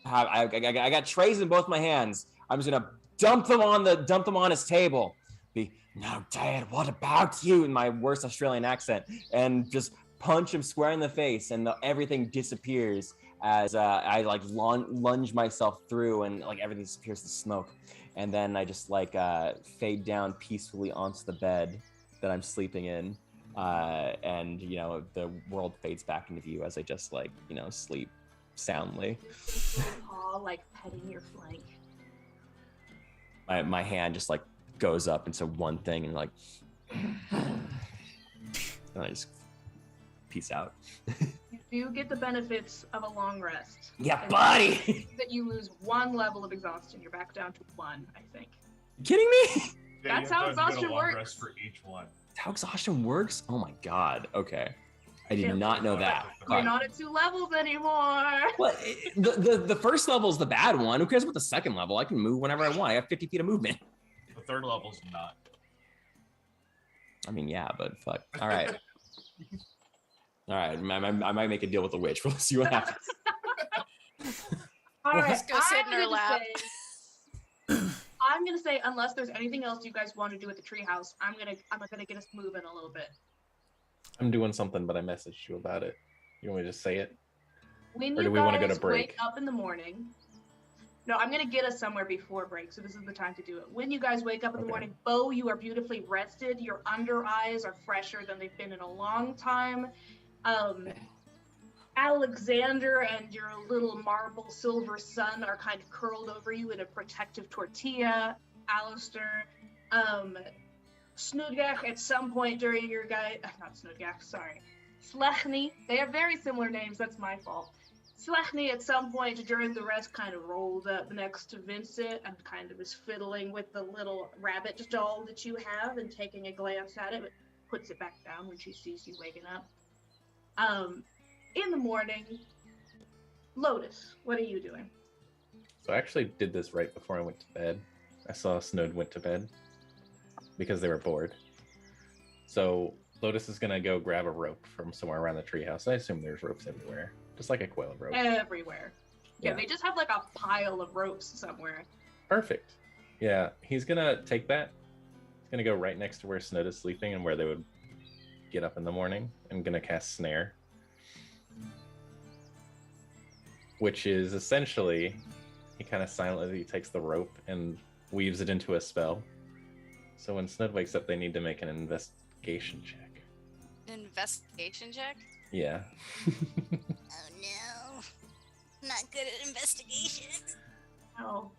[SPEAKER 3] I got trays in both my hands. I'm just gonna dump them on his table. No, Dad, what about you? In my worst Australian accent, and just punch him square in the face, and everything disappears as I like lunge myself through, and like everything disappears to smoke, and then I just like fade down peacefully onto the bed that I'm sleeping in, and you know the world fades back into view as I just like sleep soundly.
[SPEAKER 1] Paw like petting your flank.
[SPEAKER 3] My hand just like goes up into one thing and like, and I just peace out.
[SPEAKER 1] You do get the benefits of a long rest.
[SPEAKER 3] Yeah, buddy.
[SPEAKER 1] That you lose 1 level of exhaustion. You're back down to 1, I think.
[SPEAKER 3] You kidding me?
[SPEAKER 7] Yeah,
[SPEAKER 1] That's how exhaustion works.
[SPEAKER 7] Rest for each one.
[SPEAKER 3] That's how exhaustion works? Oh my god. Okay. I did not know that.
[SPEAKER 1] You're not at 2 levels anymore.
[SPEAKER 3] Well, the first level is the bad one. Who cares about the second level? I can move whenever I want. I have 50 feet of movement.
[SPEAKER 7] The third level's not.
[SPEAKER 3] I mean, yeah, but fuck. All right. All right. I might make a deal with the witch. We'll see what happens.
[SPEAKER 1] All right.
[SPEAKER 8] Let's go sit in her lap.
[SPEAKER 1] I'm gonna say, unless there's anything else you guys want to do at the treehouse, I'm gonna get us moving a little bit.
[SPEAKER 2] I'm doing something, but I messaged you about it. You want me to just say it?
[SPEAKER 1] When
[SPEAKER 2] Or
[SPEAKER 1] you
[SPEAKER 2] do we want to go
[SPEAKER 1] guys
[SPEAKER 2] to break?
[SPEAKER 1] wake up in the morning. No, I'm gonna get us somewhere before break, so this is the time to do it. When you guys wake up in the morning, Bo, you are beautifully rested. Your under eyes are fresher than they've been in a long time. Alexander and your little marble silver son are kind of curled over you in a protective tortilla. Alistair, Snudgak at some point during your not Snudgak, sorry. Slechny, they have very similar names, that's my fault. Slechny at some point during the rest kind of rolled up next to Vincent and kind of is fiddling with the little rabbit doll that you have and taking a glance at it, but puts it back down when she sees you waking up. In the morning, Lotus, what are you doing?
[SPEAKER 2] So I actually did this right before I went to bed. I saw Snood went to bed because they were bored. So Lotus is gonna go grab a rope from somewhere around the treehouse. I assume there's ropes everywhere, just like a coil of rope.
[SPEAKER 1] Everywhere. Yeah,
[SPEAKER 2] Yeah.
[SPEAKER 1] they just have like a pile of ropes somewhere.
[SPEAKER 2] Perfect. Yeah, he's gonna take that. He's gonna go right next to where Snood is sleeping and where they would get up in the morning. I'm gonna cast Snare, which is essentially he kind of silently takes the rope and weaves it into a spell. So when Snood wakes up, they need to make an investigation check.
[SPEAKER 8] Investigation check?
[SPEAKER 2] Yeah.
[SPEAKER 6] Oh no. Not good at investigation.
[SPEAKER 1] Oh.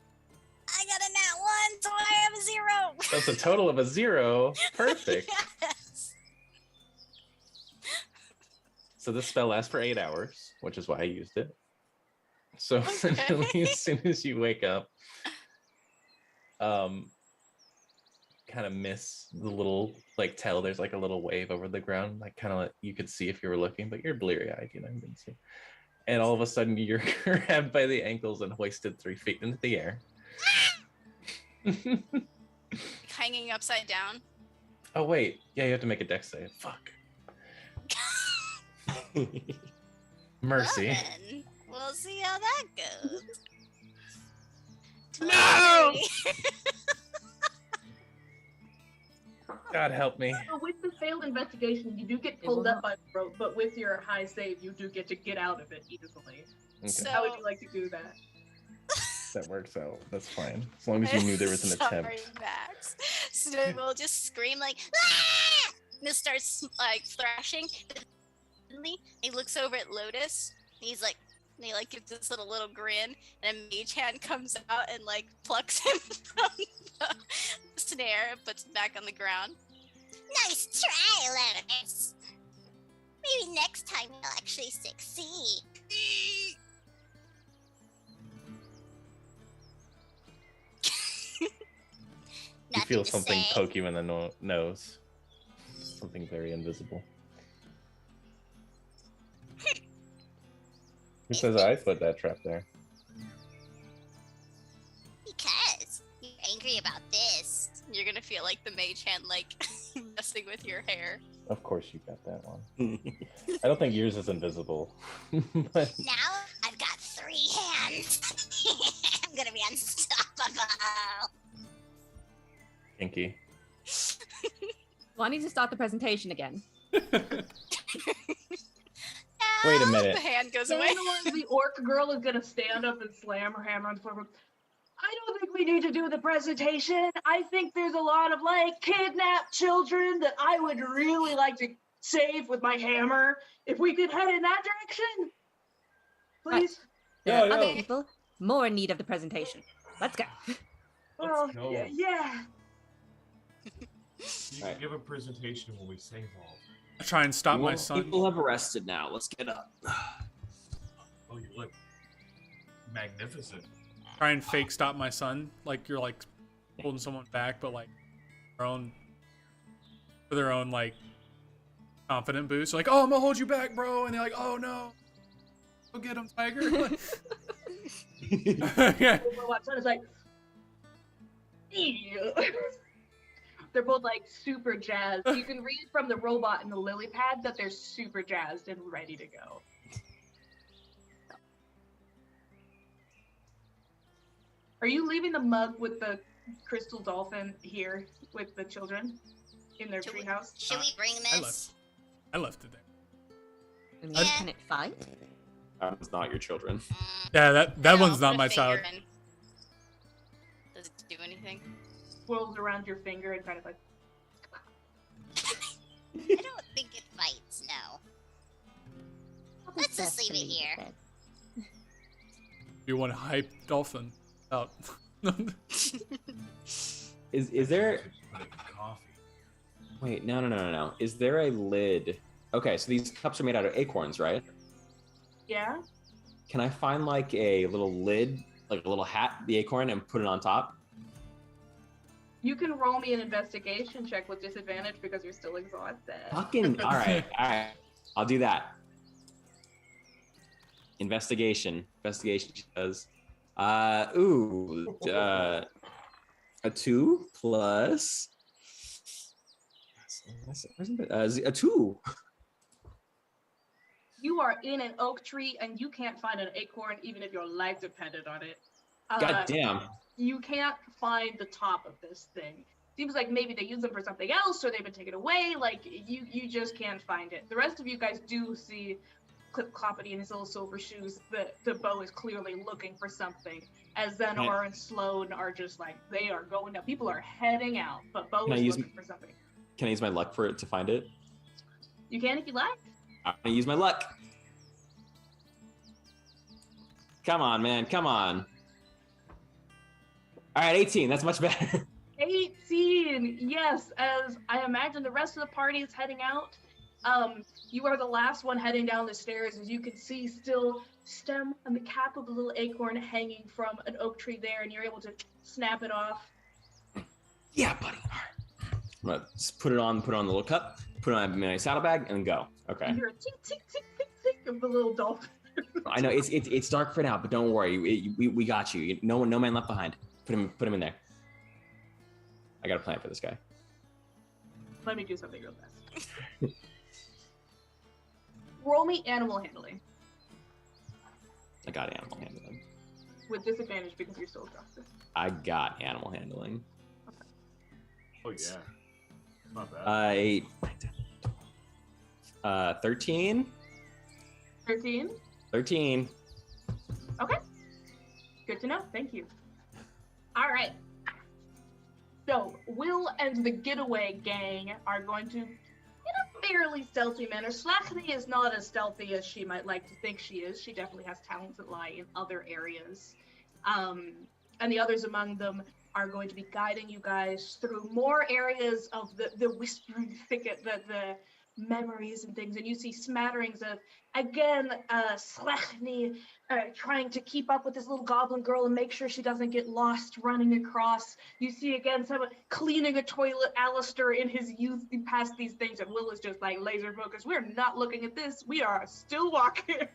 [SPEAKER 6] I got a nat 1, so I have a 0.
[SPEAKER 2] That's a total of a 0. Perfect.
[SPEAKER 6] Yes.
[SPEAKER 2] So this spell lasts for 8 hours, which is why I used it. So essentially, as soon as you wake up, kind of miss the little, like, tell there's like a little wave over the ground, like kind of like you could see if you were looking, but you're bleary-eyed, you didn't see. And all of a sudden, you're grabbed by the ankles and hoisted 3 feet into the air.
[SPEAKER 8] Hanging upside down.
[SPEAKER 2] Oh wait, yeah, you have to make a dex save. Fuck. Mercy.
[SPEAKER 6] Well, then, we'll see how that goes.
[SPEAKER 2] No!
[SPEAKER 6] 23.
[SPEAKER 2] God help me.
[SPEAKER 1] So with the failed investigation, you do get pulled up by the rope, but with your high save, you do get to get out of it easily.
[SPEAKER 2] Okay.
[SPEAKER 8] So,
[SPEAKER 1] How would you like to do that?
[SPEAKER 2] That works out. That's fine. As long as you knew there was an
[SPEAKER 8] Sorry,
[SPEAKER 2] attempt.
[SPEAKER 8] Max. Snood will just scream like, ah! And just starts like thrashing. Suddenly, he looks over at Lotus. And he's like, and he like gives this little grin, and a mage hand comes out and like plucks him from the snare and puts him back on the ground.
[SPEAKER 6] Nice try, Lotus. Maybe next time you'll actually succeed.
[SPEAKER 2] You
[SPEAKER 6] Nothing
[SPEAKER 2] feel
[SPEAKER 6] to
[SPEAKER 2] something
[SPEAKER 6] say.
[SPEAKER 2] poke you in the nose. Something very invisible. Who says I put that trap there?
[SPEAKER 6] Because you're angry about this.
[SPEAKER 8] You're gonna feel like the mage hand like messing with your hair.
[SPEAKER 2] Of course you got that one. I don't think yours is invisible. But
[SPEAKER 6] Now I've got 3 hands. I'm gonna be unstoppable.
[SPEAKER 2] kinky.
[SPEAKER 5] Well, I need to start the presentation again.
[SPEAKER 2] Wait a minute.
[SPEAKER 8] The hand goes away.
[SPEAKER 1] The orc girl is gonna stand up and slam her hammer on the floor. I don't think we need to do the presentation. I think there's a lot of like kidnapped children that I would really like to save with my hammer. If we could head in that direction, please.
[SPEAKER 5] There are
[SPEAKER 2] Yeah,
[SPEAKER 5] other
[SPEAKER 2] yeah.
[SPEAKER 5] people more in need of the presentation. Let's go.
[SPEAKER 1] Well,
[SPEAKER 7] go.
[SPEAKER 1] yeah.
[SPEAKER 7] You can give a presentation when we save all.
[SPEAKER 4] I try and stop my
[SPEAKER 3] Well,
[SPEAKER 4] son.
[SPEAKER 3] people have arrested now. Let's get up.
[SPEAKER 7] Oh, you look magnificent.
[SPEAKER 4] Try and fake stop my son, like you're like holding someone back, but like their own for their own like confident boost. Like, oh, I'm gonna hold you back, bro, and they're like, oh no, go get him, Tiger. Yeah.
[SPEAKER 1] Robot son is like, "Ew." They're both like super jazzed. You can read from the robot and the lily pad that they're super jazzed and ready to go. Are you leaving the mug with the crystal dolphin here with the children in their
[SPEAKER 6] Should we-
[SPEAKER 1] treehouse?
[SPEAKER 6] Should we bring
[SPEAKER 4] I
[SPEAKER 6] this?
[SPEAKER 4] left it there.
[SPEAKER 5] I mean,
[SPEAKER 6] Yeah.
[SPEAKER 5] can it fight?
[SPEAKER 3] It's not your children.
[SPEAKER 4] Yeah, that
[SPEAKER 8] No,
[SPEAKER 4] one's not
[SPEAKER 8] put a
[SPEAKER 4] my
[SPEAKER 8] finger
[SPEAKER 4] child.
[SPEAKER 8] in. Does it do anything?
[SPEAKER 1] Swirls around your finger and kind of like,
[SPEAKER 6] I don't think it fights, no. Let's just leave it here.
[SPEAKER 4] You want to hype dolphin out?
[SPEAKER 3] Is there?
[SPEAKER 7] Put it in coffee.
[SPEAKER 3] Wait, no. Is there a lid? Okay, so these cups are made out of acorns, right?
[SPEAKER 1] yeah?
[SPEAKER 3] Can I find like a little lid, like a little hat, the acorn, and put it on top?
[SPEAKER 1] You can roll me an investigation check with disadvantage because you're still exhausted.
[SPEAKER 3] Fucking all right. I'll do that. Investigation does. A 2 plus. A 2.
[SPEAKER 1] You are in an oak tree and you can't find an acorn even if your life depended on it.
[SPEAKER 3] God damn.
[SPEAKER 1] You can't find the top of this thing. Seems like maybe they use them for something else, or they've been taken away. Like, you just can't find it. The rest of you guys do see Clip Cloppity in his little silver shoes. The bow is clearly looking for something. As Zenor and Sloan are just like, they are going up. People are heading out, but Bo is looking for something.
[SPEAKER 3] Can I use my luck for it to find it?
[SPEAKER 1] You can if you like.
[SPEAKER 3] I'm gonna use my luck. Come on, man. Come on. All right, 18. That's much better.
[SPEAKER 1] 18, yes. As I imagine the rest of the party is heading out, you are the last one heading down the stairs. As you can see, still stem and the cap of the little acorn hanging from an oak tree there, and you're able to snap it off.
[SPEAKER 3] Yeah, buddy. All right. I'm gonna just put it on the little cup, put it on my saddlebag, and go. Okay.
[SPEAKER 1] You hear a tick, tick, tick, tick, tick of the little dolphin.
[SPEAKER 3] I know it's dark for now, but don't worry. We got you. No man left behind. Put him in there. I got a plan for this guy.
[SPEAKER 1] Let me do something real fast. Roll me animal handling.
[SPEAKER 3] I got animal handling.
[SPEAKER 1] With disadvantage because you're still exhausted.
[SPEAKER 3] I got animal handling.
[SPEAKER 1] Okay.
[SPEAKER 7] Oh yeah. Not bad.
[SPEAKER 3] 8, 13.
[SPEAKER 1] 13?
[SPEAKER 3] 13.
[SPEAKER 1] Okay. Good to know. Thank you. All right. So, Will and the Getaway Gang are going to, in a fairly stealthy manner. Slachny is not as stealthy as she might like to think she is. She definitely has talents that lie in other areas. And the others among them are going to be guiding you guys through more areas of the whispering thicket, the memories and things. And you see smatterings of, again, Slachny trying to keep up with this little goblin girl and make sure she doesn't get lost running across. You see again someone cleaning a toilet, Alistair in his youth past these things, and Will is just like laser focused. We're not looking at this. We are still walking.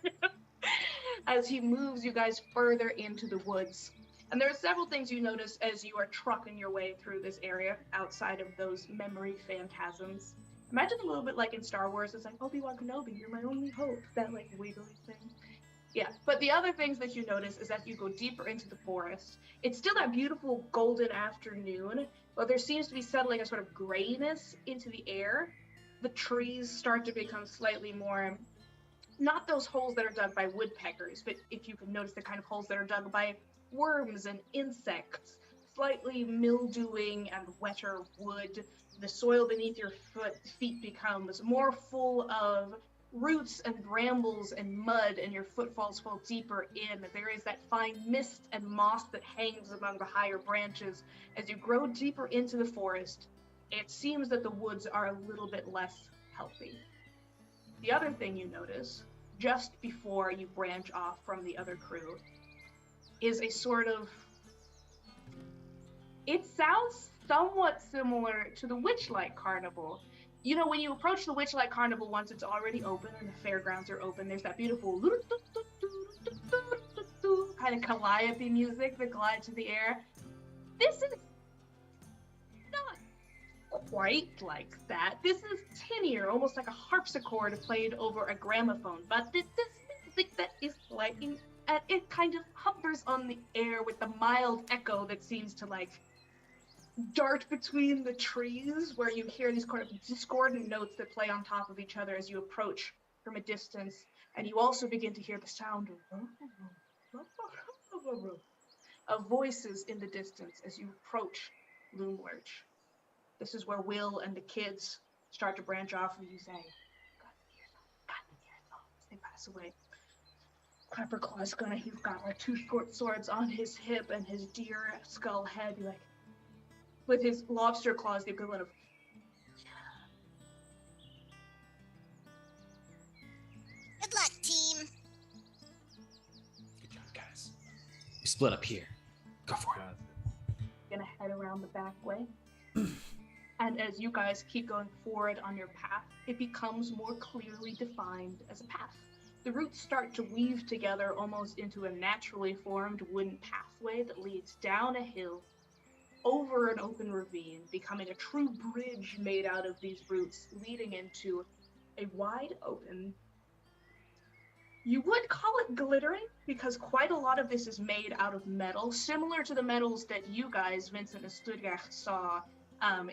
[SPEAKER 1] As he moves you guys further into the woods. And there are several things you notice as you are trucking your way through this area outside of those memory phantasms. Imagine a little bit like in Star Wars, it's like, Obi-Wan Kenobi, you're my only hope, that like wiggly thing. Yeah, but the other things that you notice is that you go deeper into the forest. It's still that beautiful golden afternoon, but there seems to be settling a sort of grayness into the air. The trees start to become slightly more, not those holes that are dug by woodpeckers, but if you can notice the kind of holes that are dug by worms and insects, slightly mildewing and wetter wood. The soil beneath your feet becomes more full of roots and brambles and mud, and your footfalls fall deeper in. There is that fine mist and moss that hangs among the higher branches. As you grow deeper into the forest, it seems that the woods are a little bit less healthy. The other thing you notice, just before you branch off from the other crew, is a sort of, it sounds somewhat similar to the Witchlight Carnival. You know, when you approach the Witchlight Carnival once it's already open and the fairgrounds are open, there's that beautiful kind of calliope music that glides through the air. This is not quite like that. This is tinnier, almost like a harpsichord played over a gramophone, but this music that is lighting, and it kind of hovers on the air with the mild echo that seems to like dart between the trees, where you hear these kind of discordant notes that play on top of each other as you approach from a distance, and you also begin to hear the sound of voices in the distance as you approach Loomlurch. This is where Will and the kids start to branch off, and you say, "Got the ears off," as they pass away. Clapperclaw's he's got like 2 short swords on his hip and his deer skull head, like, with his lobster claws, the equivalent of.
[SPEAKER 6] Good luck, team.
[SPEAKER 3] Good job, guys. We split up here. Go for it.
[SPEAKER 1] Gonna head around the back way. And as you guys keep going forward on your path, it becomes more clearly defined as a path. The roots start to weave together almost into a naturally formed wooden pathway that leads down a hill, over an open ravine, becoming a true bridge made out of these roots, leading into a wide open. You would call it glittering, because quite a lot of this is made out of metal, similar to the metals that you guys, Vincent and Studgach, saw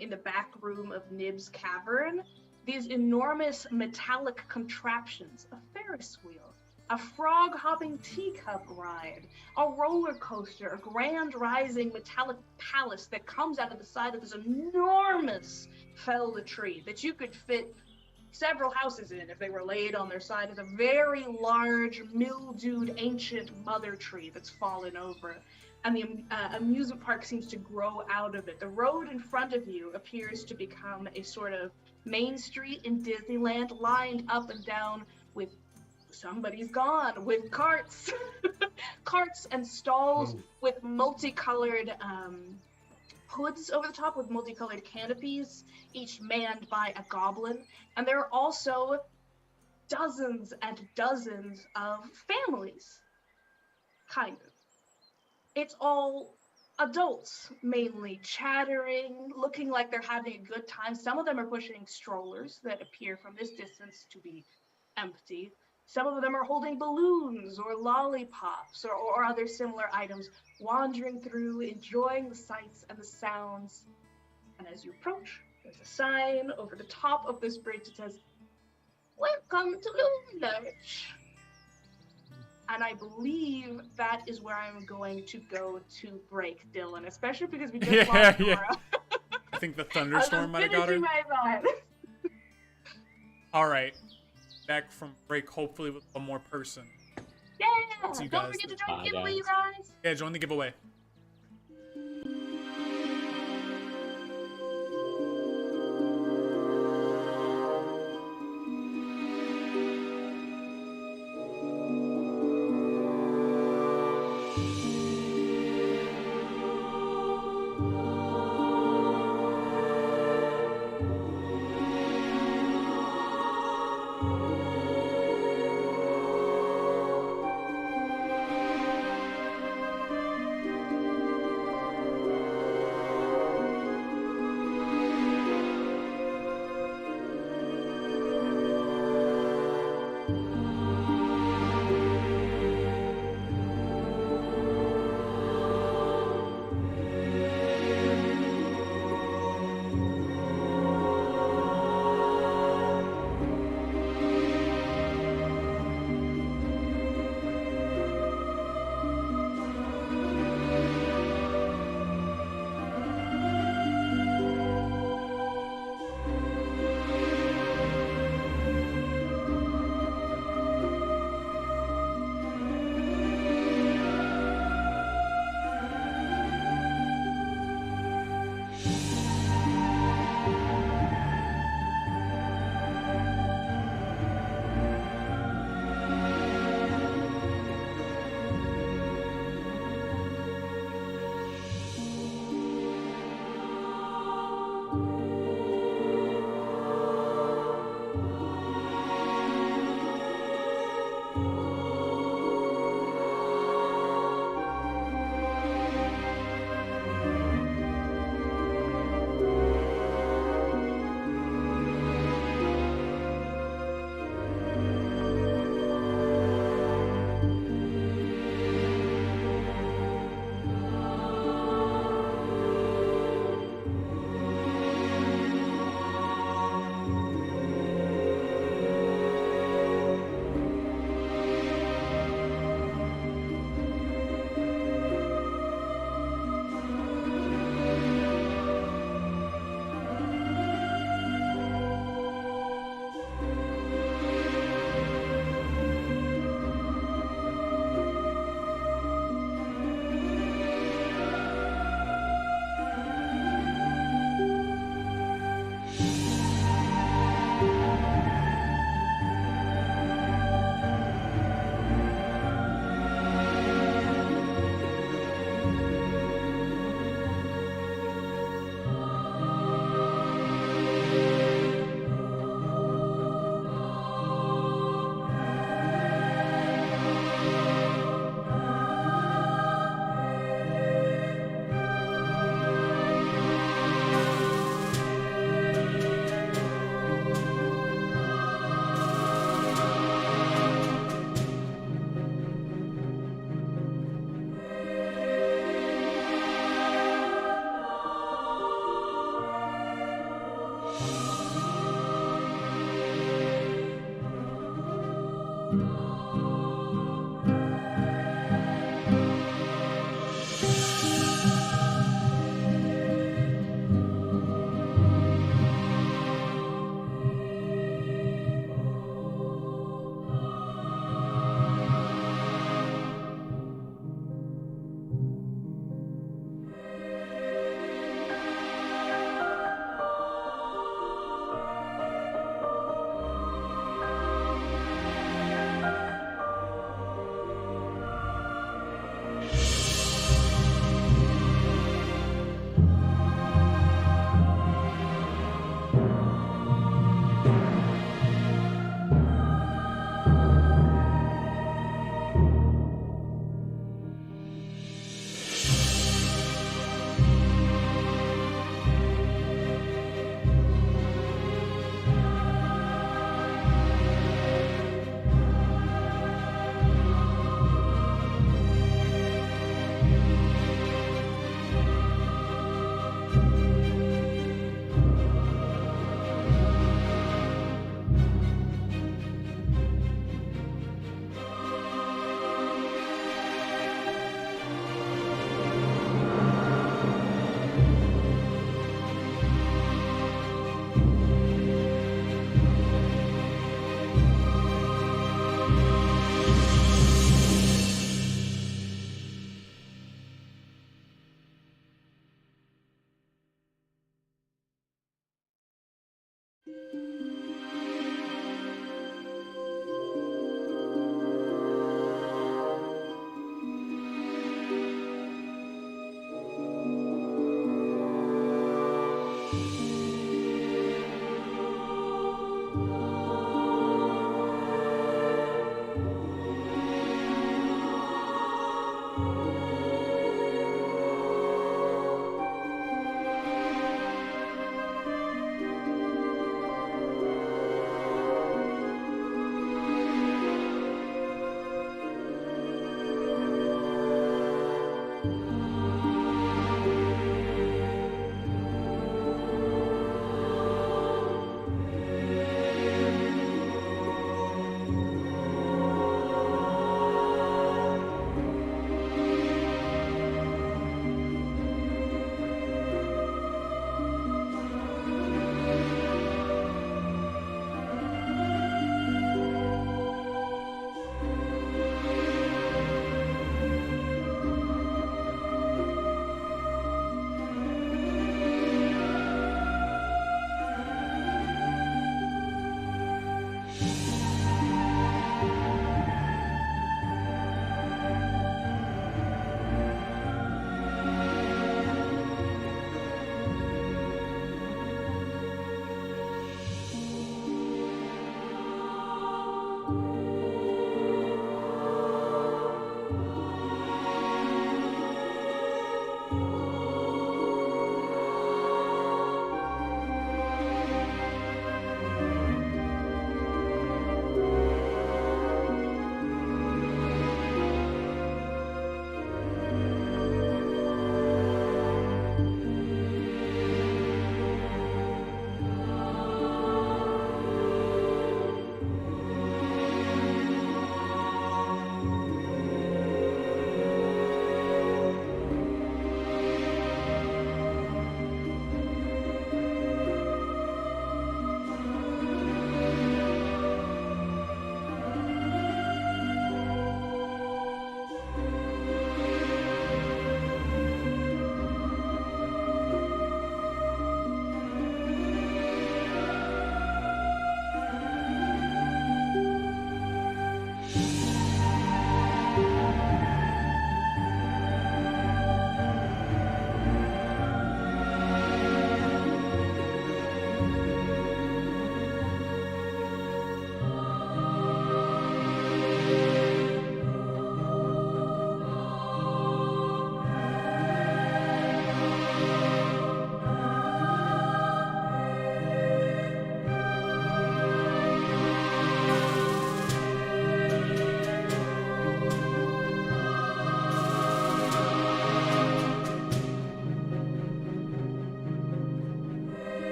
[SPEAKER 1] in the back room of Nib's cavern, these enormous metallic contraptions, a Ferris wheel, a frog-hopping teacup ride, a roller coaster, a grand rising metallic palace that comes out of the side of this enormous felled tree that you could fit several houses in if they were laid on their side. Is a very large, mildewed, ancient mother tree that's fallen over. And the amusement park seems to grow out of it. The road in front of you appears to become a sort of main street in Disneyland, lined up and down with somebody's gone, with carts, carts and stalls with multicolored hoods over the top with multicolored canopies, each manned by a goblin. And there are also dozens and dozens of families, kind of. It's all adults, mainly, chattering, looking like they're having a good time. Some of them are pushing strollers that appear from this distance to be empty. Some of them are holding balloons or lollipops or other similar items, wandering through, enjoying the sights and the sounds. And as you approach, there's a sign over the top of this bridge that says, "Welcome to Lurch." And I believe that is where I'm going to go to break, Dylan, especially because we just lost Nora.
[SPEAKER 4] I think the thunderstorm might have got her.
[SPEAKER 1] My thought.
[SPEAKER 4] All right. Back from break, hopefully with one more person.
[SPEAKER 1] Yeah!
[SPEAKER 4] See you
[SPEAKER 1] Don't
[SPEAKER 4] guys
[SPEAKER 1] forget to
[SPEAKER 3] then.
[SPEAKER 1] join the giveaway,
[SPEAKER 3] Bye,
[SPEAKER 1] you guys!
[SPEAKER 4] Yeah, join the giveaway.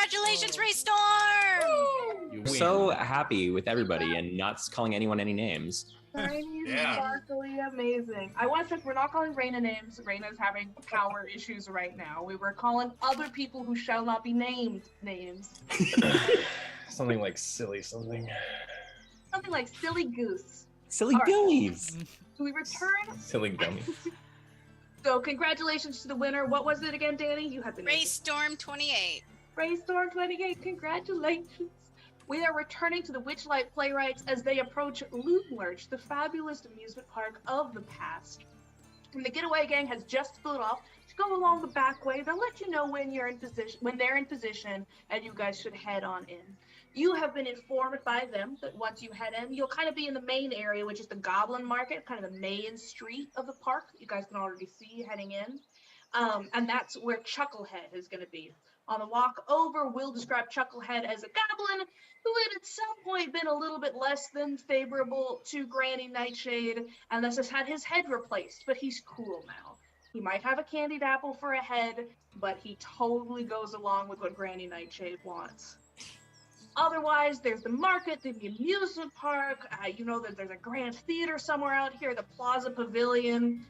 [SPEAKER 8] Congratulations, Raystorm!
[SPEAKER 2] You
[SPEAKER 3] I'm
[SPEAKER 2] win.
[SPEAKER 3] so happy with everybody and not calling anyone any names.
[SPEAKER 1] Shiny,
[SPEAKER 7] Yeah.
[SPEAKER 1] sparkly, amazing. I want to stress we're not calling Raina names. Raina's having power issues right now. We were calling other people who shall not be named names.
[SPEAKER 2] Something like silly something.
[SPEAKER 1] Something like Silly Goose.
[SPEAKER 3] Silly
[SPEAKER 1] All right.
[SPEAKER 3] Billies.
[SPEAKER 1] So we return.
[SPEAKER 2] Silly gummy.
[SPEAKER 1] So congratulations to the winner. What was it again, Danny? You had the name.
[SPEAKER 8] Raystorm 28.
[SPEAKER 1] Brainstorm 28, congratulations. We are returning to the Witchlight Playwrights as they approach LURK, the fabulous amusement park of the past. And the Getaway Gang has just split off to go along the back way. They'll let you know when you're in position, when they're in position, and you guys should head on in. You have been informed by them that once you head in, you'll kind of be in the main area, which is the Goblin Market, kind of the main street of the park. You guys can already see heading in. And that's where Chucklehead is going to be. On the walk over, we'll describe Chucklehead as a goblin who had at some point been a little bit less than favorable to Granny Nightshade and thus has had his head replaced, but he's cool now. He might have a candied apple for a head, but he totally goes along with what Granny Nightshade wants. Otherwise, there's the market, the amusement park, you know that there's a grand theater somewhere out here, the Plaza Pavilion.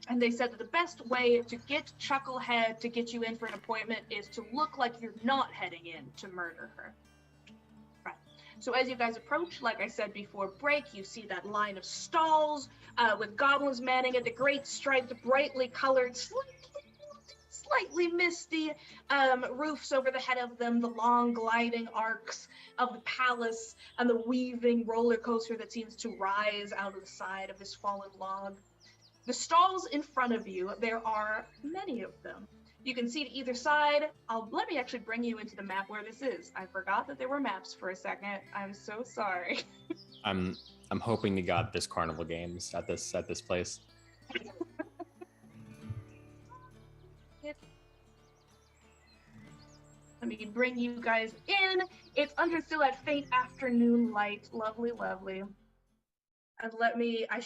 [SPEAKER 1] And they said that the best way to get Chucklehead to get you in for an appointment is to look like you're not heading in to murder her. Right. So as you guys approach, like I said before break, you see that line of stalls with goblins manning it, the great striped, brightly colored, slightly misty roofs over the head of them, the long gliding arcs of the palace, and the weaving roller coaster that seems to rise out of the side of this fallen log. The stalls in front of you, there are many of them. You can see to either side. Let me actually bring you into the map where this is. I forgot that there were maps for a second. I'm so sorry.
[SPEAKER 3] I'm hoping to God there's carnival games at this place.
[SPEAKER 1] Let me bring you guys in. It's under still that faint afternoon light. Lovely, lovely. And I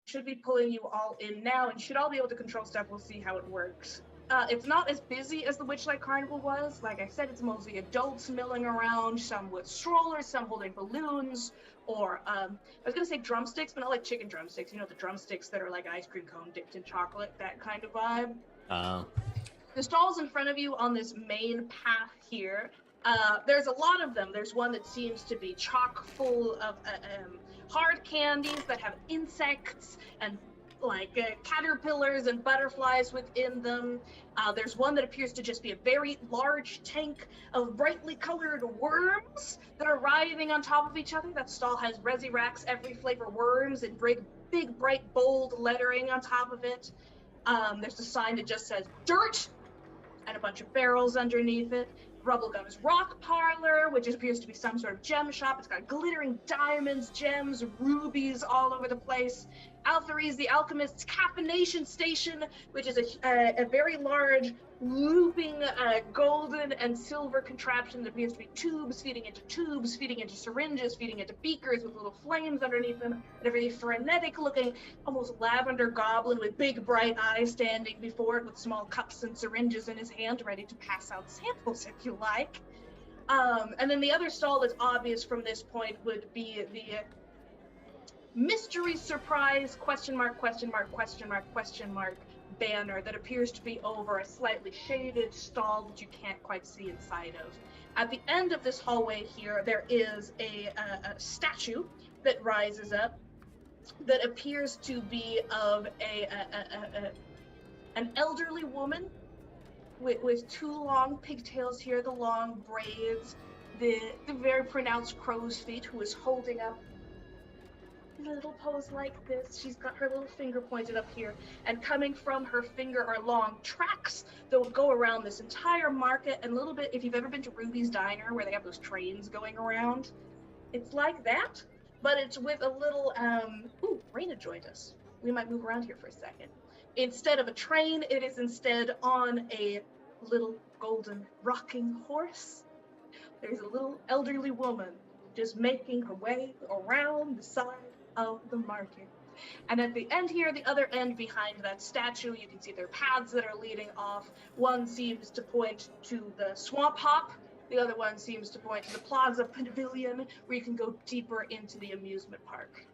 [SPEAKER 1] should be pulling you all in now and should all be able to control stuff. We'll see how it works. It's not as busy as the Witchlight Carnival was. Like I said, it's mostly adults milling around, some with strollers, some holding balloons, or I was gonna say drumsticks, but not like chicken drumsticks. You know, the drumsticks that are like an ice cream cone dipped in chocolate, that kind of vibe. The stalls in front of you on this main path here, there's a lot of them. There's one that seems to be chock full of hard candies that have insects and like caterpillars and butterflies within them. There's one that appears to just be a very large tank of brightly colored worms that are writhing on top of each other. That stall has Resirax every flavor worms and big bright bold lettering on top of it. There's a sign that just says dirt and a bunch of barrels underneath it. Rubblegum's Rock Parlor, which appears to be some sort of gem shop. It's got glittering diamonds, gems, rubies all over the place. Althariz the Alchemist's Caffeination Station, which is a very large looping golden and silver contraption that appears to be tubes feeding into syringes, feeding into beakers with little flames underneath them, and a very frenetic looking, almost lavender goblin with big bright eyes standing before it with small cups and syringes in his hand, ready to pass out samples if you like. And then the other stall that's obvious from this point would be the mystery surprise ? Banner that appears to be over a slightly shaded stall that you can't quite see inside of. At the end of this hallway here, there is a statue that rises up that appears to be of an elderly woman with two long pigtails here, the long braids, the very pronounced crow's feet, who is holding up in a little pose like this. She's got her little finger pointed up here, and coming from her finger are long tracks that will go around this entire market, and a little bit, if you've ever been to Ruby's Diner where they have those trains going around, it's like that, but it's with a little, ooh, Raina joined us. We might move around here for a second. Instead of a train, it is instead on a little golden rocking horse. There's a little elderly woman just making her way around the side of the market. And at the end here, the other end behind that statue, you can see there are paths that are leading off. One seems to point to the swamp hop. The other one seems to point to the Plaza Pavilion, where you can go deeper into the amusement park.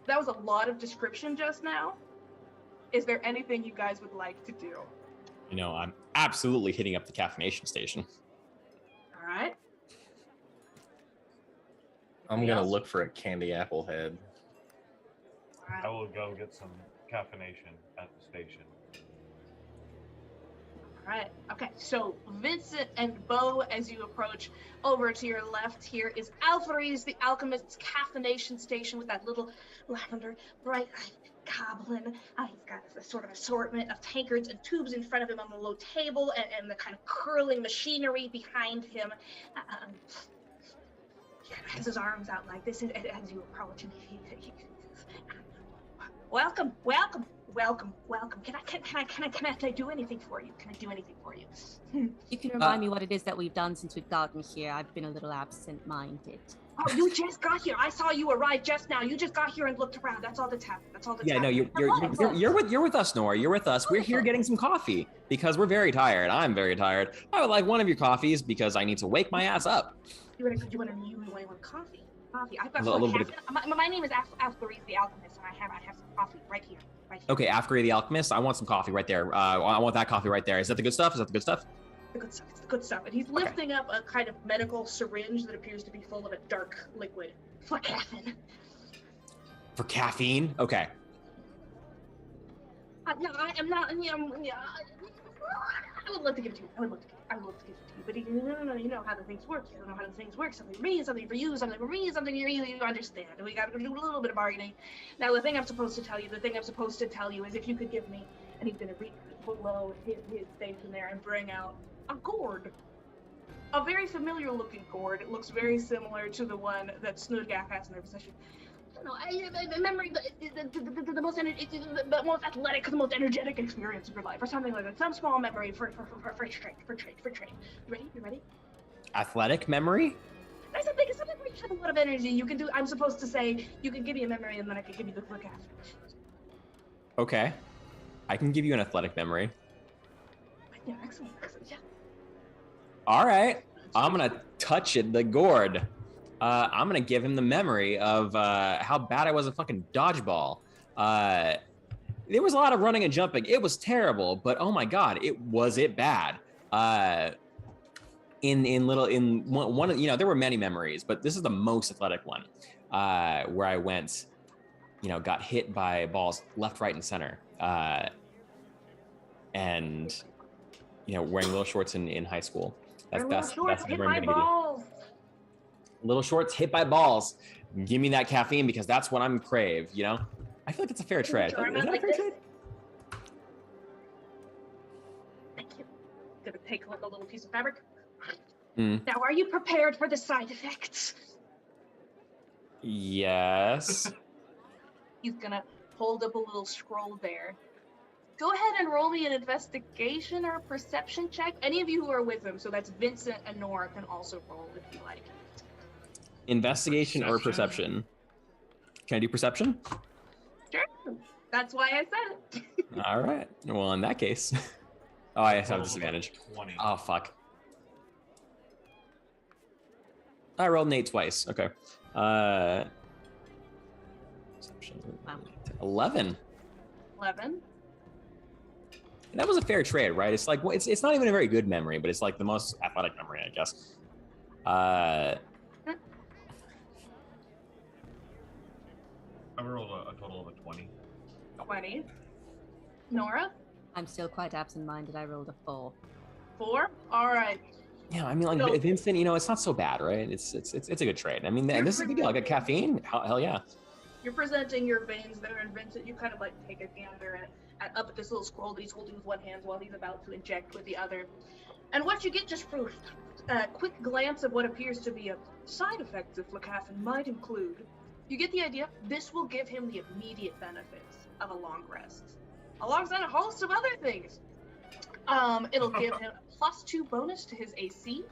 [SPEAKER 1] That was a lot of description just now. Is there anything you guys would like to do?
[SPEAKER 3] You know, I'm absolutely hitting up the caffeination station.
[SPEAKER 1] All right.
[SPEAKER 2] I'm
[SPEAKER 1] Anything
[SPEAKER 2] gonna
[SPEAKER 1] else?
[SPEAKER 2] look for a candy apple head.
[SPEAKER 1] All right.
[SPEAKER 7] I will go get some caffeination at the station.
[SPEAKER 1] All right. Okay. So Vincent and Bo, as you approach, over to your left here is Alphari's the Alchemist's caffeination station with that little lavender bright-eyed goblin. He's got a sort of assortment of tankards and tubes in front of him on the low table, and the kind of curling machinery behind him. He kind of has his arms out like this, and as you approach him, he welcome. Can I do anything for you? Can I do anything for you?
[SPEAKER 5] You can remind me what it is that we've done since we've gotten here. I've been a little absent-minded.
[SPEAKER 1] Oh, you just got here. I saw you arrive just now. You just got here and looked around. That's all that's happened.
[SPEAKER 3] Yeah, no, you're with us, Nora. You're with us. We're here getting some coffee because we're very tired. I'm very tired. I would like one of your coffees because I need to wake my ass up.
[SPEAKER 1] You want coffee? I've got
[SPEAKER 3] A
[SPEAKER 1] some
[SPEAKER 3] little bit
[SPEAKER 1] caffeine. My name is Alphari's the Alchemist, and I have some coffee right here.
[SPEAKER 3] Okay, Afgari the Alchemist, I want some coffee right there. I want that coffee right there. Is that the good stuff?
[SPEAKER 1] The good stuff. It's the good stuff. And he's lifting up a kind of medical syringe that appears to be full of a dark liquid for caffeine.
[SPEAKER 3] For caffeine? Okay.
[SPEAKER 1] No, I'm not. I would love to give it to you. But you know how the things work. You don't know how the things work. Something for me, something for you, something for me, something you understand. We got to do a little bit of bargaining. Now, the thing I'm supposed to tell you is if you could give me, and he's going to reach below his station there and bring out a gourd. A very familiar looking gourd. It looks very similar to the one that Snoodgap has in their possession. No, memory, the most athletic, the most energetic experience of your life, or something like that. Some small memory for trade. You ready?
[SPEAKER 3] Athletic memory?
[SPEAKER 1] It's something where you have a lot of energy. You can do. I'm supposed to say you can give me a memory, and then I can give you the quick after.
[SPEAKER 3] Okay, I can give you an athletic memory.
[SPEAKER 1] Yeah, excellent. Yeah.
[SPEAKER 3] All right, I'm gonna touch it. The gourd. I'm gonna give him the memory of how bad I was at fucking dodgeball. There was a lot of running and jumping. It was terrible, but oh my god, was it bad. In one, you know, there were many memories, but this is the most athletic one, where I went, you know, got hit by balls left, right, and center, and you know, wearing little shorts in high school. That's the memory I'm gonna give you. Little shorts hit by balls. Give me that caffeine because that's what I'm crave, you know? I feel like it's a fair trade. Is that a fair trade?
[SPEAKER 1] Thank you. Gonna take like a little piece of fabric.
[SPEAKER 3] Mm.
[SPEAKER 1] Now, are you prepared for the side effects?
[SPEAKER 3] Yes.
[SPEAKER 1] He's gonna hold up a little scroll there. Go ahead and roll me an investigation or a perception check. Any of you who are with him, so that's Vincent and Nora, can also roll if you like.
[SPEAKER 3] Investigation or perception? Can I do perception?
[SPEAKER 1] Sure. That's why I said it.
[SPEAKER 3] All right. Well, in that case, oh, I have disadvantage.
[SPEAKER 7] 20.
[SPEAKER 3] Oh, fuck. I rolled an 8 twice. Okay. Perception. 11.
[SPEAKER 1] 11.
[SPEAKER 3] That was a fair trade, right? It's like, well, it's not even a very good memory, but it's like the most athletic memory, I guess.
[SPEAKER 7] I rolled a total of a 20.
[SPEAKER 1] 20. Nora?
[SPEAKER 5] I'm still quite absent-minded. I rolled a 4.
[SPEAKER 1] 4? All right.
[SPEAKER 3] Yeah, I mean, like
[SPEAKER 1] So-
[SPEAKER 3] Vincent, you know, it's not so bad, right? It's a good trade. I mean, and this is good. Like a caffeine. Hell yeah.
[SPEAKER 1] You're presenting your veins there, and Vincent, you kind of like take a gander up at this little scroll that he's holding with one hand while he's about to inject with the other. And what you get just for a quick glance of what appears to be a side effect of flucaffin might include, you get the idea, this will give him the immediate benefits of a long rest, alongside a host of other things. It'll give him a +2 bonus to his AC.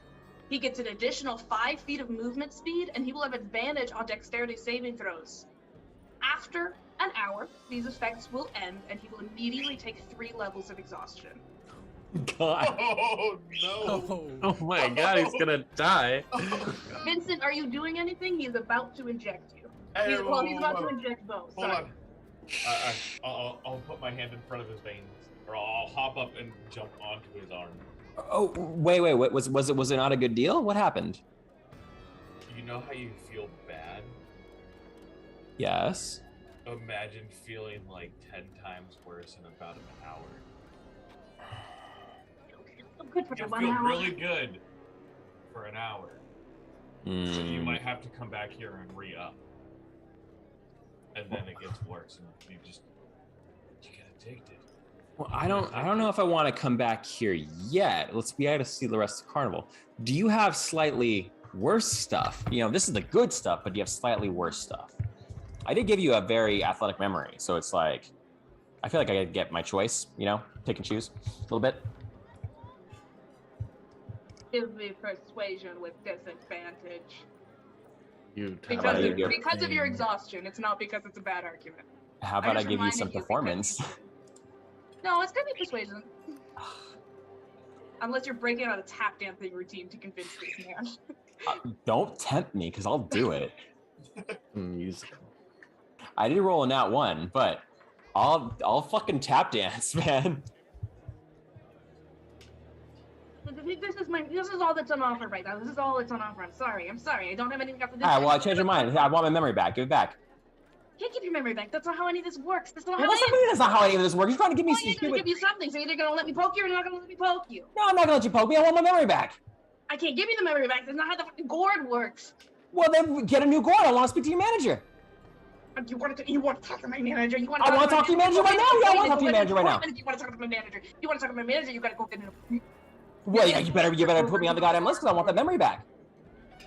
[SPEAKER 1] He gets an additional 5 feet of movement speed, and he will have advantage on dexterity saving throws. After an hour, these effects will end, and he will immediately take 3 levels of exhaustion.
[SPEAKER 3] God.
[SPEAKER 7] Oh no!
[SPEAKER 4] Oh.
[SPEAKER 2] Oh my god, he's gonna die.
[SPEAKER 1] Vincent, are you doing anything? He's about to inject you.
[SPEAKER 7] Hey,
[SPEAKER 1] He's about to
[SPEAKER 7] whoa.
[SPEAKER 1] inject Bo.
[SPEAKER 7] Hold
[SPEAKER 1] Sorry.
[SPEAKER 7] on. I'll put my hand in front of his veins, or I'll hop up and jump onto his arm.
[SPEAKER 3] Oh, wait. Was it not a good deal? What happened?
[SPEAKER 7] You know how you feel bad?
[SPEAKER 3] Yes.
[SPEAKER 7] Imagine feeling like 10 times worse in about an hour.
[SPEAKER 1] I'm good for
[SPEAKER 7] You
[SPEAKER 1] 1
[SPEAKER 7] feel
[SPEAKER 1] hour.
[SPEAKER 7] really good for an hour. So you
[SPEAKER 3] Mm.
[SPEAKER 7] might have to come back here and re-up. And then it gets worse and you get addicted.
[SPEAKER 3] Well, I don't know if I want to come back here yet. We gotta see the rest of the carnival. Do you have slightly worse stuff? You know, this is the good stuff, but do you have slightly worse stuff? I did give you a very athletic memory, so it's like, I feel like I gotta get my choice, you know, pick and choose a little bit.
[SPEAKER 1] Give me persuasion with disadvantage.
[SPEAKER 2] You
[SPEAKER 3] about you give-
[SPEAKER 1] Because of your exhaustion. It's not because it's a bad argument.
[SPEAKER 3] How about I
[SPEAKER 1] just
[SPEAKER 3] give you
[SPEAKER 1] reminded
[SPEAKER 3] some
[SPEAKER 1] because
[SPEAKER 3] performance?
[SPEAKER 1] No, it's gonna be persuasion. Unless you're breaking out a tap dancing routine to convince this man.
[SPEAKER 3] Don't tempt me, because I'll do it.
[SPEAKER 2] musical.
[SPEAKER 3] I did roll a nat 1, but I'll fucking tap dance, man.
[SPEAKER 1] This is all that's on offer right now. This is all that's on offer. I'm sorry. I don't have anything else to do.
[SPEAKER 3] Alright, well, I changed my mind. I want my memory back. Give it back.
[SPEAKER 1] Can't keep your memory back. That's not how any of this works. That's not
[SPEAKER 3] Well,
[SPEAKER 1] how
[SPEAKER 3] that's not how any of this works. You're trying to give me
[SPEAKER 1] Well,
[SPEAKER 3] some
[SPEAKER 1] you're gonna
[SPEAKER 3] stupid...
[SPEAKER 1] give you something, so you're either gonna let me poke you or you're not gonna let me poke you.
[SPEAKER 3] No, I'm not gonna let you poke me. I want my memory back.
[SPEAKER 1] I can't give you the memory back. That's not how the fucking gourd works.
[SPEAKER 3] Well, then get a new gourd. I want to speak to your manager.
[SPEAKER 1] You want to talk to my manager? You want
[SPEAKER 3] I want to talk to your manager right now. Yeah, I want to talk to your manager right now.
[SPEAKER 1] If you want to talk to my manager, you gotta go get it.
[SPEAKER 3] Well, yeah, you better put me on the goddamn list because I want that memory back.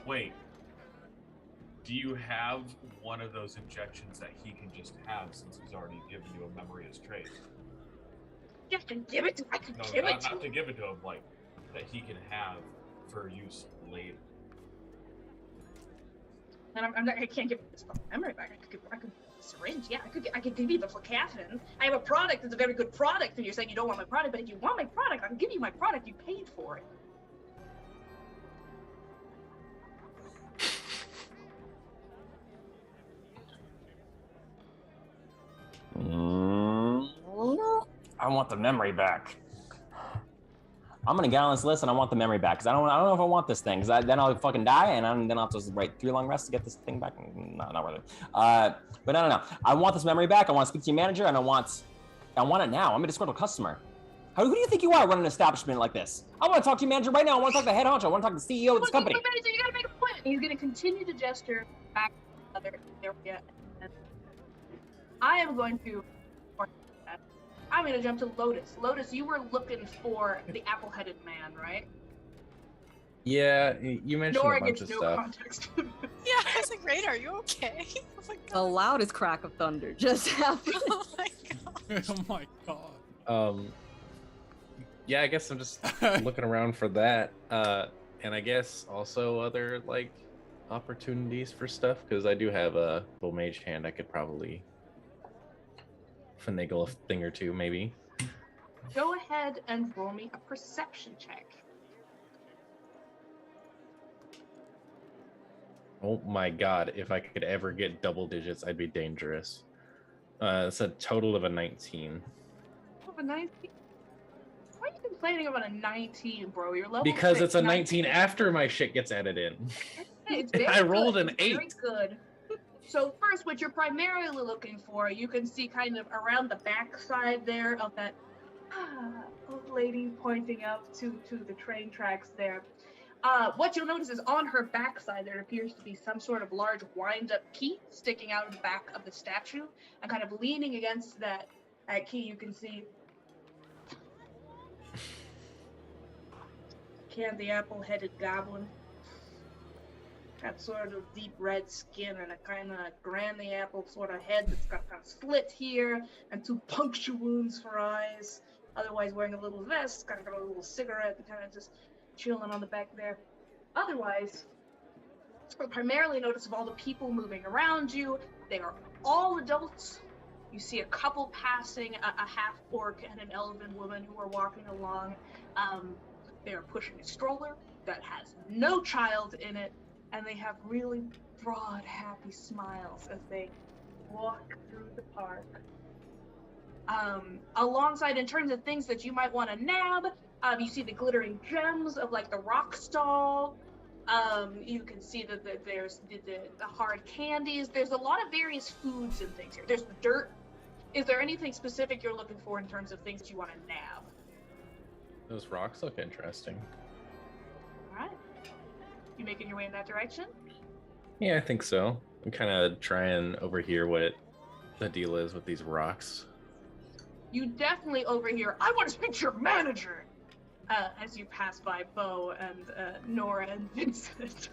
[SPEAKER 7] Wait. Do you have one of those injections that he can just have since he's already given you a memory as trait?
[SPEAKER 1] You can give it to. I can
[SPEAKER 7] No,
[SPEAKER 1] give it
[SPEAKER 7] not
[SPEAKER 1] to.
[SPEAKER 7] to give it to him, like that he can have for use later.
[SPEAKER 1] And I can't give this fucking memory back. I could syringe. Yeah, I could give you the flacaffin. I have a product that's a very good product, and you're saying you don't want my product. But if you want my product, I can give you my product. You paid for it.
[SPEAKER 3] I want the memory back. I'm gonna get on this list and I want the memory back because I don't know if I want this thing because then I'll fucking die and then I'll have to write 3 long rests to get this thing back. No, not worth it. But no. I want this memory back. I want to speak to your manager and I want it now. I'm a disgruntled customer. Who do you think you are running an establishment like this? I want to talk to your manager right now. I want to talk to the head honcho. I want to talk to the CEO of this company.
[SPEAKER 1] So you gotta make a point. He's gonna continue to gesture back to the other area. I am going to. I'm gonna jump to Lotus. Lotus, you were looking for the apple-headed man, right?
[SPEAKER 2] Yeah, you mentioned
[SPEAKER 1] Nora
[SPEAKER 2] a bunch
[SPEAKER 1] gets
[SPEAKER 2] of
[SPEAKER 1] no
[SPEAKER 2] stuff.
[SPEAKER 1] context.
[SPEAKER 8] Yeah, I was like, Rain, are you okay? Oh my
[SPEAKER 9] The
[SPEAKER 8] god.
[SPEAKER 9] loudest crack of thunder just happened.
[SPEAKER 8] Oh my god.
[SPEAKER 4] Oh my god.
[SPEAKER 2] Yeah, I guess I'm just looking around for that, and I guess also other like opportunities for stuff because I do have a full mage hand. I could probably finagle a thing or two, maybe.
[SPEAKER 1] Go ahead and roll me a perception check.
[SPEAKER 2] Oh my god! If I could ever get double digits, I'd be dangerous. It's a total of a 19.
[SPEAKER 1] Of a 19? Why are you complaining about a 19, bro? Your level
[SPEAKER 2] Because
[SPEAKER 1] 6,
[SPEAKER 2] it's a 19 after my shit gets added in.
[SPEAKER 1] Hey, it's very
[SPEAKER 2] I rolled
[SPEAKER 1] good.
[SPEAKER 2] an
[SPEAKER 1] It's very
[SPEAKER 2] 8.
[SPEAKER 1] good. So first, what you're primarily looking for, you can see kind of around the back side there of that old lady pointing up to the train tracks there. What you'll notice is on her backside there appears to be some sort of large wind-up key sticking out of the back of the statue, and kind of leaning against that key you can see the apple-headed goblin. Got sort of deep red skin and a kind of granny apple sort of head that's got kind of split here and 2 puncture wounds for eyes. Otherwise wearing a little vest, kind of got a little cigarette and kind of just chilling on the back there. Otherwise, you'll primarily notice of all the people moving around you. They are all adults. You see a couple passing, a half-orc and an elven woman who are walking along. They are pushing a stroller that has no child in it, and they have really broad, happy smiles as they walk through the park. Alongside, in terms of things that you might want to nab, you see the glittering gems of like the rock stall. You can see that there's the hard candies. There's a lot of various foods and things here. There's the dirt. Is there anything specific you're looking for in terms of things that you want to nab?
[SPEAKER 2] Those rocks look interesting.
[SPEAKER 1] All right. You making your way in that direction?
[SPEAKER 2] Yeah, I think so. I'm kind of trying to overhear what the deal is with these rocks.
[SPEAKER 1] You definitely overhear, I want to speak to your manager! As you pass by Bo and Nora and Vincent.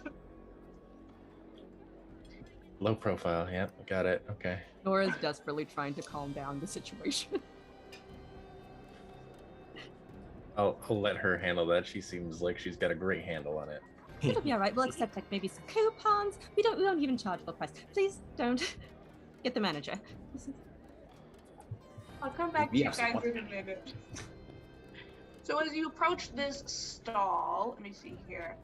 [SPEAKER 2] Low profile, yep, got it, okay.
[SPEAKER 9] Nora's desperately trying to calm down the situation.
[SPEAKER 2] I'll let her handle that. She seems like she's got a great handle on it.
[SPEAKER 5] It'll be alright. We'll accept like maybe some coupons. We don't even charge full price. Please don't get the manager.
[SPEAKER 1] I'll come back to you guys in a minute. So as you approach this stall, let me see here.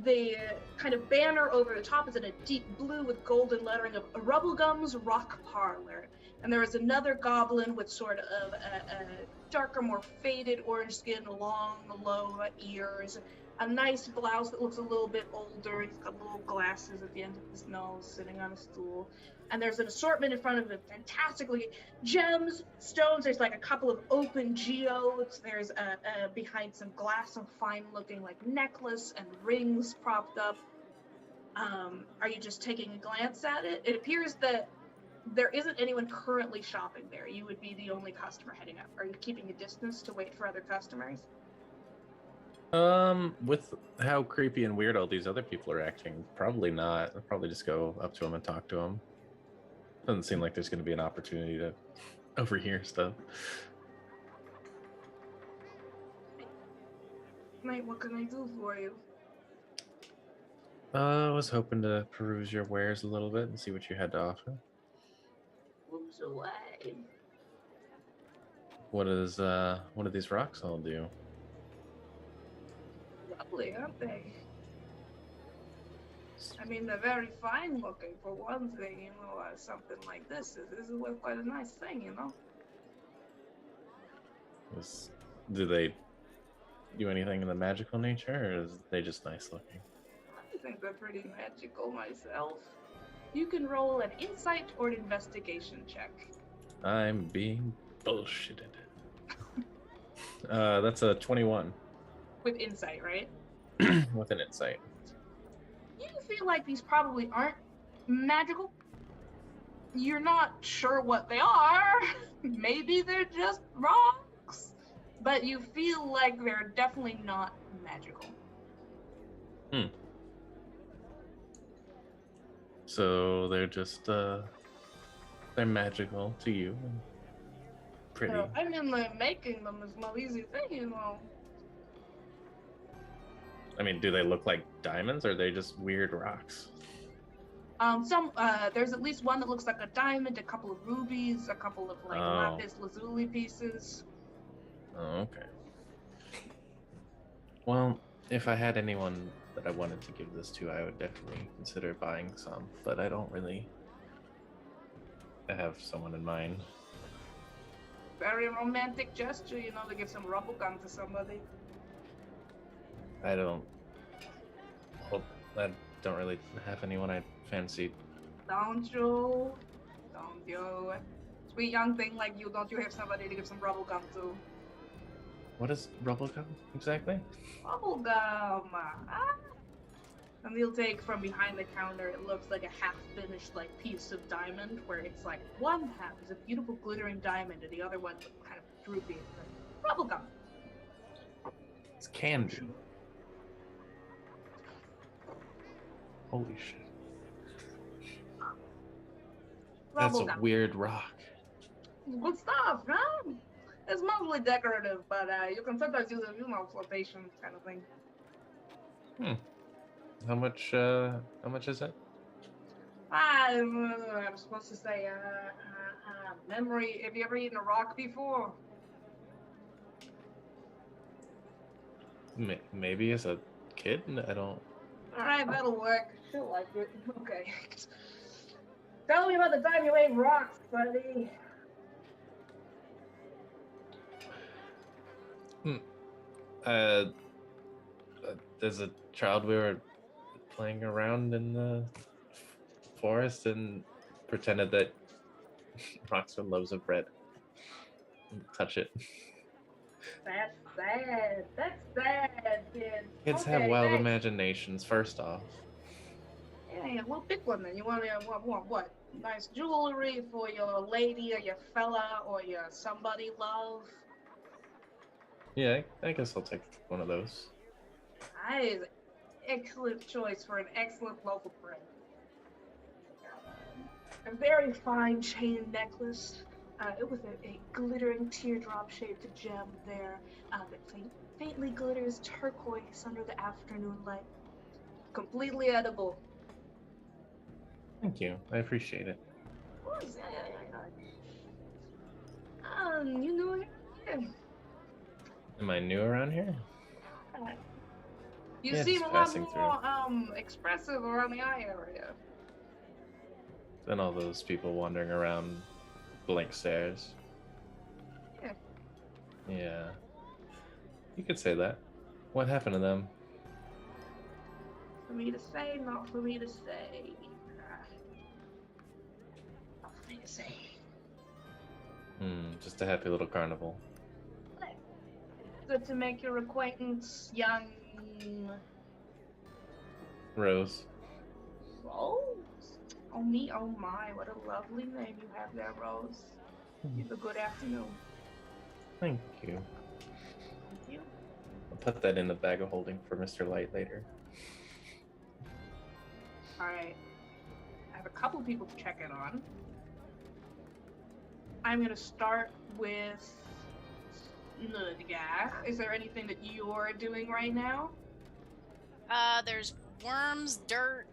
[SPEAKER 1] The kind of banner over the top is in a deep blue with golden lettering of Rubblegum's Rock Parlor. And there is another goblin with sort of a darker, more faded orange skin, long, low ears, a nice blouse that looks a little bit older. He's got little glasses at the end of his nose, sitting on a stool. And there's an assortment in front of him, fantastically gems, stones. There's like a couple of open geodes. There's behind some glass, some fine-looking like necklace and rings propped up. Are you just taking a glance at it? It appears that there isn't anyone currently shopping there. You would be the only customer heading up. Are you keeping a distance to wait for other customers?
[SPEAKER 2] With how creepy and weird all these other people are acting, probably not. I'll probably just go up to them and talk to them. Doesn't seem like there's going to be an opportunity to overhear stuff.
[SPEAKER 1] Mate, what can I do for you?
[SPEAKER 2] I was hoping to peruse your wares a little bit and see what you had to offer.
[SPEAKER 1] Moves away.
[SPEAKER 2] What do these rocks all do?
[SPEAKER 1] Lovely, aren't they? I mean, they're very fine looking for one thing, you know, something like this is quite a nice thing, you know?
[SPEAKER 2] Do they do anything in the magical nature, or is they just nice looking?
[SPEAKER 1] I think they're pretty magical myself. You can roll an insight or an investigation check.
[SPEAKER 2] I'm being bullshitted. That's a 21.
[SPEAKER 1] With insight, right?
[SPEAKER 2] With an insight.
[SPEAKER 1] You feel like these probably aren't magical. You're not sure what they are. Maybe they're just rocks. But you feel like they're definitely not magical.
[SPEAKER 2] So they're just, they're magical to you. Pretty.
[SPEAKER 1] I mean, like, making them is no easy thing, you know.
[SPEAKER 2] I mean, do they look like diamonds, or are they just weird rocks?
[SPEAKER 1] There's at least one that looks like a diamond, a couple of rubies, a couple of like lapis lazuli pieces.
[SPEAKER 2] Oh, okay. Well, if I had anyone that I wanted to give this to, I would definitely consider buying some, but I don't really have someone in mind.
[SPEAKER 1] Very romantic gesture, you know, to give some rubble gum to somebody.
[SPEAKER 2] I don't really have anyone I fancy.
[SPEAKER 1] Don't you? Don't you? Sweet young thing like you, don't you have somebody to give some rubble gum to?
[SPEAKER 2] What is rubblegum exactly?
[SPEAKER 1] Bubble gum. And he'll take from behind the counter, it looks like a half-finished like piece of diamond, where it's like one half is a beautiful glittering diamond and the other one kind of droopy. Bubble gum.
[SPEAKER 2] It's candy. Holy shit. That's a weird rock.
[SPEAKER 1] Good stuff, huh? It's mostly decorative, but you can sometimes use it, you know, flotation kind of thing.
[SPEAKER 2] How much is it?
[SPEAKER 1] I'm supposed to say,
[SPEAKER 9] memory. Have you ever eaten a rock before?
[SPEAKER 2] Maybe as a kid? I don't.
[SPEAKER 9] Alright, that'll work. She'll like it. Okay. Tell me about the time you ate rocks, buddy.
[SPEAKER 2] Uh, as a child, we were playing around in the forest and pretended that rocks were loaves of bread. Touch it.
[SPEAKER 9] That's sad. That's sad, kid.
[SPEAKER 2] Kids have wild imaginations, first off.
[SPEAKER 9] Yeah, well, pick one then. You want what? Nice jewelry for your lady or your fella or your somebody love?
[SPEAKER 2] Yeah, I guess I'll take one of those.
[SPEAKER 9] That is an excellent choice for an excellent local friend. A very fine chain necklace with a glittering teardrop-shaped gem there that faintly glitters turquoise under the afternoon light. Completely edible.
[SPEAKER 2] Thank you. I appreciate it.
[SPEAKER 9] Of course, yeah. You know, yeah.
[SPEAKER 2] Am I new around here?
[SPEAKER 9] You
[SPEAKER 2] Yeah,
[SPEAKER 9] seem
[SPEAKER 2] just
[SPEAKER 9] a lot
[SPEAKER 2] passing
[SPEAKER 9] more expressive around the eye area.
[SPEAKER 2] Than all those people wandering around blank stares.
[SPEAKER 9] Yeah.
[SPEAKER 2] Yeah. You could say that. What happened to them?
[SPEAKER 9] For me to say, not for me to say. Not for me to say.
[SPEAKER 2] Just a happy little carnival.
[SPEAKER 9] Good to make your acquaintance, young
[SPEAKER 2] Rose.
[SPEAKER 9] Rose. Oh me, oh my, what a lovely name you have there, Rose. You have a good afternoon.
[SPEAKER 2] Thank you.
[SPEAKER 9] Thank you.
[SPEAKER 2] I'll put that in the bag of holding for Mr. Light later.
[SPEAKER 9] Alright. I have a couple people to check in on. I'm gonna start with Nudgar. Is there anything that you're doing right now?
[SPEAKER 8] There's worms, dirt,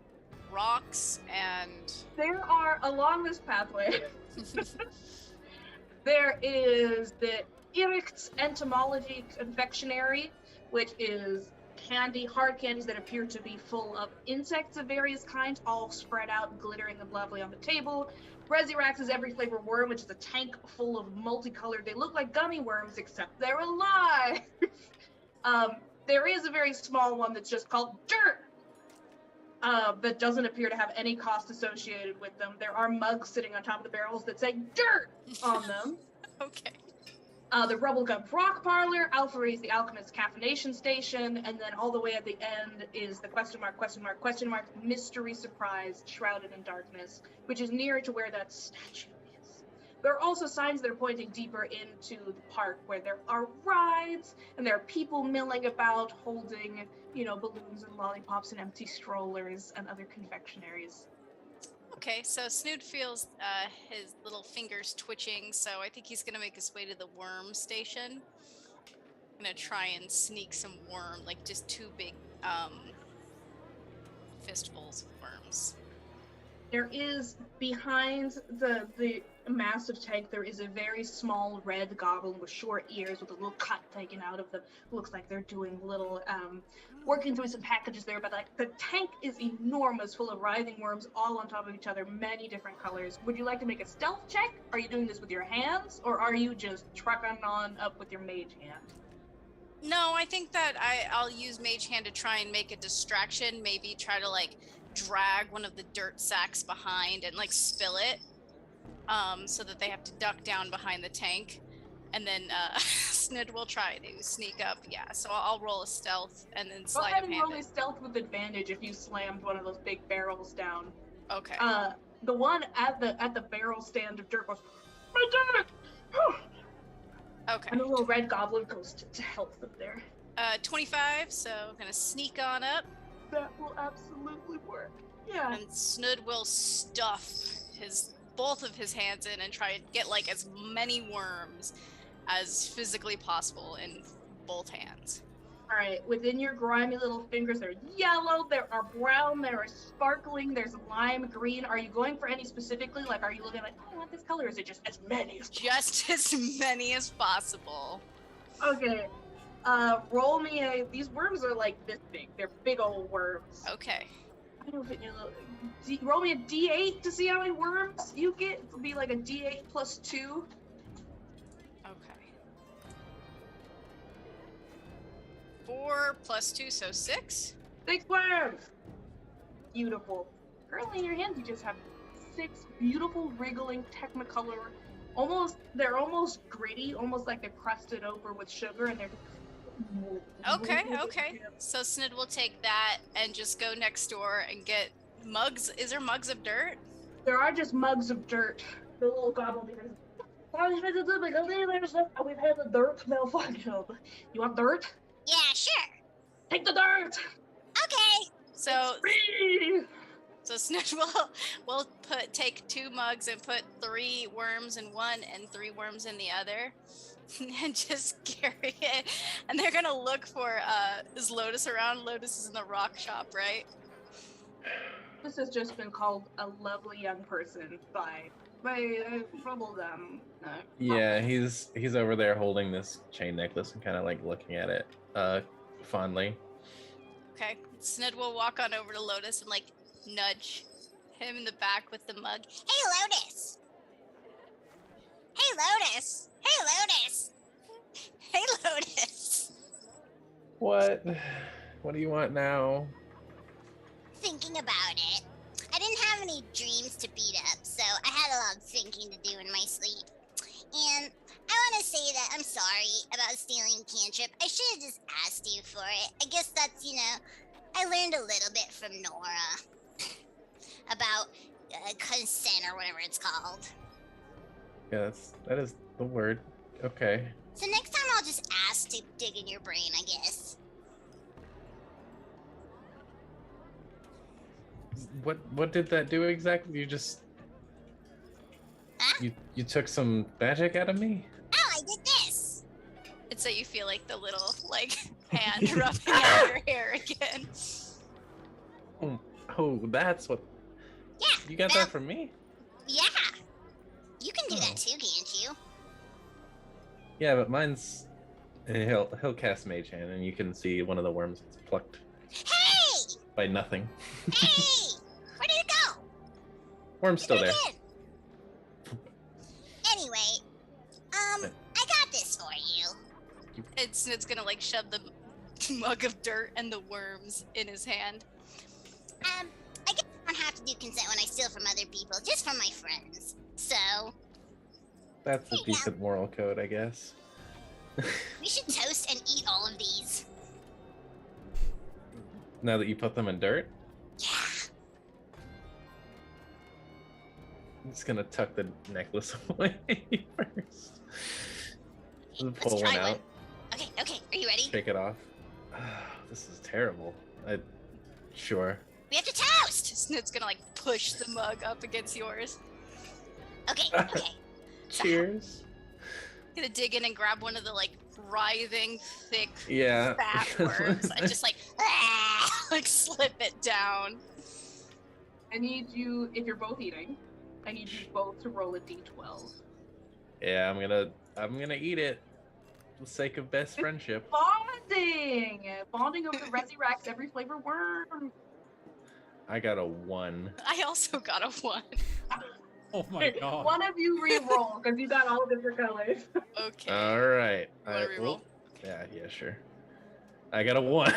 [SPEAKER 8] rocks, and
[SPEAKER 9] There are, along this pathway, there is the Irict's Entomology Confectionery, which is hard candies that appear to be full of insects of various kinds, all spread out, glittering and lovely on the table. Resirax is every flavor worm, which is a tank full of multicolored, they look like gummy worms, except they're alive. There is a very small one that's just called Dirt, that doesn't appear to have any cost associated with them. There are mugs sitting on top of the barrels that say Dirt on them.
[SPEAKER 8] okay.
[SPEAKER 9] The Rubblegum Rock Parlor, Alphare's the Alchemist's Caffeination Station, and then all the way at the end is the question mark, mystery surprise shrouded in darkness, which is near to where that statue is. There are also signs that are pointing deeper into the park where there are rides, and there are people milling about holding, balloons and lollipops and empty strollers and other confectionaries.
[SPEAKER 8] Okay, so Snood feels his little fingers twitching, so I think he's gonna make his way to the worm station. Gonna try and sneak some worm, like just two big fistfuls of worms.
[SPEAKER 9] There is, behind the massive tank, there is a very small red goblin with short ears with a little cut taken out of them. Looks like they're doing little, working through some packages there, but the tank is enormous, full of writhing worms all on top of each other, many different colors. Would you like to make a stealth check? Are you doing this with your hands, or are you just trucking on up with your mage hand?
[SPEAKER 8] No, I think that I'll use Mage Hand to try and make a distraction, maybe try to drag one of the dirt sacks behind and spill it, so that they have to duck down behind the tank, and then Snid will try to sneak up. Yeah, so I'll roll a stealth and then
[SPEAKER 9] Go
[SPEAKER 8] slide
[SPEAKER 9] ahead
[SPEAKER 8] of
[SPEAKER 9] and
[SPEAKER 8] hand
[SPEAKER 9] roll a stealth with advantage if you slammed one of those big barrels down.
[SPEAKER 8] Okay.
[SPEAKER 9] The one at the barrel stand of dirt goes, my dirt!
[SPEAKER 8] Okay.
[SPEAKER 9] And the little red goblin goes to help them there.
[SPEAKER 8] 25, so I'm gonna sneak on up.
[SPEAKER 9] That will absolutely work. Yeah.
[SPEAKER 8] And Snood will stuff both of his hands in and try and get as many worms as physically possible in both hands.
[SPEAKER 9] All right, within your grimy little fingers, there are yellow, there are brown, there are sparkling, there's lime green. Are you going for any specifically? Like, are you looking like, oh, I want this color? Or is it just as many as possible?
[SPEAKER 8] Just as many as possible.
[SPEAKER 9] Okay. Roll me these worms are like this big. They're big old worms.
[SPEAKER 8] Okay.
[SPEAKER 9] I don't know if it roll me a D8 to see how many worms you get. It'll be like a D8 plus 2.
[SPEAKER 8] Okay. 4 plus 2, so 6.
[SPEAKER 9] 6 worms! Beautiful. Currently in your hands, you just have 6 beautiful, wriggling, technicolor, they're almost gritty, almost like they're crusted over with sugar, and they're
[SPEAKER 8] Okay. So Snid will take that and just go next door and get mugs. Is there mugs of dirt?
[SPEAKER 9] There are just mugs of dirt. The little goblin bears. We've had the dirt malfunction. You want dirt?
[SPEAKER 6] Yeah, sure.
[SPEAKER 9] Take the dirt!
[SPEAKER 8] Okay. So
[SPEAKER 9] Free!
[SPEAKER 8] Snid will take 2 mugs and put 3 worms in one and 3 worms in the other. And just carry it. And they're gonna look for is Lotus around? Lotus is in the rock shop, right?
[SPEAKER 9] This has just been called a lovely young person by trouble them.
[SPEAKER 2] Yeah, he's over there holding this chain necklace and kind of like looking at it fondly.
[SPEAKER 8] Okay. Snid will walk on over to Lotus and like nudge him in the back with the mug.
[SPEAKER 6] Hey, Lotus. Hey, Lotus. Hey, Lotus. Hey, Lotus.
[SPEAKER 2] What? What do you want now?
[SPEAKER 6] Thinking about it. I didn't have any dreams to beat up, so I had a lot of thinking to do in my sleep. And I want to say that I'm sorry about stealing cantrip. I should have just asked you for it. I guess that's, I learned a little bit from Nora about consent or whatever it's called.
[SPEAKER 2] Yeah, that is the word. Okay.
[SPEAKER 6] So next time I'll just ask to dig in your brain, I guess.
[SPEAKER 2] What did that do exactly? You just
[SPEAKER 6] Huh?
[SPEAKER 2] you took some magic out of me?
[SPEAKER 6] Oh, I did this.
[SPEAKER 8] It's that you feel like the little like hand rubbing out your hair again.
[SPEAKER 2] Oh, that's what.
[SPEAKER 6] Yeah.
[SPEAKER 2] You got that from me?
[SPEAKER 6] Yeah. You can do that too, can't you?
[SPEAKER 2] Yeah, but mine's. He'll cast Mage Hand, and you can see one of the worms is plucked
[SPEAKER 6] Hey!
[SPEAKER 2] by nothing.
[SPEAKER 6] Hey! Where did it go?
[SPEAKER 2] Worm's still there.
[SPEAKER 6] Anyway, I got this for you.
[SPEAKER 8] And Snid's gonna like shove the mug of dirt and the worms in his hand.
[SPEAKER 6] I guess I don't have to do consent when I steal from other people, just from my friends. So,
[SPEAKER 2] That's a decent moral code, I guess.
[SPEAKER 6] we should toast and eat all of these.
[SPEAKER 2] Now that you put them in dirt,
[SPEAKER 6] Yeah.
[SPEAKER 2] I'm just gonna tuck the necklace away first.
[SPEAKER 6] Let's
[SPEAKER 2] Pull
[SPEAKER 6] try
[SPEAKER 2] one out.
[SPEAKER 6] Okay, are you ready?
[SPEAKER 2] Shake it off. This is terrible. Sure.
[SPEAKER 6] We have to toast!
[SPEAKER 8] Snid's gonna like push the mug up against yours.
[SPEAKER 6] Okay.
[SPEAKER 2] Cheers.
[SPEAKER 8] Gonna dig in and grab one of the like writhing, thick,
[SPEAKER 2] Yeah.
[SPEAKER 8] fat worms and just like like slip it down.
[SPEAKER 9] I need you, if you're both eating, I need you both to roll a d12.
[SPEAKER 2] Yeah, I'm gonna eat it for the sake of best friendship.
[SPEAKER 9] Bonding over Resurrects every flavor worm.
[SPEAKER 2] I got a 1.
[SPEAKER 8] I also got a 1.
[SPEAKER 4] Oh my god.
[SPEAKER 9] One of you re-roll because you got all different colors.
[SPEAKER 8] Okay.
[SPEAKER 2] All right.
[SPEAKER 8] Wanna reroll?
[SPEAKER 2] Yeah, sure. I got a 1.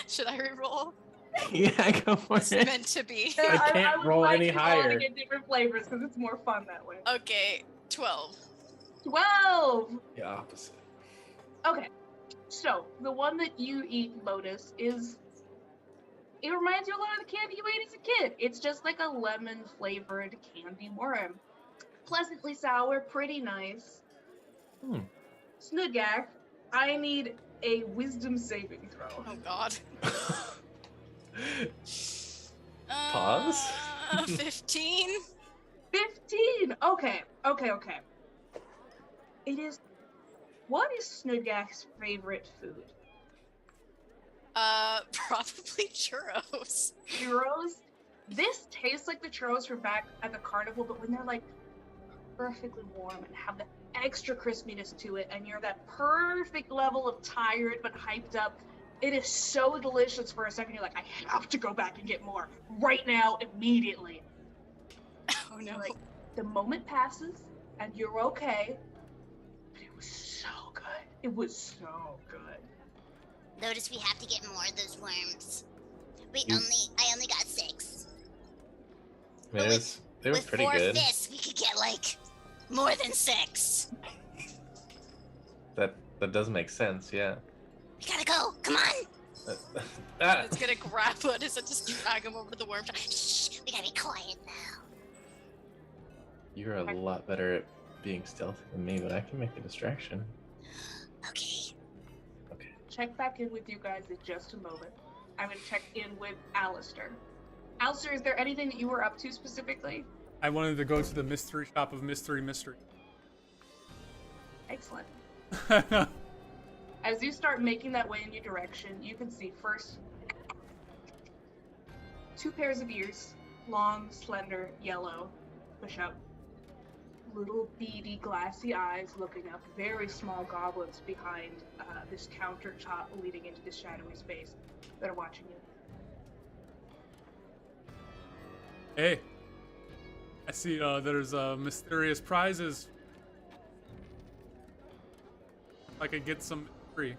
[SPEAKER 8] Should I reroll?
[SPEAKER 2] Yeah, go for
[SPEAKER 8] It's
[SPEAKER 2] it.
[SPEAKER 8] meant to be.
[SPEAKER 2] I can't
[SPEAKER 9] would
[SPEAKER 2] roll
[SPEAKER 9] like
[SPEAKER 2] any
[SPEAKER 9] you all
[SPEAKER 2] higher.
[SPEAKER 9] to get different flavors because it's more fun that way.
[SPEAKER 8] Okay, 12.
[SPEAKER 9] 12.
[SPEAKER 2] The opposite.
[SPEAKER 9] Okay, so the one that you eat, Lotus, it reminds you a lot of the candy you ate as a kid. It's just like a lemon flavored candy worm. Pleasantly sour, pretty nice. Snugak, I need a wisdom saving throw.
[SPEAKER 8] Oh god.
[SPEAKER 2] Pause?
[SPEAKER 8] 15?
[SPEAKER 9] 15! Okay. It is What is Snugak's favorite food?
[SPEAKER 8] Probably churros.
[SPEAKER 9] Churros? This tastes like the churros from back at the carnival, but when they're like perfectly warm and have the extra crispiness to it, and you're that perfect level of tired but hyped up, it is so delicious. For a second, you're like, I have to go back and get more right now, immediately.
[SPEAKER 8] Oh no.
[SPEAKER 9] Like, the moment passes, and you're okay, but it was so good. It was so good.
[SPEAKER 6] Notice we have to get more of those worms. I only got 6.
[SPEAKER 2] I mean, they were
[SPEAKER 6] With
[SPEAKER 2] pretty
[SPEAKER 6] 4
[SPEAKER 2] good.
[SPEAKER 6] fists, we could get like more than 6.
[SPEAKER 2] That does make sense, yeah.
[SPEAKER 6] We gotta go. Come on.
[SPEAKER 2] Ah!
[SPEAKER 8] It's gonna grab Otis and just drag him over to the worm trap.
[SPEAKER 6] Shh. We gotta be quiet now.
[SPEAKER 2] You're a lot better at being stealthy than me, but I can make a distraction.
[SPEAKER 6] Okay.
[SPEAKER 9] Check back in with you guys in just a moment. I'm gonna check in with Alistair. Alistair, is there anything that you were up to specifically?
[SPEAKER 4] I wanted to go to the mystery shop of mystery.
[SPEAKER 9] Excellent. As you start making that way in your direction, you can see first 2 pairs of ears, long, slender, yellow, push up. Little beady, glassy eyes looking up, very small goblins behind this countertop leading into this shadowy space that are watching you.
[SPEAKER 4] Hey, I see there's mysterious prizes. I could get some free.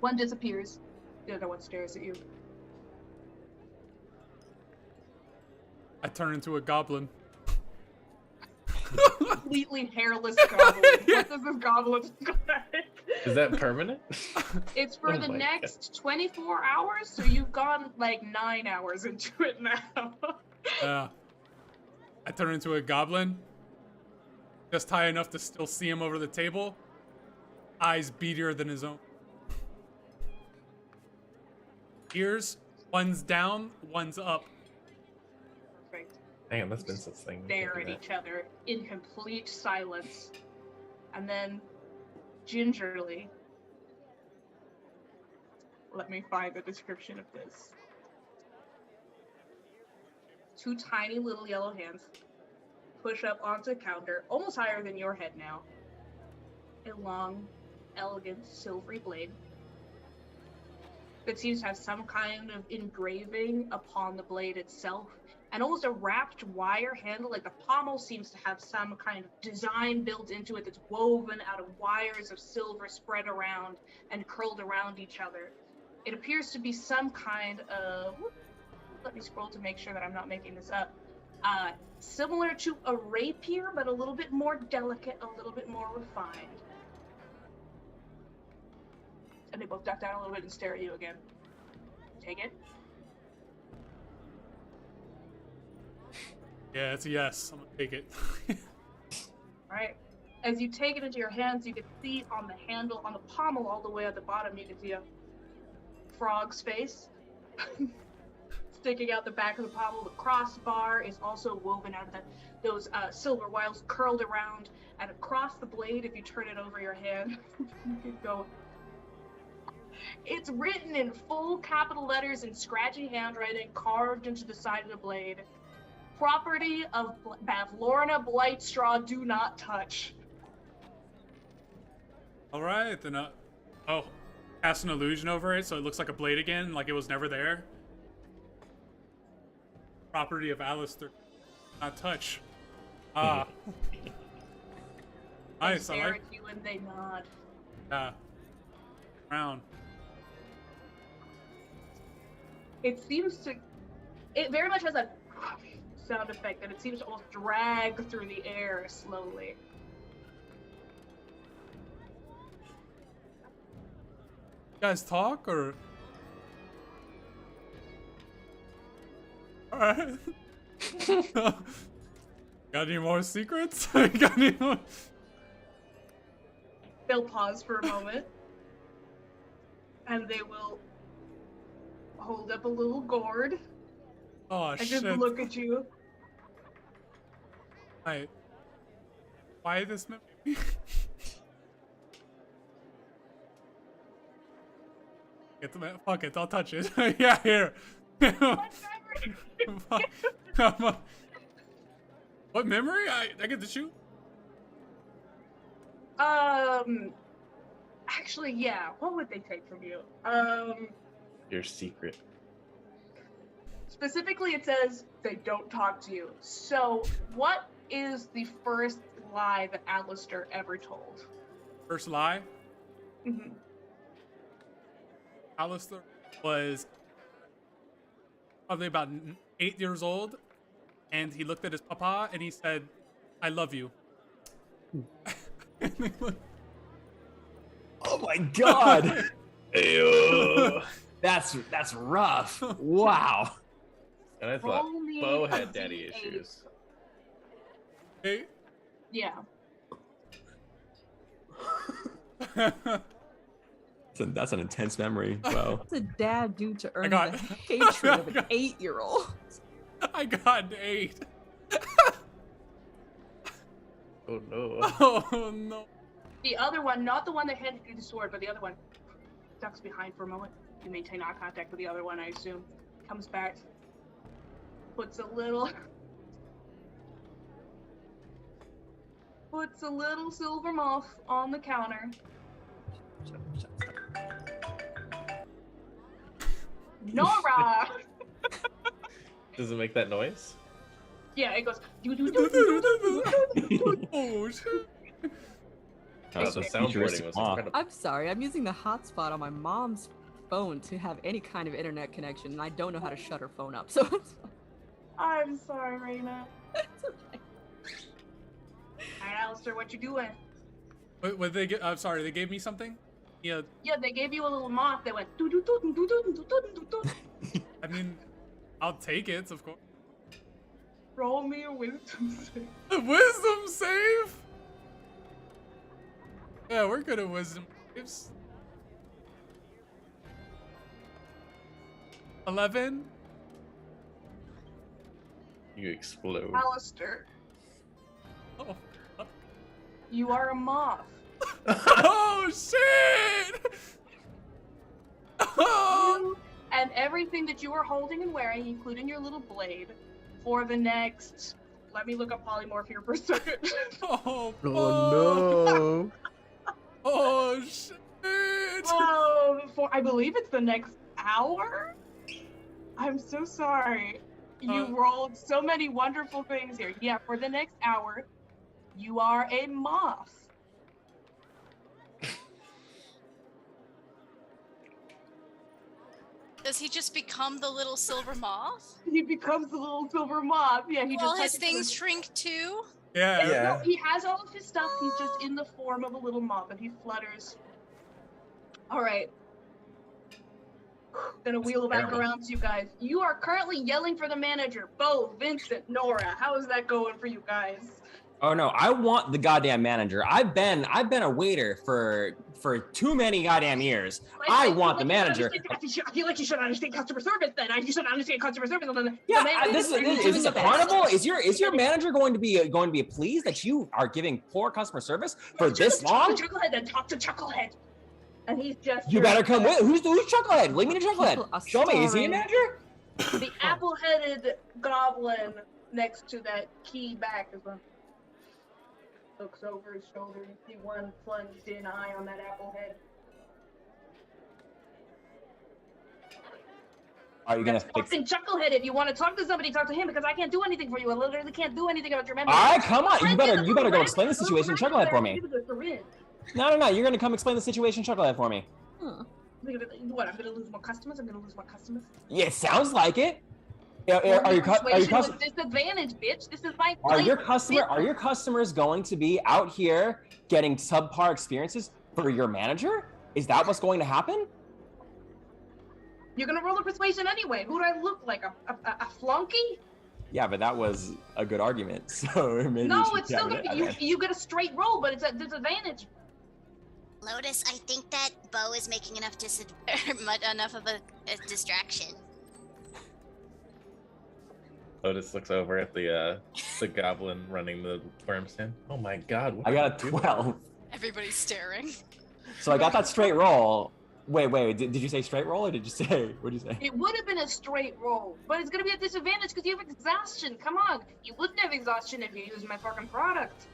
[SPEAKER 9] One disappears, the other one stares at you.
[SPEAKER 4] I turn into a goblin.
[SPEAKER 9] Completely hairless goblin. What does this goblin look like?
[SPEAKER 2] Is that permanent?
[SPEAKER 9] It's for
[SPEAKER 2] Oh
[SPEAKER 9] the
[SPEAKER 2] my
[SPEAKER 9] next 24 hours, so you've gone like 9 hours into it now.
[SPEAKER 4] I turn into a goblin. Just high enough to still see him over the table. Eyes beadier than his own. Ears, one's down, one's up.
[SPEAKER 9] Perfect.
[SPEAKER 2] Damn, that's been such thing.
[SPEAKER 9] Stare at each other in complete silence. And then, gingerly, let me find the description of this. 2 tiny little yellow hands push up onto a counter, almost higher than your head now. A long, elegant, silvery blade that seems to have some kind of engraving upon the blade itself, and almost a wrapped wire handle. Like the pommel seems to have some kind of design built into it that's woven out of wires of silver spread around and curled around each other. It appears to be some kind of, let me scroll to make sure that I'm not making this up, similar to a rapier, but a little bit more delicate, a little bit more refined. And they both duck down a little bit and stare at you again. Take it.
[SPEAKER 4] Yeah, it's a yes. I'm gonna take it.
[SPEAKER 9] Alright. As you take it into your hands, you can see on the handle, on the pommel all the way at the bottom, you can see a frog's face. Sticking out the back of the pommel. The crossbar is also woven out of those silver wires curled around, and across the blade, if you turn it over your hand, you can go. It's written in full capital letters in scratchy handwriting, carved into the side of the blade. Property of Bavlorna Blightstraw, do not touch.
[SPEAKER 4] All right, then. Oh, cast an illusion over it so it looks like a blade again, like it was never there. Property of Alistair, not touch. Ah.
[SPEAKER 9] They
[SPEAKER 4] Nice. I
[SPEAKER 9] stare
[SPEAKER 4] like.
[SPEAKER 9] at you and they nod.
[SPEAKER 4] Yeah. Round.
[SPEAKER 9] It seems to. It very much has a sound effect, and it seems to almost drag through the air slowly.
[SPEAKER 4] You guys talk or? Alright. Got any more secrets? Got any more?
[SPEAKER 9] They'll pause for a moment, and they will hold up a little gourd
[SPEAKER 4] Oh
[SPEAKER 9] and
[SPEAKER 4] shit.
[SPEAKER 9] just look at you.
[SPEAKER 4] Why this memory? Get the man. Fuck it. I'll touch it. Yeah, here. What memory? I get to shoot?
[SPEAKER 9] Actually, yeah. What would they take from you?
[SPEAKER 2] Your secret.
[SPEAKER 9] Specifically, it says they don't talk to you. So, what is the first lie that Alistair ever told?
[SPEAKER 4] First lie?
[SPEAKER 9] Mm-hmm.
[SPEAKER 4] Alistair was probably about 8 years old, and he looked at his papa and he said, "I love you."
[SPEAKER 3] Oh my god!
[SPEAKER 2] Ayo.
[SPEAKER 3] That's rough. Wow.
[SPEAKER 2] And I thought
[SPEAKER 9] Roll me
[SPEAKER 2] Bo
[SPEAKER 9] a
[SPEAKER 2] had daddy
[SPEAKER 9] D8.
[SPEAKER 2] issues.
[SPEAKER 4] Hey.
[SPEAKER 9] Yeah.
[SPEAKER 3] That's an intense memory. Wow.
[SPEAKER 5] What's a dad do to earn
[SPEAKER 4] got-
[SPEAKER 5] the hatred of an 8-year-old?
[SPEAKER 4] I got an 8.
[SPEAKER 2] Oh no.
[SPEAKER 4] Oh no.
[SPEAKER 9] The other one, not the one that handed you the sword, but the other one, ducks behind for a moment. You maintain eye contact with the other one, I assume. Comes back. Puts a little silver moth on the counter. Nora!
[SPEAKER 2] Does it make that noise?
[SPEAKER 9] Yeah, it goes.
[SPEAKER 4] Oh shit.
[SPEAKER 2] Oh, the soundboarding was incredible.
[SPEAKER 5] I'm sorry, I'm using the hotspot on my mom's phone to have any kind of internet connection, and I don't know how to shut her phone up, so it's fine.
[SPEAKER 9] I'm sorry, Raina.
[SPEAKER 5] It's okay.
[SPEAKER 9] Alright, Alistair, what you doing?
[SPEAKER 4] What they get? I'm sorry, they gave me something? Yeah.
[SPEAKER 9] Yeah, they gave you a little moth that went.
[SPEAKER 4] I mean, I'll take it, of course.
[SPEAKER 9] Roll me a wisdom save.
[SPEAKER 4] A wisdom save? Yeah, we're good at wisdom saves. 11?
[SPEAKER 2] You explode.
[SPEAKER 9] Alistair,
[SPEAKER 4] Oh.
[SPEAKER 9] you are a moth.
[SPEAKER 4] Oh shit! Oh.
[SPEAKER 9] You and everything that you are holding and wearing, including your little blade, for the next. Let me look up polymorph here for a second.
[SPEAKER 4] Oh,
[SPEAKER 2] Oh
[SPEAKER 4] oh shit!
[SPEAKER 9] I believe it's the next hour. I'm so sorry. You rolled so many wonderful things here. Yeah, for the next hour, you are a moth.
[SPEAKER 8] Does he just become the little silver moth?
[SPEAKER 9] He becomes the little silver moth. Yeah, he
[SPEAKER 8] All
[SPEAKER 9] just
[SPEAKER 8] his
[SPEAKER 9] touches
[SPEAKER 8] things
[SPEAKER 9] them.
[SPEAKER 8] shrink too?
[SPEAKER 4] Yeah.
[SPEAKER 2] Yeah.
[SPEAKER 9] No, he has all of his stuff. He's just in the form of a little moth, and he flutters. All right. Gonna wheel back
[SPEAKER 2] terrible.
[SPEAKER 9] around to you guys. You are currently yelling for the manager. Bo, Vincent, Nora. How is that going for you guys?
[SPEAKER 3] Oh no, I want the goddamn manager. I've been a waiter for too many goddamn years. I want the manager.
[SPEAKER 9] I feel like you should understand customer service then. You should understand customer service.
[SPEAKER 3] Yeah, is this a carnival? Is your manager going to be pleased that you are giving poor customer service for this long?
[SPEAKER 9] Chucklehead, then talk to Chucklehead. And he's just.
[SPEAKER 3] You better come with. Who's Chucklehead? Leave me to Chucklehead. Show me. Is he a manager?
[SPEAKER 9] The apple-headed goblin next to that key back is one. Looks over his shoulder and see one plunged in eye on that apple head.
[SPEAKER 3] Are you gonna
[SPEAKER 9] That's
[SPEAKER 3] fix
[SPEAKER 9] fucking Chucklehead. If you want to talk to somebody, talk to him because I can't do anything for you. I literally can't do anything about your memory.
[SPEAKER 3] All right, come on. You better go explain the situation, Chucklehead, for me. No. You're gonna come explain the situation, Chucklehead, for me.
[SPEAKER 9] What? I'm gonna lose more customers.
[SPEAKER 3] Yeah, it sounds like it. Are your customers?
[SPEAKER 9] Disadvantage, bitch. This is my.
[SPEAKER 3] Are your customers going to be out here getting subpar experiences for your manager? Is that what's going to happen?
[SPEAKER 9] You're gonna roll a persuasion anyway. Who do I look like? A flunky?
[SPEAKER 3] Yeah, but that was a good argument. So maybe
[SPEAKER 9] No,
[SPEAKER 3] you should
[SPEAKER 9] it's still gonna
[SPEAKER 3] tap
[SPEAKER 9] be
[SPEAKER 3] it.
[SPEAKER 9] you get a straight roll, but it's a disadvantage.
[SPEAKER 6] Lotus, I think that Bo is making enough enough of a distraction.
[SPEAKER 2] Otis looks over at the goblin running the worm stand. Oh my god! What
[SPEAKER 3] I
[SPEAKER 2] are
[SPEAKER 3] got a
[SPEAKER 2] you doing?
[SPEAKER 3] 12.
[SPEAKER 8] Everybody's staring.
[SPEAKER 3] So I got that straight roll. Wait. Did you say straight roll or did you say? What did you say?
[SPEAKER 9] It would have been a straight roll, but it's gonna be a disadvantage because you have exhaustion. Come on, you wouldn't have exhaustion if you used my fucking product.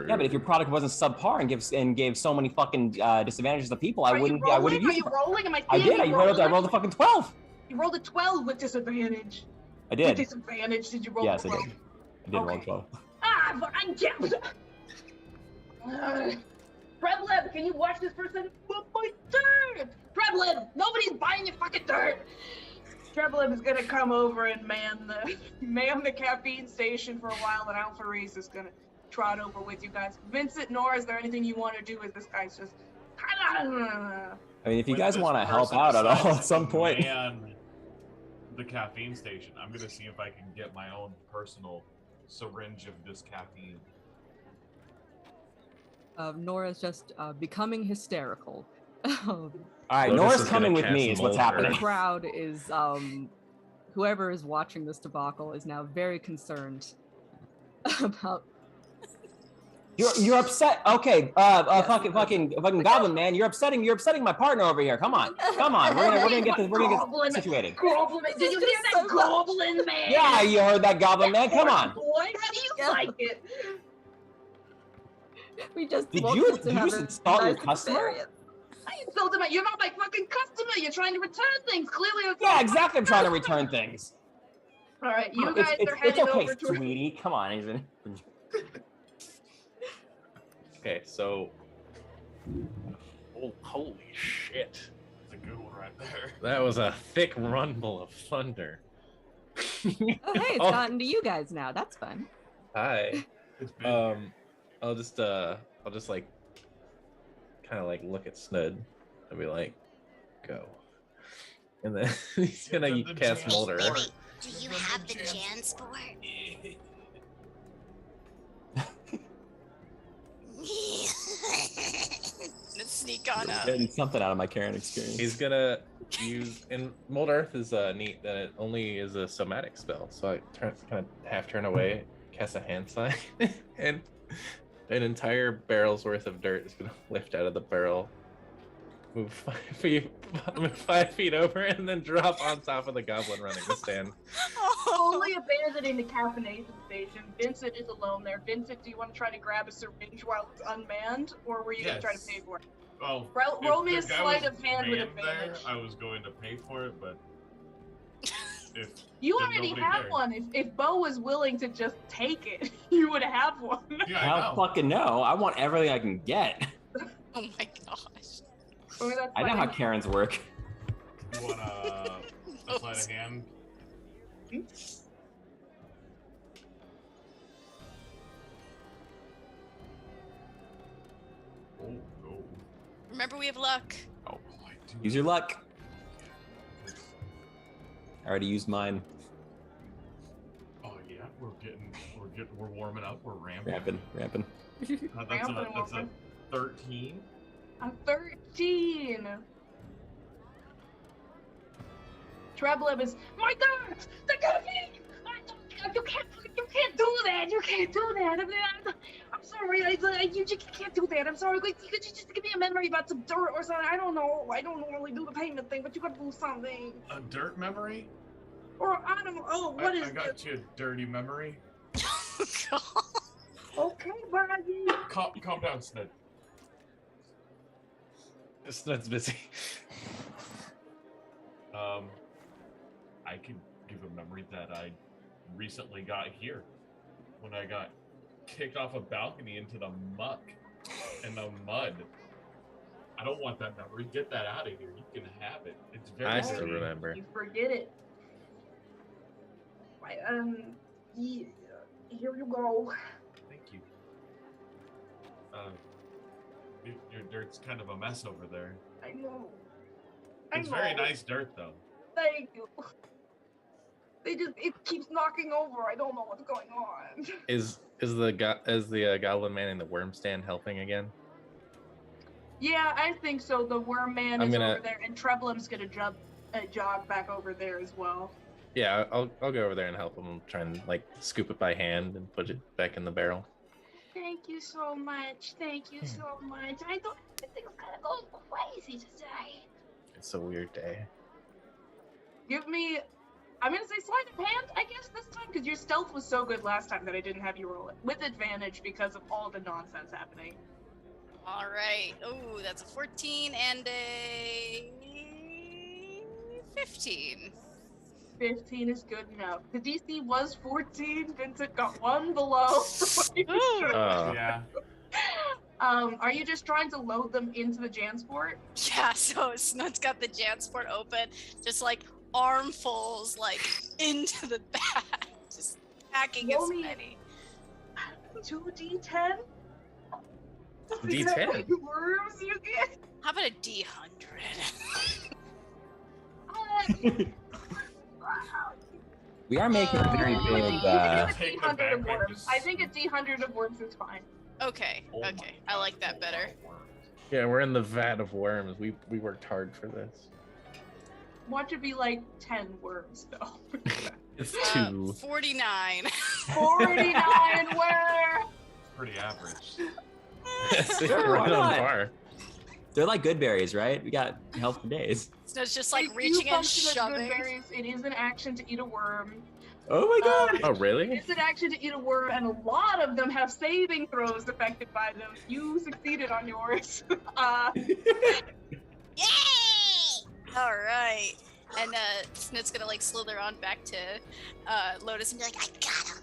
[SPEAKER 3] Yeah, but if your product wasn't subpar and gave so many fucking disadvantages to people, I
[SPEAKER 9] Are
[SPEAKER 3] wouldn't.
[SPEAKER 9] you
[SPEAKER 3] I would have
[SPEAKER 9] rolling? Are
[SPEAKER 3] used
[SPEAKER 9] you
[SPEAKER 3] it.
[SPEAKER 9] rolling? Am I
[SPEAKER 3] I
[SPEAKER 9] seeing
[SPEAKER 3] did.
[SPEAKER 9] you
[SPEAKER 3] I
[SPEAKER 9] rolling?
[SPEAKER 3] rolled a fucking 12.
[SPEAKER 9] You rolled a 12 with disadvantage.
[SPEAKER 3] I
[SPEAKER 9] With
[SPEAKER 3] did.
[SPEAKER 9] disadvantage, did you roll
[SPEAKER 3] Yes,
[SPEAKER 9] a
[SPEAKER 3] I
[SPEAKER 9] 12?
[SPEAKER 3] did. I did roll a
[SPEAKER 9] Okay.
[SPEAKER 3] 12.
[SPEAKER 9] Ah, but I can't. Trebleb, can you watch this for a second? But my dirt! Trebleb, nobody's buying your fucking dirt! Trebleb is gonna come over and man the caffeine station for a while, and Alpha Reese is gonna trot over with you guys. Vincent, Nora, is there anything you want to do with this guy's just...
[SPEAKER 3] I mean, if you
[SPEAKER 7] When
[SPEAKER 3] guys
[SPEAKER 7] this
[SPEAKER 3] want to help
[SPEAKER 7] person
[SPEAKER 3] out at all
[SPEAKER 7] decides
[SPEAKER 3] at some
[SPEAKER 7] to
[SPEAKER 3] point.
[SPEAKER 7] man the caffeine station, I'm gonna see if I can get my own personal syringe of this caffeine.
[SPEAKER 10] Nora's just becoming hysterical.
[SPEAKER 3] All right,
[SPEAKER 2] Lotus
[SPEAKER 3] Nora's
[SPEAKER 2] is
[SPEAKER 3] coming
[SPEAKER 2] gonna
[SPEAKER 3] with me
[SPEAKER 2] cast
[SPEAKER 3] is what's
[SPEAKER 2] Mold
[SPEAKER 3] happening.
[SPEAKER 10] The crowd is, whoever is watching this debacle is now very concerned about.
[SPEAKER 3] You're upset. Okay,
[SPEAKER 10] Yes,
[SPEAKER 3] fucking goblin man, you're upsetting my partner over here. Come on. We're gonna get this situated.
[SPEAKER 9] Goblin, did you hear that goblin man?
[SPEAKER 3] Yeah, you heard that goblin man. Come on.
[SPEAKER 9] Boy, how do you like it?
[SPEAKER 10] We just
[SPEAKER 3] Did
[SPEAKER 10] want
[SPEAKER 3] you
[SPEAKER 10] this to have a
[SPEAKER 3] insult your
[SPEAKER 10] nice
[SPEAKER 3] customer?
[SPEAKER 10] experience.
[SPEAKER 9] I insulted him. You're not my fucking customer. You're trying to return things. Clearly, it's
[SPEAKER 3] Yeah, exactly. I'm trying to return things.
[SPEAKER 9] All right, you
[SPEAKER 3] It's-
[SPEAKER 9] guys
[SPEAKER 3] it's,
[SPEAKER 9] are heading
[SPEAKER 3] it's okay,
[SPEAKER 9] over to.
[SPEAKER 3] sweetie. Come on, Ethan.
[SPEAKER 2] Okay, so. Oh, holy shit!
[SPEAKER 7] It's a good one right there.
[SPEAKER 2] That was a thick rumble of thunder.
[SPEAKER 10] Oh, hey, it's
[SPEAKER 2] Oh,
[SPEAKER 10] gotten to you guys now. That's fun.
[SPEAKER 2] Hi.
[SPEAKER 7] It's big.
[SPEAKER 2] I'll just like kind of like look at Snud and be like, go. And then he's gonna
[SPEAKER 7] The
[SPEAKER 2] cast
[SPEAKER 7] Jan
[SPEAKER 2] Molder.
[SPEAKER 6] Wait, do you have the Jansport?
[SPEAKER 8] Let's sneak on up.
[SPEAKER 3] Getting something out of my Karen experience.
[SPEAKER 2] He's gonna use, and Mold Earth is neat that it only is a somatic spell. So I kind of half turn away, cast a hand sign, and an entire barrel's worth of dirt is gonna lift out of the barrel, move 5 feet over, and then drop on top of the goblin running the stand.
[SPEAKER 9] Slowly abandoning the caffeination station. Vincent is alone there. Vincent, do you want to try to grab a syringe while it's unmanned, or were you going to try to
[SPEAKER 7] Yes.
[SPEAKER 9] pay for it?
[SPEAKER 7] Well,
[SPEAKER 9] Roll
[SPEAKER 7] if
[SPEAKER 9] me a
[SPEAKER 7] the guy
[SPEAKER 9] sleight
[SPEAKER 7] was
[SPEAKER 9] of hand with
[SPEAKER 7] manned
[SPEAKER 9] advantage.
[SPEAKER 7] There, I was going to pay for it, but if
[SPEAKER 9] You
[SPEAKER 7] there's
[SPEAKER 9] already
[SPEAKER 7] nobody
[SPEAKER 9] have
[SPEAKER 7] there-
[SPEAKER 9] one. If Bo was willing to just take it, you would have one.
[SPEAKER 7] Yeah,
[SPEAKER 3] I
[SPEAKER 7] I
[SPEAKER 3] don't
[SPEAKER 7] know.
[SPEAKER 3] fucking know. I want everything I can get.
[SPEAKER 8] Oh my gosh.
[SPEAKER 9] Or that's
[SPEAKER 3] I know
[SPEAKER 9] fine.
[SPEAKER 3] how Karens work.
[SPEAKER 7] You want a sleight of hand? Oh no!
[SPEAKER 8] Remember, we have luck.
[SPEAKER 7] Oh, I do.
[SPEAKER 3] Use your luck. I already used mine.
[SPEAKER 7] Oh yeah, we're warming up. We're ramping.
[SPEAKER 3] Ramping.
[SPEAKER 7] That's
[SPEAKER 9] Ramping,
[SPEAKER 7] a
[SPEAKER 9] ramping.
[SPEAKER 7] 13.
[SPEAKER 9] A 13. Trebleb is my God. The caffeine. You can't do that. You can't do that. I'm sorry. You just can't do that. I'm sorry. Like, could you just give me a memory about some dirt or something? I don't know. I don't normally do the payment thing, but you gotta do something.
[SPEAKER 7] A dirt memory?
[SPEAKER 9] Or I don't know. Oh, what is
[SPEAKER 7] I got you a dirty memory.
[SPEAKER 8] God.
[SPEAKER 9] Okay, buddy.
[SPEAKER 7] Calm down, Snid.
[SPEAKER 2] Snud's busy.
[SPEAKER 7] I could give a memory that I recently got here when I got kicked off a balcony into the muck and the mud. I don't want that memory. Get that out of here. You can have it. It's very
[SPEAKER 2] I still
[SPEAKER 7] dirty.
[SPEAKER 2] remember.
[SPEAKER 9] You forget it. Yeah, here you go.
[SPEAKER 7] Thank you. Your dirt's kind of a mess over there.
[SPEAKER 9] I know.
[SPEAKER 7] It's very nice dirt, though.
[SPEAKER 9] Thank you. It keeps knocking over. I don't know what's going on.
[SPEAKER 2] Is the goblin man in the worm stand helping again?
[SPEAKER 9] Yeah, I think so. The worm man
[SPEAKER 2] I'm
[SPEAKER 9] is
[SPEAKER 2] gonna-
[SPEAKER 9] over there, and Treblem's gonna jog back over there as well.
[SPEAKER 2] Yeah, I'll go over there and help him try and like scoop it by hand and put it back in the barrel.
[SPEAKER 9] Thank you so much. Thank you so much. I thought everything was kind of going crazy today.
[SPEAKER 2] It's a weird day.
[SPEAKER 9] Give me, I'm gonna say sleight of hand, I guess, this time, because your stealth was so good last time that I didn't have you roll it. With advantage because of all the nonsense happening.
[SPEAKER 8] All right. Oh, that's a 14 and a 15.
[SPEAKER 9] 15 is good enough. The DC was 14. Vincent got one below.
[SPEAKER 7] Yeah.
[SPEAKER 9] Are you just trying to load them into the Jansport?
[SPEAKER 8] Yeah, so Snut's got the Jansport open, just like armfuls like into the bag, just packing as many.
[SPEAKER 9] 2d10?
[SPEAKER 2] D10.
[SPEAKER 9] Worms you get?
[SPEAKER 8] How about a D100?
[SPEAKER 3] We are making a very big.
[SPEAKER 7] Take the
[SPEAKER 9] D100 of
[SPEAKER 7] backpack
[SPEAKER 9] worms.
[SPEAKER 7] to
[SPEAKER 9] I think a D100 of worms is fine.
[SPEAKER 8] Okay,
[SPEAKER 7] Oh my
[SPEAKER 8] okay. I like that better.
[SPEAKER 2] Yeah, we're in the vat of worms. We worked hard for this.
[SPEAKER 9] Want to be like 10 worms though.
[SPEAKER 2] It's 2.
[SPEAKER 8] 49.
[SPEAKER 9] 49 worms!
[SPEAKER 7] Pretty average.
[SPEAKER 3] Sure,
[SPEAKER 2] right
[SPEAKER 3] why
[SPEAKER 2] on
[SPEAKER 3] not?
[SPEAKER 2] par.
[SPEAKER 3] They're like good berries, right? We got health for days.
[SPEAKER 8] So it's just like
[SPEAKER 9] If
[SPEAKER 8] reaching
[SPEAKER 9] you
[SPEAKER 8] and
[SPEAKER 9] function as good
[SPEAKER 8] shoving.
[SPEAKER 9] berries, it is an action to eat a worm.
[SPEAKER 3] Oh my god!
[SPEAKER 2] Oh, really?
[SPEAKER 9] It's an action to eat a worm, and a lot of them have saving throws affected by them. You succeeded on yours.
[SPEAKER 6] Yay!
[SPEAKER 8] All right. And Snit's gonna like slither on back to Lotus and be like, I got him.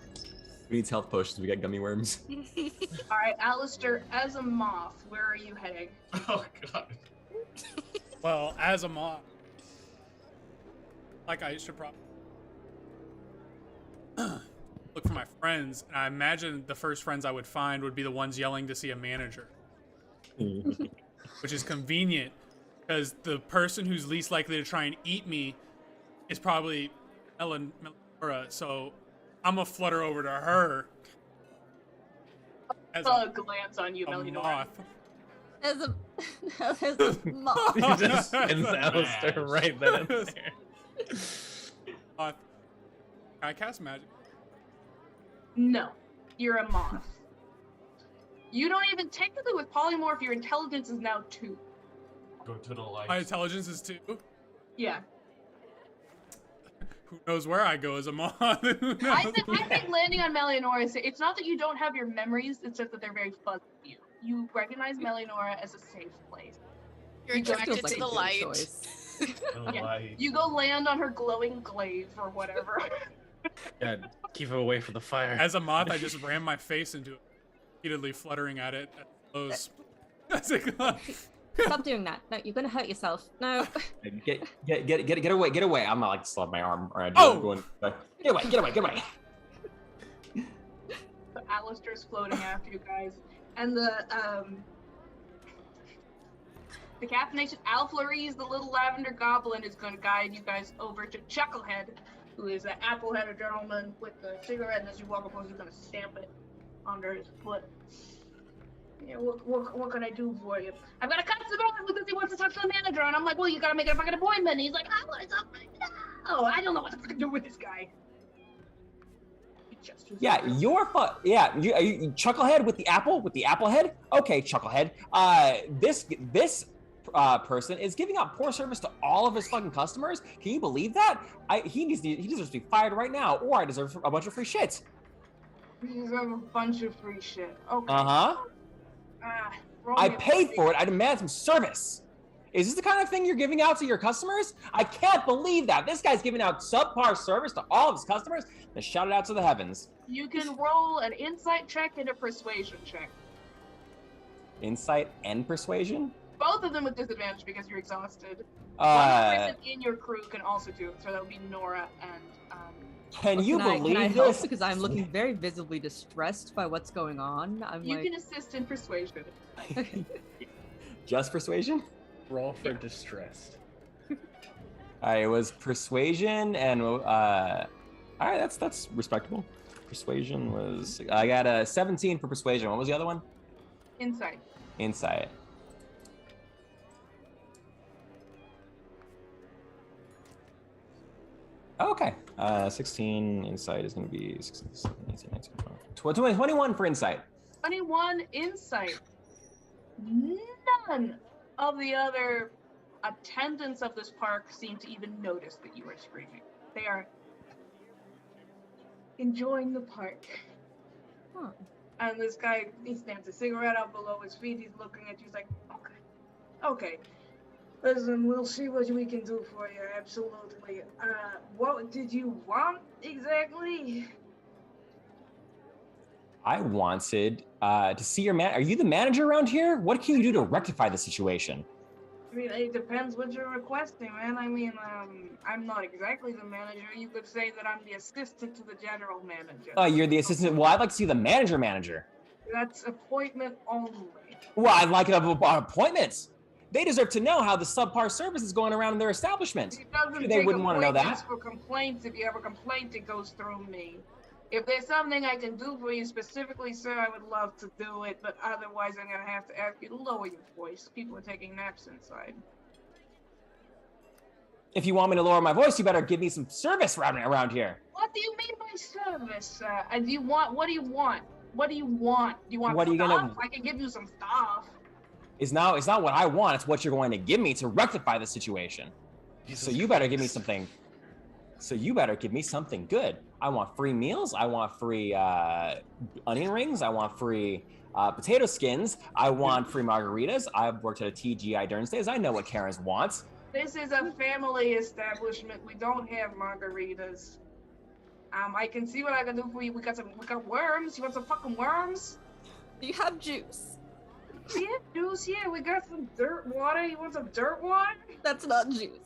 [SPEAKER 3] We need health potions. We got gummy worms.
[SPEAKER 9] All right, Alistair, as a moth, where are you heading?
[SPEAKER 7] Oh god.
[SPEAKER 4] Well, as a mob, like I should probably look for my friends, and I imagine the first friends I would find would be the ones yelling to see a manager, which is convenient because the person who's least likely to try and eat me is probably Melora, so I'm gonna flutter over to her as a
[SPEAKER 9] Glance on you, Melody.
[SPEAKER 4] moth.
[SPEAKER 5] There's a moth.
[SPEAKER 2] He just sends Alistair right then and there.
[SPEAKER 4] Can I cast magic?
[SPEAKER 9] No, you're a moth. You don't even technically with polymorph. Your intelligence is now 2.
[SPEAKER 7] Go to the light.
[SPEAKER 4] My intelligence is 2.
[SPEAKER 9] Yeah.
[SPEAKER 4] Who knows where I go as a moth? Who knows?
[SPEAKER 9] I think landing on Melionora, it's not that you don't have your memories, it's just that they're very fuzzy to you. You recognize Melionora as a safe place.
[SPEAKER 8] You're
[SPEAKER 9] You go-
[SPEAKER 8] attracted
[SPEAKER 10] Feels like
[SPEAKER 8] to
[SPEAKER 10] a
[SPEAKER 8] the
[SPEAKER 10] good
[SPEAKER 8] light.
[SPEAKER 10] choice.
[SPEAKER 7] The
[SPEAKER 9] Yeah.
[SPEAKER 7] light.
[SPEAKER 9] You go land on her glowing glaive or whatever.
[SPEAKER 2] God, keep him away from the fire.
[SPEAKER 4] As a moth, I just ran my face into it, repeatedly fluttering at it at close.
[SPEAKER 5] Stop doing that. No, you're gonna hurt yourself. No.
[SPEAKER 3] Get away! I'm not like slap my arm around you.
[SPEAKER 4] Oh!
[SPEAKER 3] I'm going, get away!
[SPEAKER 9] So Alistair's floating after you guys. And the caffeination Alflores, the little lavender goblin, is going to guide you guys over to Chucklehead, who is an apple-headed gentleman with a cigarette, and as you walk up, he's going to stamp it under his foot. Yeah, what can I do for you? I've got a customer because he wants to talk to the manager, and I'm like, well, you gotta make a fucking appointment. And he's like, I want to talk right now. I don't know what to fucking do with this guy. He gestures.
[SPEAKER 3] Yeah, you're Yeah, you Chucklehead with the apple head. Okay, Chucklehead. This person is giving out poor service to all of his fucking customers. Can you believe that? He deserves to be fired right now, or I deserve a bunch of free shit.
[SPEAKER 9] You deserve a bunch of free shit. Okay. Roll
[SPEAKER 3] I
[SPEAKER 9] me a
[SPEAKER 3] paid
[SPEAKER 9] d-
[SPEAKER 3] for it. I demand some service. Is this the kind of thing you're giving out to your customers? I can't believe that. This guy's giving out subpar service to all of his customers. Then shout it out to the heavens.
[SPEAKER 9] You can roll an insight check and a persuasion check.
[SPEAKER 3] Insight and persuasion?
[SPEAKER 9] Both of them with disadvantage because you're exhausted. One person in your crew can also do it, so that would be Nora and
[SPEAKER 3] Can you
[SPEAKER 10] Can I
[SPEAKER 3] believe
[SPEAKER 10] help?
[SPEAKER 3] this?
[SPEAKER 10] Because I'm looking very visibly distressed by what's going on. I'm
[SPEAKER 9] you
[SPEAKER 10] like,
[SPEAKER 9] can assist in persuasion.
[SPEAKER 3] Just persuasion?
[SPEAKER 2] Roll for distressed.
[SPEAKER 3] It was persuasion and all right, that's respectable. Persuasion was I got a 17 for persuasion. What was the other one?
[SPEAKER 9] Insight.
[SPEAKER 3] Insight. Okay. 16 insight is going to be 16, 17, 18, 19, 20, 21 for insight.
[SPEAKER 9] 21 insight. None of the other attendants of this park seem to even notice that you are screaming. They are enjoying the park.
[SPEAKER 10] Huh.
[SPEAKER 9] And this guy, he stands a cigarette out below his feet. He's looking at you. He's like, okay. Listen, we'll see what we can do for you. Absolutely. What did you want exactly?
[SPEAKER 3] I wanted to see your man. Are you the manager around here? What can you do to rectify the situation?
[SPEAKER 9] I mean, it depends what you're requesting, man. I mean, I'm not exactly the manager. You could say that I'm the assistant to the general manager.
[SPEAKER 3] Oh, you're the assistant. Well, I'd like to see the manager.
[SPEAKER 9] That's appointment only.
[SPEAKER 3] Well, I'd like it about appointments. They deserve to know how the subpar service is going around in their establishment.
[SPEAKER 9] It doesn't
[SPEAKER 3] They
[SPEAKER 9] take
[SPEAKER 3] wouldn't want to know
[SPEAKER 9] appointments
[SPEAKER 3] that.
[SPEAKER 9] for complaints. If you have a complaint, it goes through me. If there's something I can do for you specifically, sir, I would love to do it, but otherwise I'm gonna have to ask you to lower your voice. People are taking naps inside.
[SPEAKER 3] If you want me to lower my voice, you better give me some service around here.
[SPEAKER 9] What do you mean by service, sir? And do you want, what do you want? What do you want? Do you want
[SPEAKER 3] What are you
[SPEAKER 9] stuff?
[SPEAKER 3] gonna-
[SPEAKER 9] I can give you some stuff.
[SPEAKER 3] It's not what I want. It's what you're going to give me to rectify the situation. So you better give me something. So you better give me something good. I want free meals. I want free onion rings. I want free potato skins. I want free margaritas. I've worked at a TGI during days. I know what Karens want.
[SPEAKER 9] This is a family establishment. We don't have margaritas. I can see what I can do for you. We got worms. You want some fucking worms?
[SPEAKER 5] Do you have juice?
[SPEAKER 9] Yeah, juice. Yeah, we got some dirt water. You want some dirt water?
[SPEAKER 5] That's not juice.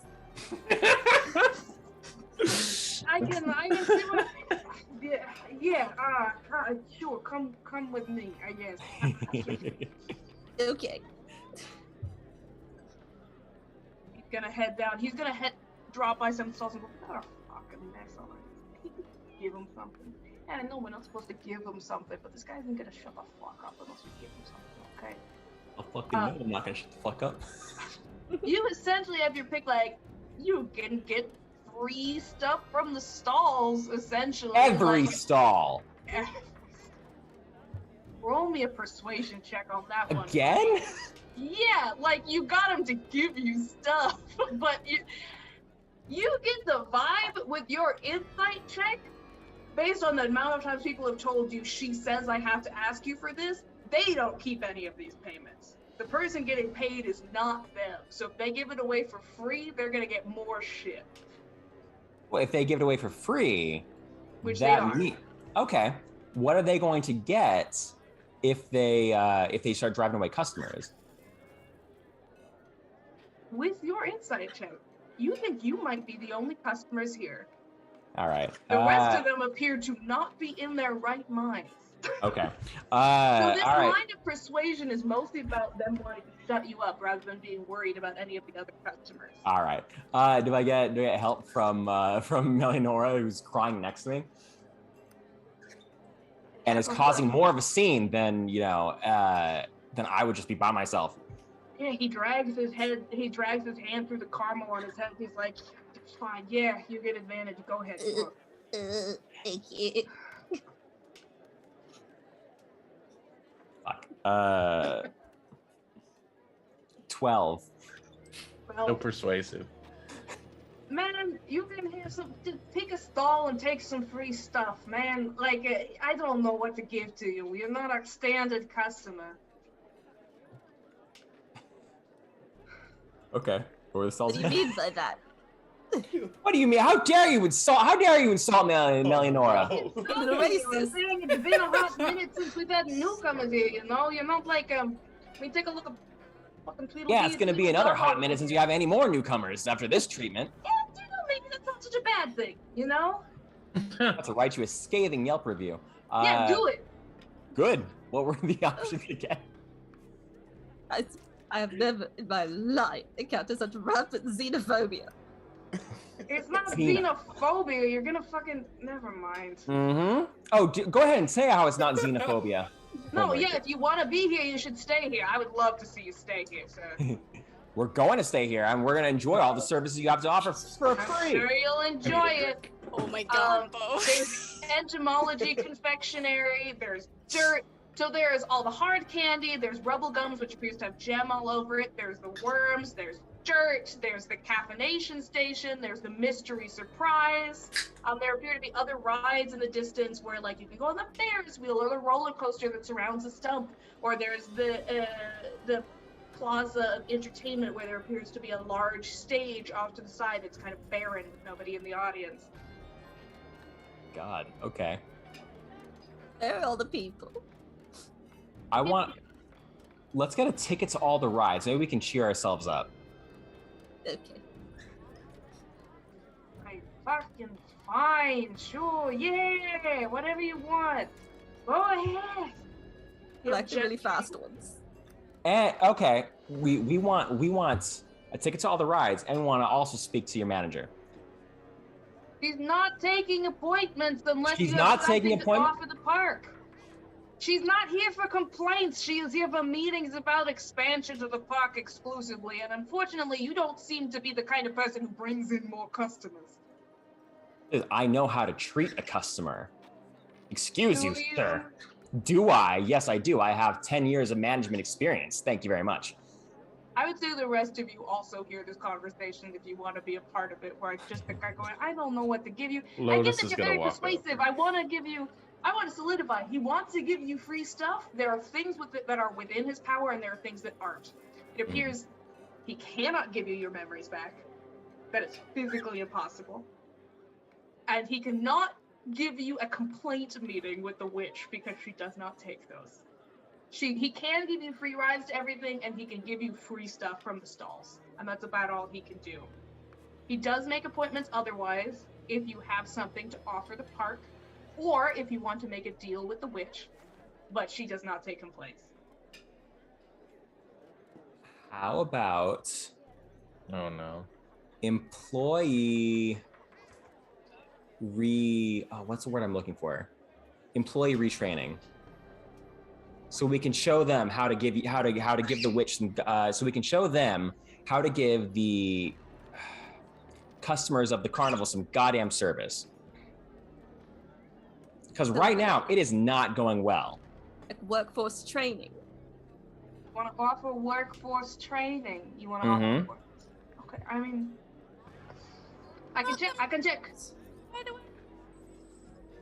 [SPEAKER 9] I can see what. Yeah. Sure. Come with me. I guess.
[SPEAKER 5] Okay.
[SPEAKER 9] He's gonna head down. He's gonna drop by some sauce and go, what a fucking mess on it. Give him something. And I know we're not supposed to give him something, but this guy isn't gonna shut the fuck up unless we give him something, okay?
[SPEAKER 3] I'll fucking know I'm not gonna shut the fuck up.
[SPEAKER 9] You essentially have your pick, like, you can get free stuff from the stalls, essentially.
[SPEAKER 3] Every
[SPEAKER 9] like,
[SPEAKER 3] stall.
[SPEAKER 9] roll me a persuasion check on that one.
[SPEAKER 3] Again?
[SPEAKER 9] Yeah, like, you got him to give you stuff, but you get the vibe with your insight check, based on the amount of times people have told you, she says I have to ask you for this, they don't keep any of these payments. The person getting paid is not them. So if they give it away for free, they're gonna get more shit.
[SPEAKER 3] Well, if they give it away for free,
[SPEAKER 9] Which
[SPEAKER 3] that
[SPEAKER 9] they are.
[SPEAKER 3] Okay. What are they going to get if they start driving away customers?
[SPEAKER 9] With your insight check, you think you might be the only customers here.
[SPEAKER 3] All right.
[SPEAKER 9] The rest of them appear to not be in their right minds.
[SPEAKER 3] Okay.
[SPEAKER 9] So this
[SPEAKER 3] all right.
[SPEAKER 9] kind of persuasion is mostly about them wanting to shut you up rather than being worried about any of the other customers.
[SPEAKER 3] All right. Do I get help from Melinora, who's crying next to me, and is causing more of a scene than than I would just be by myself.
[SPEAKER 9] Yeah, he drags his hand through the caramel on his head. He's like, it's fine. Yeah, you get advantage. Go ahead. Look.
[SPEAKER 5] Thank you.
[SPEAKER 3] Fuck. 12.
[SPEAKER 9] Well,
[SPEAKER 2] So persuasive.
[SPEAKER 9] man, you can have some. Just pick a stall and take some free stuff, man. Like, I don't know what to give to you. You're not a standard customer.
[SPEAKER 3] Okay.
[SPEAKER 5] What do you mean by that?
[SPEAKER 3] What do you mean? How dare you insult Melinora?
[SPEAKER 9] I'm
[SPEAKER 5] racist.
[SPEAKER 9] saying it's been a hot minute since we've had newcomers here, you know? You're not like, we take a look at fucking Tweedledee.
[SPEAKER 3] Yeah, it's gonna be another hot minute since you have any more newcomers after this treatment.
[SPEAKER 9] Yeah, you know, maybe that's not such a bad thing, you know?
[SPEAKER 3] Have to write you a scathing Yelp review.
[SPEAKER 9] Yeah, do it.
[SPEAKER 3] Good. What were the options again?
[SPEAKER 5] I have never in my life encountered such rampant xenophobia.
[SPEAKER 9] It's not
[SPEAKER 3] Xena.
[SPEAKER 9] xenophobia. You're gonna fucking. Never mind.
[SPEAKER 3] Mm-hmm. Oh, go ahead and say how it's not xenophobia.
[SPEAKER 9] No,
[SPEAKER 3] Oh my
[SPEAKER 9] yeah, if you want to be here, you should stay here. I would love to see you stay here, sir.
[SPEAKER 3] We're going to stay here, and we're going to enjoy all the services you have to offer for
[SPEAKER 9] I'm
[SPEAKER 3] free.
[SPEAKER 9] sure you'll enjoy it.
[SPEAKER 8] Oh my god, Bo.
[SPEAKER 9] There's entomology confectionery, there's dirt. So there's all the hard candy, there's rubble gums, which appears to have gem all over it, there's the worms, there's dirt, there's the caffeination station, there's the mystery surprise. There appear to be other rides in the distance where, like, you can go on the Ferris wheel or the roller coaster that surrounds the stump, or there's the plaza of entertainment where there appears to be a large stage off to the side that's kind of barren with nobody in the audience.
[SPEAKER 3] God, okay.
[SPEAKER 5] Where are all the people?
[SPEAKER 3] Let's get a ticket to all the rides. Maybe we can cheer ourselves up.
[SPEAKER 5] Okay.
[SPEAKER 9] Right, fucking fine, sure, yeah, whatever you want. Go ahead.
[SPEAKER 5] I like the really fast ones.
[SPEAKER 3] And okay, we want a ticket to all the rides, and we want to also speak to your manager.
[SPEAKER 9] She's not taking appointments unless
[SPEAKER 3] She's
[SPEAKER 9] you
[SPEAKER 3] not
[SPEAKER 9] have
[SPEAKER 3] taking
[SPEAKER 9] something to
[SPEAKER 3] appointment-
[SPEAKER 9] offer the park. She's not here for complaints. She is here for meetings about expansion to the park exclusively, and unfortunately, you don't seem to be the kind of person who brings in more customers.
[SPEAKER 3] I know how to treat a customer. Excuse
[SPEAKER 9] Do
[SPEAKER 3] you,
[SPEAKER 9] you?
[SPEAKER 3] sir. Do I? Yes, I do. I have 10 years of management experience. Thank you very much.
[SPEAKER 9] I would say the rest of you also hear this conversation if you want to be a part of it, where it's just the guy going, I don't know what to give you. I
[SPEAKER 2] Lotus
[SPEAKER 9] get that
[SPEAKER 2] is
[SPEAKER 9] you're
[SPEAKER 2] gonna
[SPEAKER 9] very
[SPEAKER 2] walk
[SPEAKER 9] persuasive.
[SPEAKER 2] over.
[SPEAKER 9] I want to solidify. He wants to give you free stuff. There are things with it that are within his power, and there are things that aren't. It appears he cannot give you your memories back. That is physically impossible. And he cannot give you a complaint meeting with the witch because she does not take those. He can give you free rides to everything, and he can give you free stuff from the stalls. And that's about all he can do. He does make appointments otherwise, if you have something to offer the park, or if you want to make a deal with the witch, but she does not take complaints.
[SPEAKER 3] How about
[SPEAKER 2] Oh no.
[SPEAKER 3] employee what's the word I'm looking for? Employee retraining. So we can show them how to give the witch some, so we can show them how to give the customers of the carnival some goddamn service. Because right now it is not going well.
[SPEAKER 5] Like workforce training.
[SPEAKER 9] You want to offer workforce training? You want to
[SPEAKER 3] Mhm.
[SPEAKER 9] offer? Okay, I mean, I can check.
[SPEAKER 8] By the way.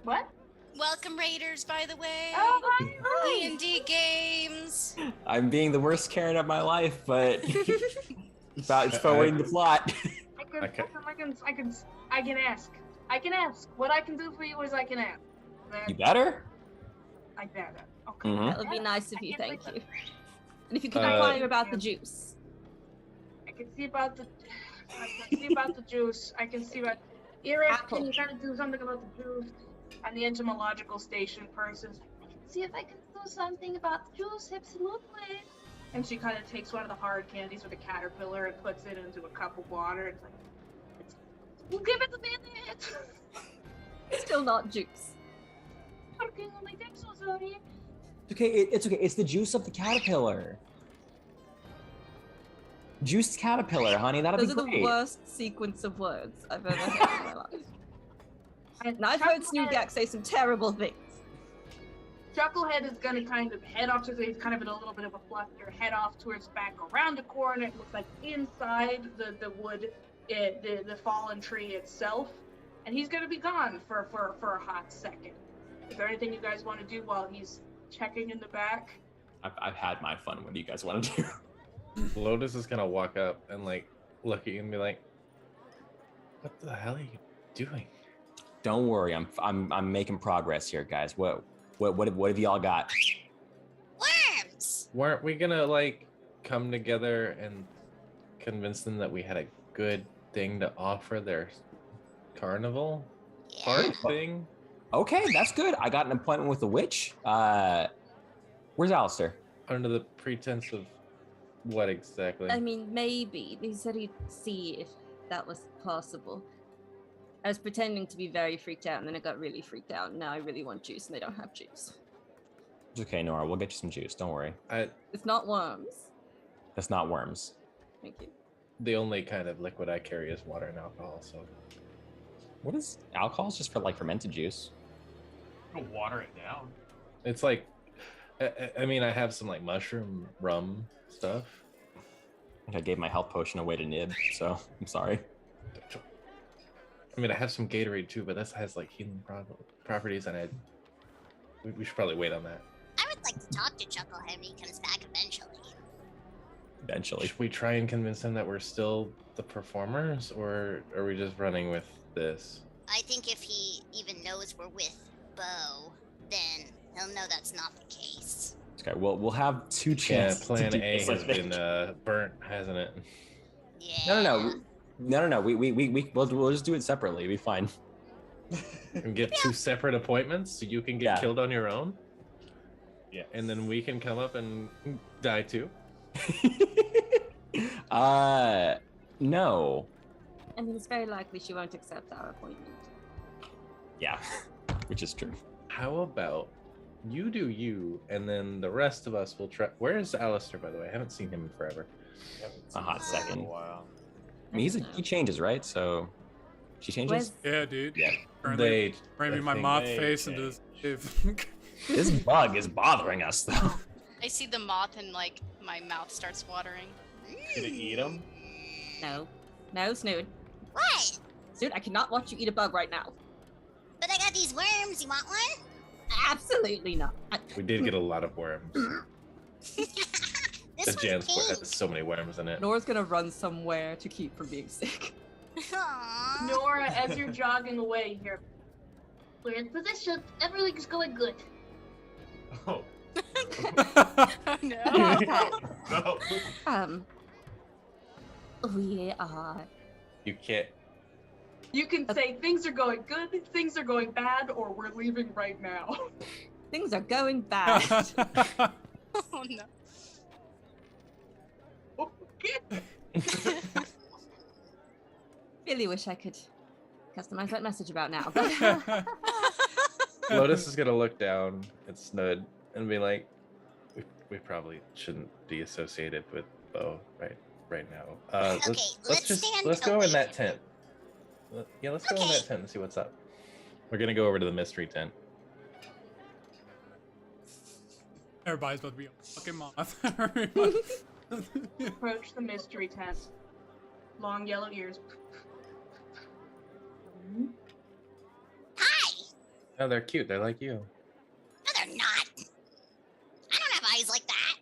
[SPEAKER 9] What?
[SPEAKER 8] Welcome, Raiders, by the way.
[SPEAKER 9] Oh, hi.
[SPEAKER 8] D&D games.
[SPEAKER 3] I'm being the worst Karen of my life, but it's forwarding the plot.
[SPEAKER 9] I can ask. What I can do for you is I can ask.
[SPEAKER 3] You better?
[SPEAKER 9] I better. Okay.
[SPEAKER 3] Mhm.
[SPEAKER 5] That would be nice of you, thank you. And if you could
[SPEAKER 2] Uh,
[SPEAKER 5] inquire about the juice.
[SPEAKER 9] I can see about the juice. I can see about Eric,
[SPEAKER 5] Apple.
[SPEAKER 9] can you kind of do something about the juice? And the entomological station person's like, I can see if I can do something about the juice, absolutely. And she kind of takes one of the hard candies with a caterpillar and puts it into a cup of water. It's like, we'll give it a minute.
[SPEAKER 5] Still not juice.
[SPEAKER 9] Working on my thing, so sorry.
[SPEAKER 3] Okay, it's okay. It's the juice of the caterpillar. Juiced caterpillar, honey. That'll
[SPEAKER 5] Those
[SPEAKER 3] be
[SPEAKER 5] are
[SPEAKER 3] great.
[SPEAKER 5] the worst sequence of words I've ever heard in my life. And I've heard Snoogak say some terrible things.
[SPEAKER 9] Chucklehead is gonna kind of head off to he's kind of in a little bit of a fluster, head off towards back around the corner. It looks like inside the wood, the fallen tree itself, and he's gonna be gone for a hot second. Is there anything you guys want to do while he's checking in the back?
[SPEAKER 3] I've had my fun. What do you guys want to do?
[SPEAKER 2] Lotus is gonna walk up and like look at you and be like, "What the hell are you doing?"
[SPEAKER 3] Don't worry, I'm making progress here, guys. What have y'all got?
[SPEAKER 6] Worms!
[SPEAKER 2] Weren't we gonna like come together and convince them that we had a good thing to offer their carnival park thing?
[SPEAKER 3] Okay, that's good. I got an appointment with the witch. Where's Alistair?
[SPEAKER 2] Under the pretense of what exactly?
[SPEAKER 5] I mean, maybe. He said he'd see if that was possible. I was pretending to be very freaked out, and then I got really freaked out. And now I really want juice, and they don't have juice.
[SPEAKER 3] It's okay, Nora. We'll get you some juice. Don't worry.
[SPEAKER 5] It's not worms.
[SPEAKER 3] That's not worms.
[SPEAKER 10] Thank you.
[SPEAKER 2] The only kind of liquid I carry is water and alcohol, so
[SPEAKER 3] What is alcohol? Is just for like fermented juice.
[SPEAKER 7] Go water it down.
[SPEAKER 2] it's like, I mean, I have some like mushroom rum stuff.
[SPEAKER 3] I think I gave my health potion away to Nib, so I'm sorry.
[SPEAKER 2] I mean, I have some Gatorade too, but this has like healing properties, and we should probably wait on that.
[SPEAKER 6] I would like to talk to Chucklehead when he comes back eventually.
[SPEAKER 3] Eventually.
[SPEAKER 2] Should we try and convince him that we're still the performers, or are we just running with this?
[SPEAKER 6] I think if he even knows we're with Bo, then he'll know that's not the case.
[SPEAKER 3] Okay, we'll have two chances.
[SPEAKER 2] Yeah, Plan
[SPEAKER 3] to do
[SPEAKER 2] A
[SPEAKER 3] this, I
[SPEAKER 2] has
[SPEAKER 3] think.
[SPEAKER 2] been burnt, hasn't it?
[SPEAKER 6] Yeah.
[SPEAKER 3] No. We'll just do it separately. It'll be fine.
[SPEAKER 2] And get two separate appointments, so you can get
[SPEAKER 3] Yeah.
[SPEAKER 2] killed on your own,
[SPEAKER 3] Yeah.
[SPEAKER 2] and then we can come up and die too.
[SPEAKER 3] No.
[SPEAKER 5] I mean, it's very likely she won't accept our appointment.
[SPEAKER 3] Yeah, which is true.
[SPEAKER 2] How about you do you, and then the rest of us will try. Where is Alistair, by the way? I haven't seen him in forever.
[SPEAKER 3] A hot second.
[SPEAKER 11] Wow.
[SPEAKER 3] I mean, he changes, right? So she changes.
[SPEAKER 4] Yeah, dude.
[SPEAKER 3] Yeah.
[SPEAKER 4] Currently,
[SPEAKER 2] They,
[SPEAKER 4] bringing
[SPEAKER 2] I
[SPEAKER 4] my
[SPEAKER 2] think
[SPEAKER 4] moth
[SPEAKER 11] they
[SPEAKER 4] face into this cave.
[SPEAKER 3] This bug is bothering us, though.
[SPEAKER 8] I see the moth and like my mouth starts watering.
[SPEAKER 11] Gonna eat them?
[SPEAKER 5] No. No, Snood.
[SPEAKER 6] What?
[SPEAKER 5] Snood, I cannot watch you eat a bug right now.
[SPEAKER 6] But I got these worms. You want one?
[SPEAKER 5] Absolutely not.
[SPEAKER 2] we did get a lot of worms.
[SPEAKER 6] This
[SPEAKER 2] The
[SPEAKER 6] one's
[SPEAKER 2] Jan's
[SPEAKER 6] pink.
[SPEAKER 2] has so many worms in it.
[SPEAKER 10] Nora's gonna run somewhere to keep from being sick.
[SPEAKER 6] Aww.
[SPEAKER 9] Nora, as you're jogging away, here. We're in position. Everything's going good.
[SPEAKER 7] Oh.
[SPEAKER 8] Oh no.
[SPEAKER 7] No.
[SPEAKER 5] We are.
[SPEAKER 2] You can't.
[SPEAKER 9] You can say things are going good, things are going bad, or we're leaving right now.
[SPEAKER 5] Things are going bad.
[SPEAKER 8] Oh no.
[SPEAKER 9] Okay.
[SPEAKER 5] Really wish I could customize that message about now.
[SPEAKER 2] Lotus is gonna look down at Snud and be like, "We probably shouldn't be associated with Bo right now.
[SPEAKER 6] Okay, let's stand
[SPEAKER 2] let's go
[SPEAKER 6] away
[SPEAKER 2] in that
[SPEAKER 6] from
[SPEAKER 2] tent. Yeah, let's go in
[SPEAKER 6] Okay.
[SPEAKER 2] that tent and see what's up. We're gonna go over to the mystery tent.
[SPEAKER 4] Everybody's about to be a fucking moth.
[SPEAKER 9] Approach the mystery tent. Long yellow ears.
[SPEAKER 6] Hi.
[SPEAKER 2] Oh, they're cute. They're like you.
[SPEAKER 6] No, they're not. I don't have eyes like that.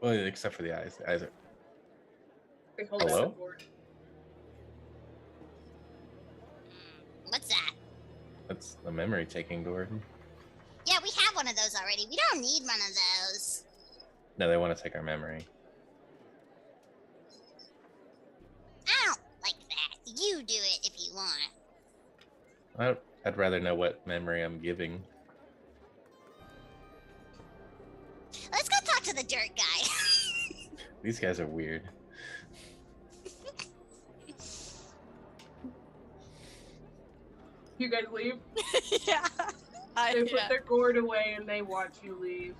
[SPEAKER 2] Well, except for the eyes. The eyes are.
[SPEAKER 9] They hold
[SPEAKER 2] Hello?
[SPEAKER 9] up the board.
[SPEAKER 6] What's that?
[SPEAKER 2] That's a memory taking door.
[SPEAKER 6] Yeah, we have one of those already. We don't need one of those.
[SPEAKER 2] No, they want to take our memory.
[SPEAKER 6] I don't like that. You do it if you want.
[SPEAKER 2] I'd rather know what memory I'm giving.
[SPEAKER 6] Let's go talk to the dirt guy.
[SPEAKER 2] These guys are weird.
[SPEAKER 9] You guys leave?
[SPEAKER 8] Yeah.
[SPEAKER 9] They put
[SPEAKER 8] Yeah.
[SPEAKER 9] their gourd away and they watch you leave.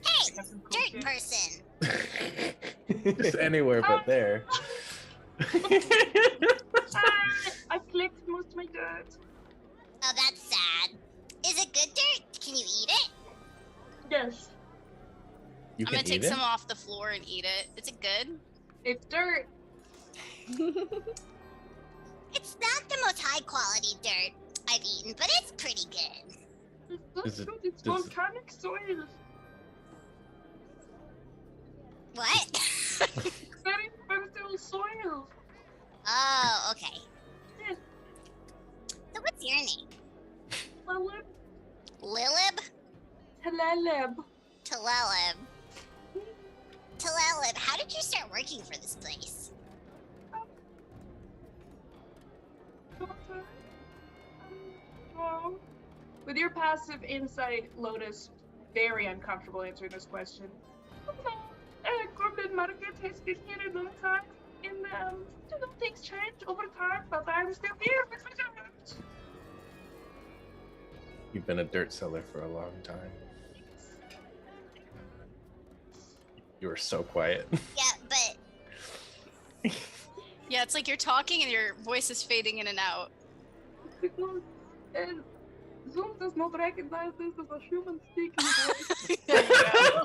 [SPEAKER 6] Hey,
[SPEAKER 9] They have some cool
[SPEAKER 6] dirt
[SPEAKER 9] shit.
[SPEAKER 6] person.
[SPEAKER 2] Just anywhere but there.
[SPEAKER 9] I collected most of my dirt.
[SPEAKER 6] Oh, that's sad. Is it good dirt? Can you eat it?
[SPEAKER 9] Yes,
[SPEAKER 2] You
[SPEAKER 8] I'm
[SPEAKER 2] can
[SPEAKER 8] gonna take
[SPEAKER 2] eat it?
[SPEAKER 8] some off the floor and eat it. Is it good?
[SPEAKER 9] it's dirt.
[SPEAKER 6] It's not the most high quality dirt I've eaten, but it's pretty good.
[SPEAKER 9] It's
[SPEAKER 2] Is it-
[SPEAKER 9] good. It's
[SPEAKER 2] does-
[SPEAKER 9] volcanic soil.
[SPEAKER 6] What?
[SPEAKER 9] Very fertile soil.
[SPEAKER 6] Oh, okay.
[SPEAKER 9] Yes.
[SPEAKER 6] So what's your name?
[SPEAKER 9] Taleb.
[SPEAKER 6] Lilib?
[SPEAKER 9] Taleb.
[SPEAKER 6] Talelib. Talelib, how did you start working for this place?
[SPEAKER 9] Well, with your passive insight, Lotus, very uncomfortable answering this question. Corporate market has been here a long time, and things change over time, but I'm still here with my dirt.
[SPEAKER 2] You've been a dirt seller for a long time. You were so quiet.
[SPEAKER 6] Yeah, but
[SPEAKER 8] Yeah, it's like you're talking and your voice is fading in and out.
[SPEAKER 9] Because Zoom does not recognize this as a human speaking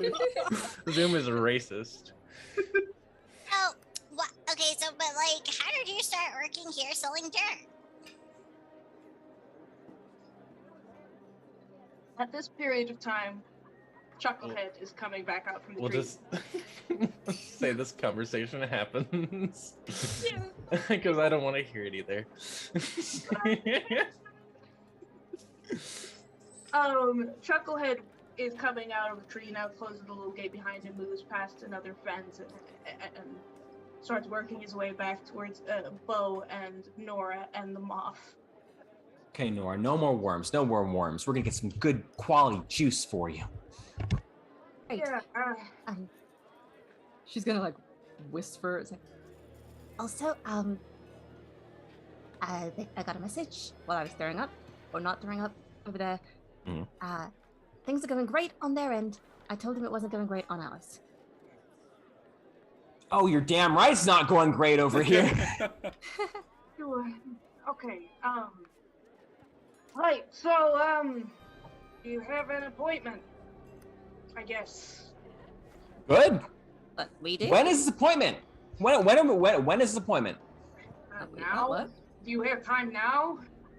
[SPEAKER 9] voice.
[SPEAKER 2] Zoom is racist.
[SPEAKER 6] oh, what? Okay, so but like, how did you start working here selling dirt?
[SPEAKER 9] At this period of time, Chucklehead is coming back out from the
[SPEAKER 2] We'll
[SPEAKER 9] tree.
[SPEAKER 2] just say this conversation happens.
[SPEAKER 9] Yeah.
[SPEAKER 2] Because I don't want to hear it either.
[SPEAKER 9] Chucklehead is coming out of the tree now, closes the little gate behind him, moves past another fence, and starts working his way back towards Bo and Nora and the moth.
[SPEAKER 3] Okay, Nora, no more worms. No more worms. We're gonna get some good quality juice for you.
[SPEAKER 5] Great.
[SPEAKER 9] Yeah.
[SPEAKER 10] She's gonna like whisper. It's like,
[SPEAKER 5] Also, I got a message while I was throwing up, or not throwing up over there.
[SPEAKER 3] Mhm.
[SPEAKER 5] Things are going great on their end. I told him it wasn't going great on ours.
[SPEAKER 3] Oh, you're damn right it's not going great over here.
[SPEAKER 9] Sure. Okay. Right. So, you have an appointment, I guess.
[SPEAKER 3] Good.
[SPEAKER 5] But we did.
[SPEAKER 3] When is this appointment? When is this appointment?
[SPEAKER 9] Now?
[SPEAKER 10] what?
[SPEAKER 9] Do you have time now?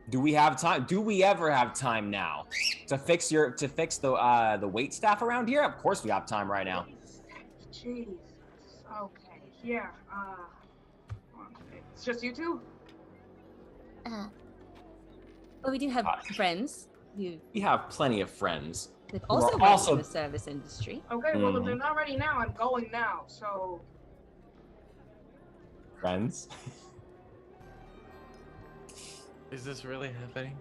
[SPEAKER 3] Do we have time? Do we ever have time now to fix the wait staff around here? Of course we have time right now.
[SPEAKER 9] Jesus. Okay. Yeah. It's just you two?
[SPEAKER 5] Well, we do have friends who
[SPEAKER 3] We have plenty of friends.
[SPEAKER 5] they've
[SPEAKER 3] Who are
[SPEAKER 5] also worked
[SPEAKER 3] also-
[SPEAKER 5] in the service industry.
[SPEAKER 9] Okay, well, if
[SPEAKER 3] Mhm.
[SPEAKER 9] they're not ready now, I'm going now, so...
[SPEAKER 3] Friends.
[SPEAKER 2] Is this really happening?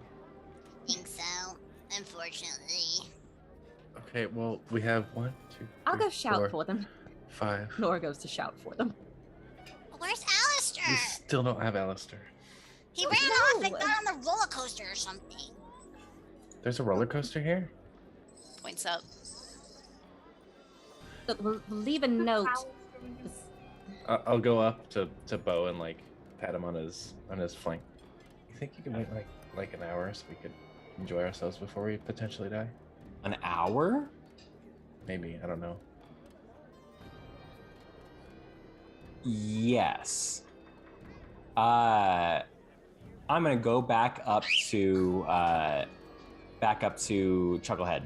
[SPEAKER 6] Think so, unfortunately.
[SPEAKER 2] Okay, well, we have 1, 2,
[SPEAKER 5] I'll
[SPEAKER 2] 3,
[SPEAKER 5] go shout
[SPEAKER 2] 4,
[SPEAKER 5] for them.
[SPEAKER 2] 5.
[SPEAKER 5] Nora goes to shout for them.
[SPEAKER 6] Where's Alistair?
[SPEAKER 2] We still don't have Alistair.
[SPEAKER 6] He ran off and
[SPEAKER 5] no.
[SPEAKER 6] got on the roller coaster or something.
[SPEAKER 2] There's a roller coaster here?
[SPEAKER 8] Points up.
[SPEAKER 5] Look, we'll leave a note.
[SPEAKER 2] I'll go up to Bo and like pat him on his flank. You think you can wait like an hour so we could enjoy ourselves before we potentially die?
[SPEAKER 3] An hour?
[SPEAKER 2] Maybe, I don't know.
[SPEAKER 3] Yes. I'm gonna go back up to Chucklehead.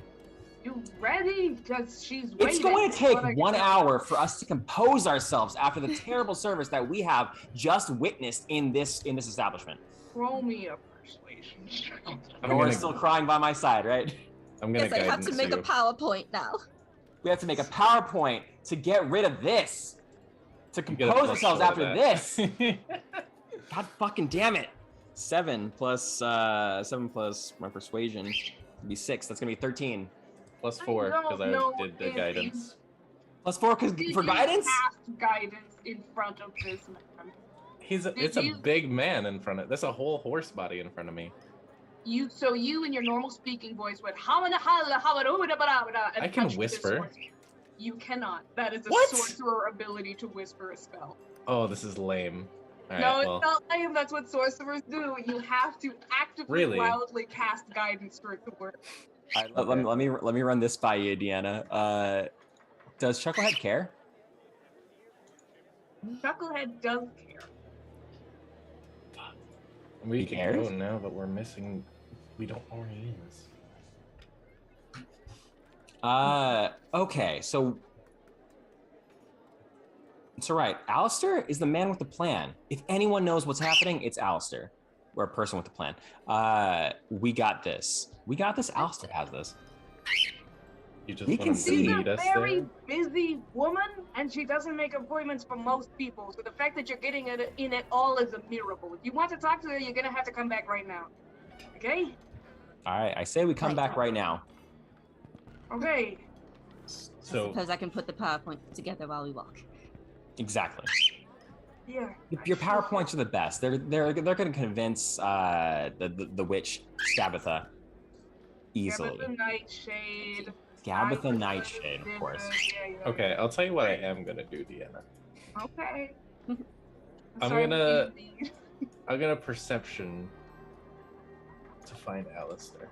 [SPEAKER 9] You ready? Because she's waiting.
[SPEAKER 3] It's going to take
[SPEAKER 9] What I
[SPEAKER 3] 1
[SPEAKER 9] can-
[SPEAKER 3] hour for us to compose ourselves after the terrible service that we have just witnessed in this establishment.
[SPEAKER 9] Throw me a persuasion check.
[SPEAKER 3] Nora's still crying by my side, right?
[SPEAKER 2] I'm gonna
[SPEAKER 5] Yes, I have to
[SPEAKER 2] guidance
[SPEAKER 5] make a
[SPEAKER 2] you.
[SPEAKER 5] PowerPoint now.
[SPEAKER 3] We have to make a PowerPoint to get rid of this. To
[SPEAKER 2] You get a
[SPEAKER 3] compose
[SPEAKER 2] plus
[SPEAKER 3] ourselves
[SPEAKER 2] for
[SPEAKER 3] after
[SPEAKER 2] that.
[SPEAKER 3] this. God fucking damn it. 7 plus my persuasion would be 6. That's gonna be 13.
[SPEAKER 2] Plus 4 because I
[SPEAKER 9] don't
[SPEAKER 2] did the
[SPEAKER 9] know if
[SPEAKER 2] guidance.
[SPEAKER 3] Plus 4
[SPEAKER 9] Did
[SPEAKER 3] for
[SPEAKER 9] you
[SPEAKER 3] guidance?
[SPEAKER 9] cast guidance in front of this man?
[SPEAKER 2] It's a big man in front of. There's a whole horse body in front of me.
[SPEAKER 9] You in your normal speaking voice went and
[SPEAKER 2] I can
[SPEAKER 9] touched this
[SPEAKER 2] whisper.
[SPEAKER 9] horse. You cannot. That is a
[SPEAKER 3] What?
[SPEAKER 9] sorcerer ability to whisper a spell.
[SPEAKER 2] Oh, this is lame. All
[SPEAKER 9] No,
[SPEAKER 2] right, well,
[SPEAKER 9] it's not lame. That's what sorcerers do. You have to actively,
[SPEAKER 2] Really?
[SPEAKER 9] loudly cast guidance for it to work.
[SPEAKER 3] Let me run this by you, Deanna. Does Chucklehead care?
[SPEAKER 9] Chucklehead does care.
[SPEAKER 2] we
[SPEAKER 3] He
[SPEAKER 2] can
[SPEAKER 3] cares?
[SPEAKER 2] go now, but we're missing. We don't know where he is.
[SPEAKER 3] Okay, so it's all right. Alistair is the man with the plan. If anyone knows what's happening, it's Alistair. We're a person with a plan. We got this. We got this. Alistair has this.
[SPEAKER 2] You just
[SPEAKER 3] We
[SPEAKER 2] want
[SPEAKER 3] can
[SPEAKER 2] him to
[SPEAKER 3] see.
[SPEAKER 9] She's
[SPEAKER 2] lead
[SPEAKER 9] a
[SPEAKER 2] us
[SPEAKER 9] very
[SPEAKER 2] there.
[SPEAKER 9] busy woman, and she doesn't make appointments for most people. So the fact that you're getting it in at all is a miracle. If you want to talk to her, you're gonna have to come back right now. Okay?
[SPEAKER 3] All right, I say we come
[SPEAKER 5] Right.
[SPEAKER 3] back right now.
[SPEAKER 9] Okay.
[SPEAKER 5] I
[SPEAKER 2] So
[SPEAKER 5] suppose I can put the PowerPoint together while we walk.
[SPEAKER 3] Exactly.
[SPEAKER 9] Yeah.
[SPEAKER 3] Your PowerPoints are the best. They're going to convince the witch Stabitha easily.
[SPEAKER 9] Tabitha Nightshade.
[SPEAKER 3] Scabatha Nightshade, of course.
[SPEAKER 2] Okay, I'll tell you what I am gonna do, Deanna.
[SPEAKER 9] Okay.
[SPEAKER 2] I'm
[SPEAKER 9] Sorry,
[SPEAKER 2] gonna
[SPEAKER 9] D&D.
[SPEAKER 2] I'm gonna perception to find Alistair.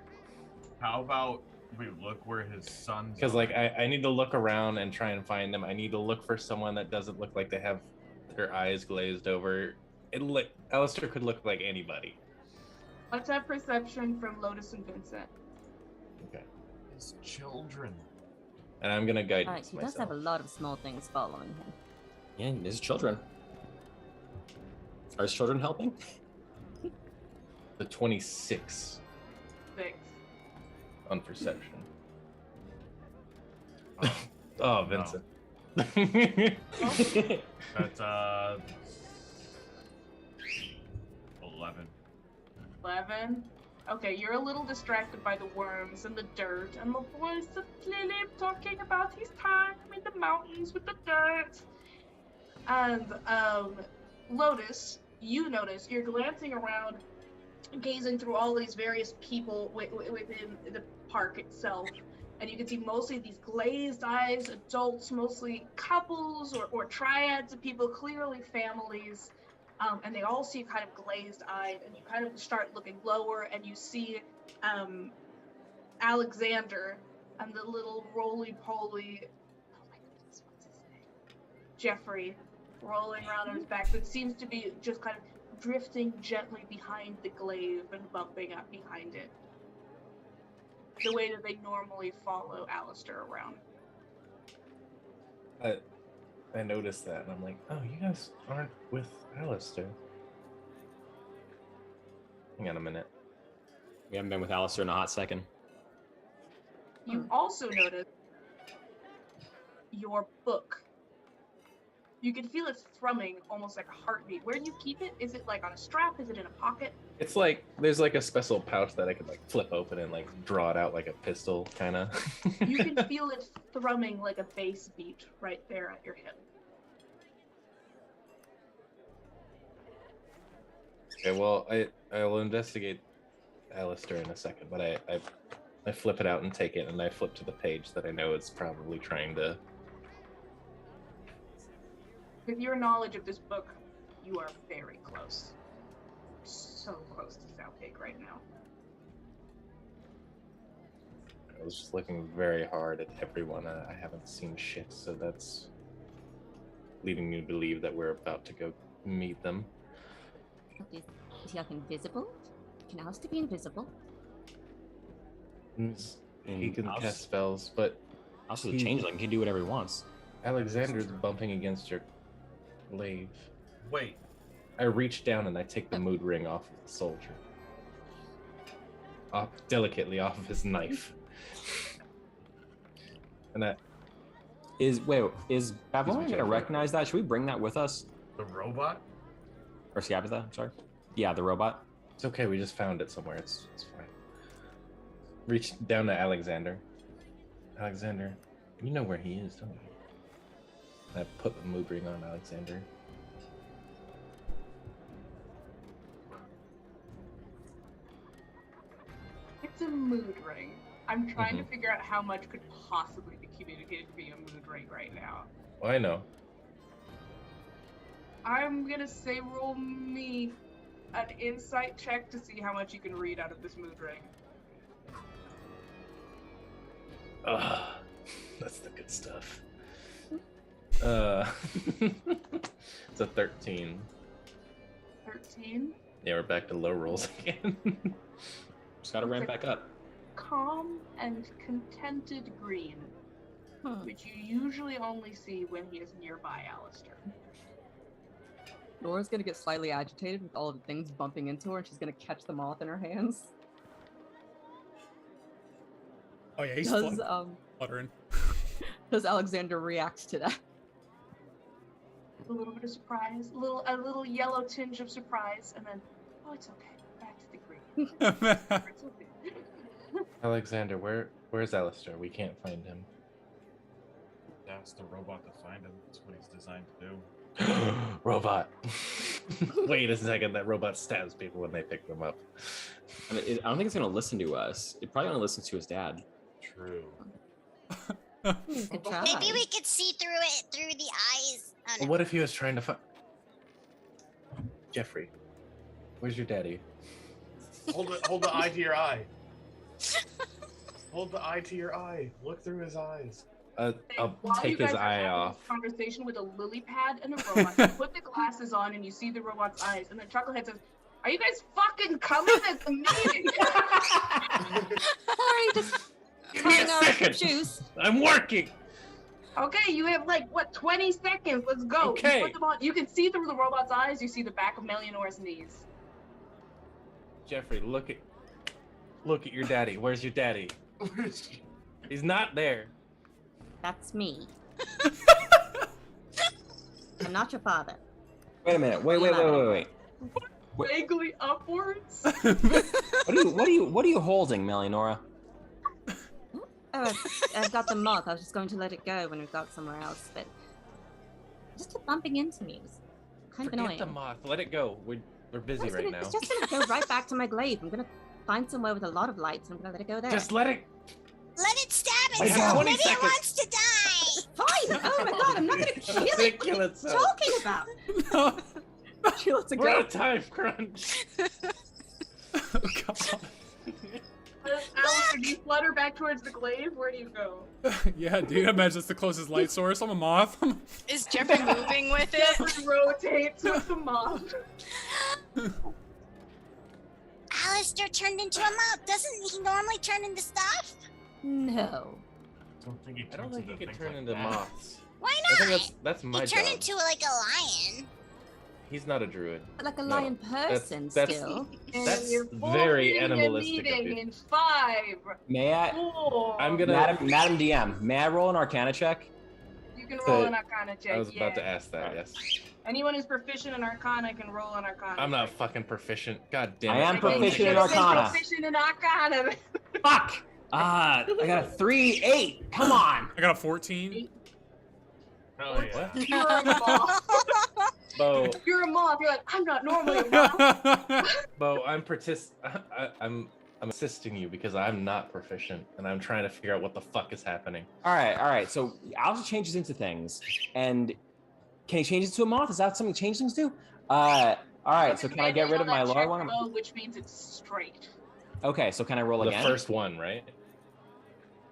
[SPEAKER 7] How about we look where his son's
[SPEAKER 2] Because like I need to look around and try and find him. I need to look for someone that doesn't look like they have their eyes glazed over. Alistair could look like anybody.
[SPEAKER 9] Let's have perception from Lotus and Vincent.
[SPEAKER 2] Okay.
[SPEAKER 7] his children.
[SPEAKER 2] And I'm gonna guide
[SPEAKER 5] Alright, he does
[SPEAKER 2] myself.
[SPEAKER 5] have a lot of small things following him.
[SPEAKER 3] Yeah, his children. Are his children helping?
[SPEAKER 2] The 26
[SPEAKER 9] 6.
[SPEAKER 2] on perception.
[SPEAKER 7] Oh,
[SPEAKER 2] Oh, Vincent.
[SPEAKER 7] that's 11.
[SPEAKER 9] 11. Okay, you're a little distracted by the worms and the dirt and the voice of Philip talking about his time in the mountains with the dirt. And Lotus, you notice you're glancing around, gazing through all these various people within the park itself, and you can see mostly these glazed eyes, adults, mostly couples or triads of people, clearly families. And they all seem kind of glazed-eyed, and you kind of start looking lower, and you see Alexander and the little roly-poly, oh my goodness, what's his name? Jeffrey, rolling around on his back, that seems to be just kind of drifting gently behind the glaive and bumping up behind it, the way that they normally follow Alistair around.
[SPEAKER 2] I noticed that, and I'm like, oh, you guys aren't with Alistair. Hang on a minute.
[SPEAKER 3] We haven't been with Alistair in a hot second.
[SPEAKER 9] You also notice your book. You can feel it thrumming almost like a heartbeat. Where do you keep it? Is it like on a strap? Is it in a pocket?
[SPEAKER 2] It's like there's like a special pouch that I could like flip open and like draw it out like a pistol, kind of.
[SPEAKER 9] You can feel it thrumming like a bass beat right there at your hip.
[SPEAKER 2] Okay, well, I'll investigate Alistair in a second, but I flip it out and take it, and I flip to the page that I know it's probably trying to.
[SPEAKER 9] With your knowledge of this book, you are very close. So close to Southgate right now.
[SPEAKER 2] I was just looking very hard at everyone. I haven't seen shit, so that's leading me to believe that we're about to go meet them.
[SPEAKER 5] Is he like invisible? Can Alistair be invisible?
[SPEAKER 2] He can cast spells, but
[SPEAKER 3] Also, the changeling can do whatever he wants.
[SPEAKER 2] Alexander's bumping against your glaive.
[SPEAKER 7] Wait,
[SPEAKER 2] I reach down and I take the mood ring off of the soldier. Delicately off of his knife. And that
[SPEAKER 3] Is Babylon gonna recognize that? Should we bring that with us?
[SPEAKER 7] the robot?
[SPEAKER 3] Or Scabatha, I'm sorry. Yeah, the robot.
[SPEAKER 2] it's okay, we just found it somewhere. It's fine. Reach down to Alexander. Alexander, you know where he is, don't you? And I put the mood ring on Alexander.
[SPEAKER 9] It's a mood ring. I'm trying to figure out how much could possibly be communicated via mood ring right now.
[SPEAKER 2] Well, I know.
[SPEAKER 9] I'm gonna say roll me an insight check to see how much you can read out of this mood ring.
[SPEAKER 2] Ugh, that's the good stuff. It's a 13.
[SPEAKER 9] 13.
[SPEAKER 2] Yeah, we're back to low rolls again.
[SPEAKER 3] Just gotta ramp back up.
[SPEAKER 9] Calm and contented green, which you usually only see when he is nearby Alistair.
[SPEAKER 10] Nora's gonna get slightly agitated with all of the things bumping into her, and she's gonna catch them all in her hands.
[SPEAKER 4] Oh yeah, he's
[SPEAKER 10] Does
[SPEAKER 4] fluttering.
[SPEAKER 10] does Alexander react to that?
[SPEAKER 9] A little bit of surprise, a little yellow tinge of surprise, and then, oh, it's okay. Back to the green. It's okay.
[SPEAKER 2] Alexander, where's Alistair? We can't find him.
[SPEAKER 7] Ask the robot to find him. That's what he's designed to do.
[SPEAKER 2] Robot. Wait a second, that robot stabs people when they pick them up.
[SPEAKER 3] I don't think it's gonna listen to us. It probably only listens to his dad.
[SPEAKER 7] True.
[SPEAKER 5] Good try.
[SPEAKER 6] Maybe we could see through it through the eyes. Oh, no.
[SPEAKER 2] What if he was trying to find Jeffrey? Where's your daddy?
[SPEAKER 7] Hold the eye to your eye. Hold the eye to your eye. Look through his eyes.
[SPEAKER 2] I'll
[SPEAKER 9] While
[SPEAKER 2] take
[SPEAKER 9] you guys
[SPEAKER 2] his
[SPEAKER 9] are
[SPEAKER 2] eye
[SPEAKER 9] having
[SPEAKER 2] off.
[SPEAKER 9] this conversation with a lily pad and a robot, you put the glasses on and you see the robot's eyes, and then Chucklehead says, "Are you guys fucking coming at the meeting?"
[SPEAKER 5] Sorry, just
[SPEAKER 2] Give me
[SPEAKER 5] trying
[SPEAKER 2] a
[SPEAKER 5] our
[SPEAKER 2] second.
[SPEAKER 5] juice.
[SPEAKER 2] I'm working.
[SPEAKER 9] Okay, you have like what 20 seconds. Let's go.
[SPEAKER 2] Okay.
[SPEAKER 9] You put them on. You can see through the robot's eyes. You see the back of Melionora's knees.
[SPEAKER 2] Jeffrey, look at your daddy. Where's your daddy? He's not there.
[SPEAKER 5] That's me. I'm not your father.
[SPEAKER 3] Wait a minute. Wait.
[SPEAKER 9] Vaguely upwards.
[SPEAKER 3] What are you holding, Melionora?
[SPEAKER 5] Oh, I've got the moth. I was just going to let it go when we got somewhere else, but it just kept bumping into me. It was kind of
[SPEAKER 2] Forget
[SPEAKER 5] annoying.
[SPEAKER 2] the moth. Let it go. We're busy right now.
[SPEAKER 5] It's just gonna go right back to my glaive. I'm gonna find somewhere with a lot of lights. And I'm gonna let it go there.
[SPEAKER 2] Just let it.
[SPEAKER 6] Let it stab
[SPEAKER 3] I have
[SPEAKER 6] itself.
[SPEAKER 2] 20
[SPEAKER 6] Maybe it
[SPEAKER 2] seconds.
[SPEAKER 6] wants to die.
[SPEAKER 5] Fine. Oh my god, I'm not gonna kill
[SPEAKER 2] Let
[SPEAKER 5] it.
[SPEAKER 2] it kill
[SPEAKER 5] What are
[SPEAKER 2] itself.
[SPEAKER 5] you talking about?
[SPEAKER 10] She lets it
[SPEAKER 2] We're out
[SPEAKER 10] go.
[SPEAKER 2] of time crunch.
[SPEAKER 4] Oh, God.
[SPEAKER 9] Alistair, do you flutter back towards the glaive? Where do you go?
[SPEAKER 4] Yeah, dude, imagine it's the closest light source. I'm a moth.
[SPEAKER 8] Is Jeffrey moving with it?
[SPEAKER 9] Jeffrey rotates with the moth.
[SPEAKER 6] Alistair turned into a moth. Doesn't he normally turn into stuff?
[SPEAKER 5] No.
[SPEAKER 2] I don't think he can turn into
[SPEAKER 7] moths.
[SPEAKER 2] moths.
[SPEAKER 6] Why
[SPEAKER 2] I
[SPEAKER 6] not?
[SPEAKER 2] think that's my
[SPEAKER 6] He
[SPEAKER 2] job.
[SPEAKER 6] turned into like a lion.
[SPEAKER 2] He's not a druid.
[SPEAKER 5] Like a
[SPEAKER 2] No,
[SPEAKER 5] lion person
[SPEAKER 2] that's-
[SPEAKER 5] still.
[SPEAKER 2] That's
[SPEAKER 9] You're
[SPEAKER 2] very
[SPEAKER 9] forming a
[SPEAKER 2] animalistic of
[SPEAKER 9] meeting
[SPEAKER 2] you.
[SPEAKER 9] in 5,
[SPEAKER 3] May I,
[SPEAKER 9] 4.
[SPEAKER 2] I'm gonna.
[SPEAKER 3] Madam DM, may I roll an Arcana check?
[SPEAKER 9] You can roll
[SPEAKER 2] So,
[SPEAKER 9] an Arcana check.
[SPEAKER 2] I was about to
[SPEAKER 9] yeah.
[SPEAKER 2] ask that. Yes.
[SPEAKER 9] Anyone who's proficient in Arcana can roll an Arcana.
[SPEAKER 2] I'm not
[SPEAKER 9] check.
[SPEAKER 2] fucking proficient. God damn
[SPEAKER 3] I
[SPEAKER 2] it.
[SPEAKER 3] am
[SPEAKER 2] Bo.
[SPEAKER 3] proficient in
[SPEAKER 9] You should've been
[SPEAKER 3] Arcana.
[SPEAKER 9] proficient in Arcana.
[SPEAKER 3] Fuck! I got a 3-8. Come on.
[SPEAKER 4] I got a 14.
[SPEAKER 7] Oh yeah.
[SPEAKER 9] You're a moth.
[SPEAKER 2] Bo,
[SPEAKER 9] You're a moth. You're like, I'm not normally a moth.
[SPEAKER 2] Bo, I'm assisting you because I'm not proficient and I'm trying to figure out what the fuck is happening.
[SPEAKER 3] All right. So Alistair changes into things, and can he change it to a moth? Is that something change things do? All right. So can I get rid of my lower one?
[SPEAKER 9] Oh, which means it's straight.
[SPEAKER 3] Okay. So can I roll
[SPEAKER 2] The
[SPEAKER 3] again?
[SPEAKER 2] first one, right?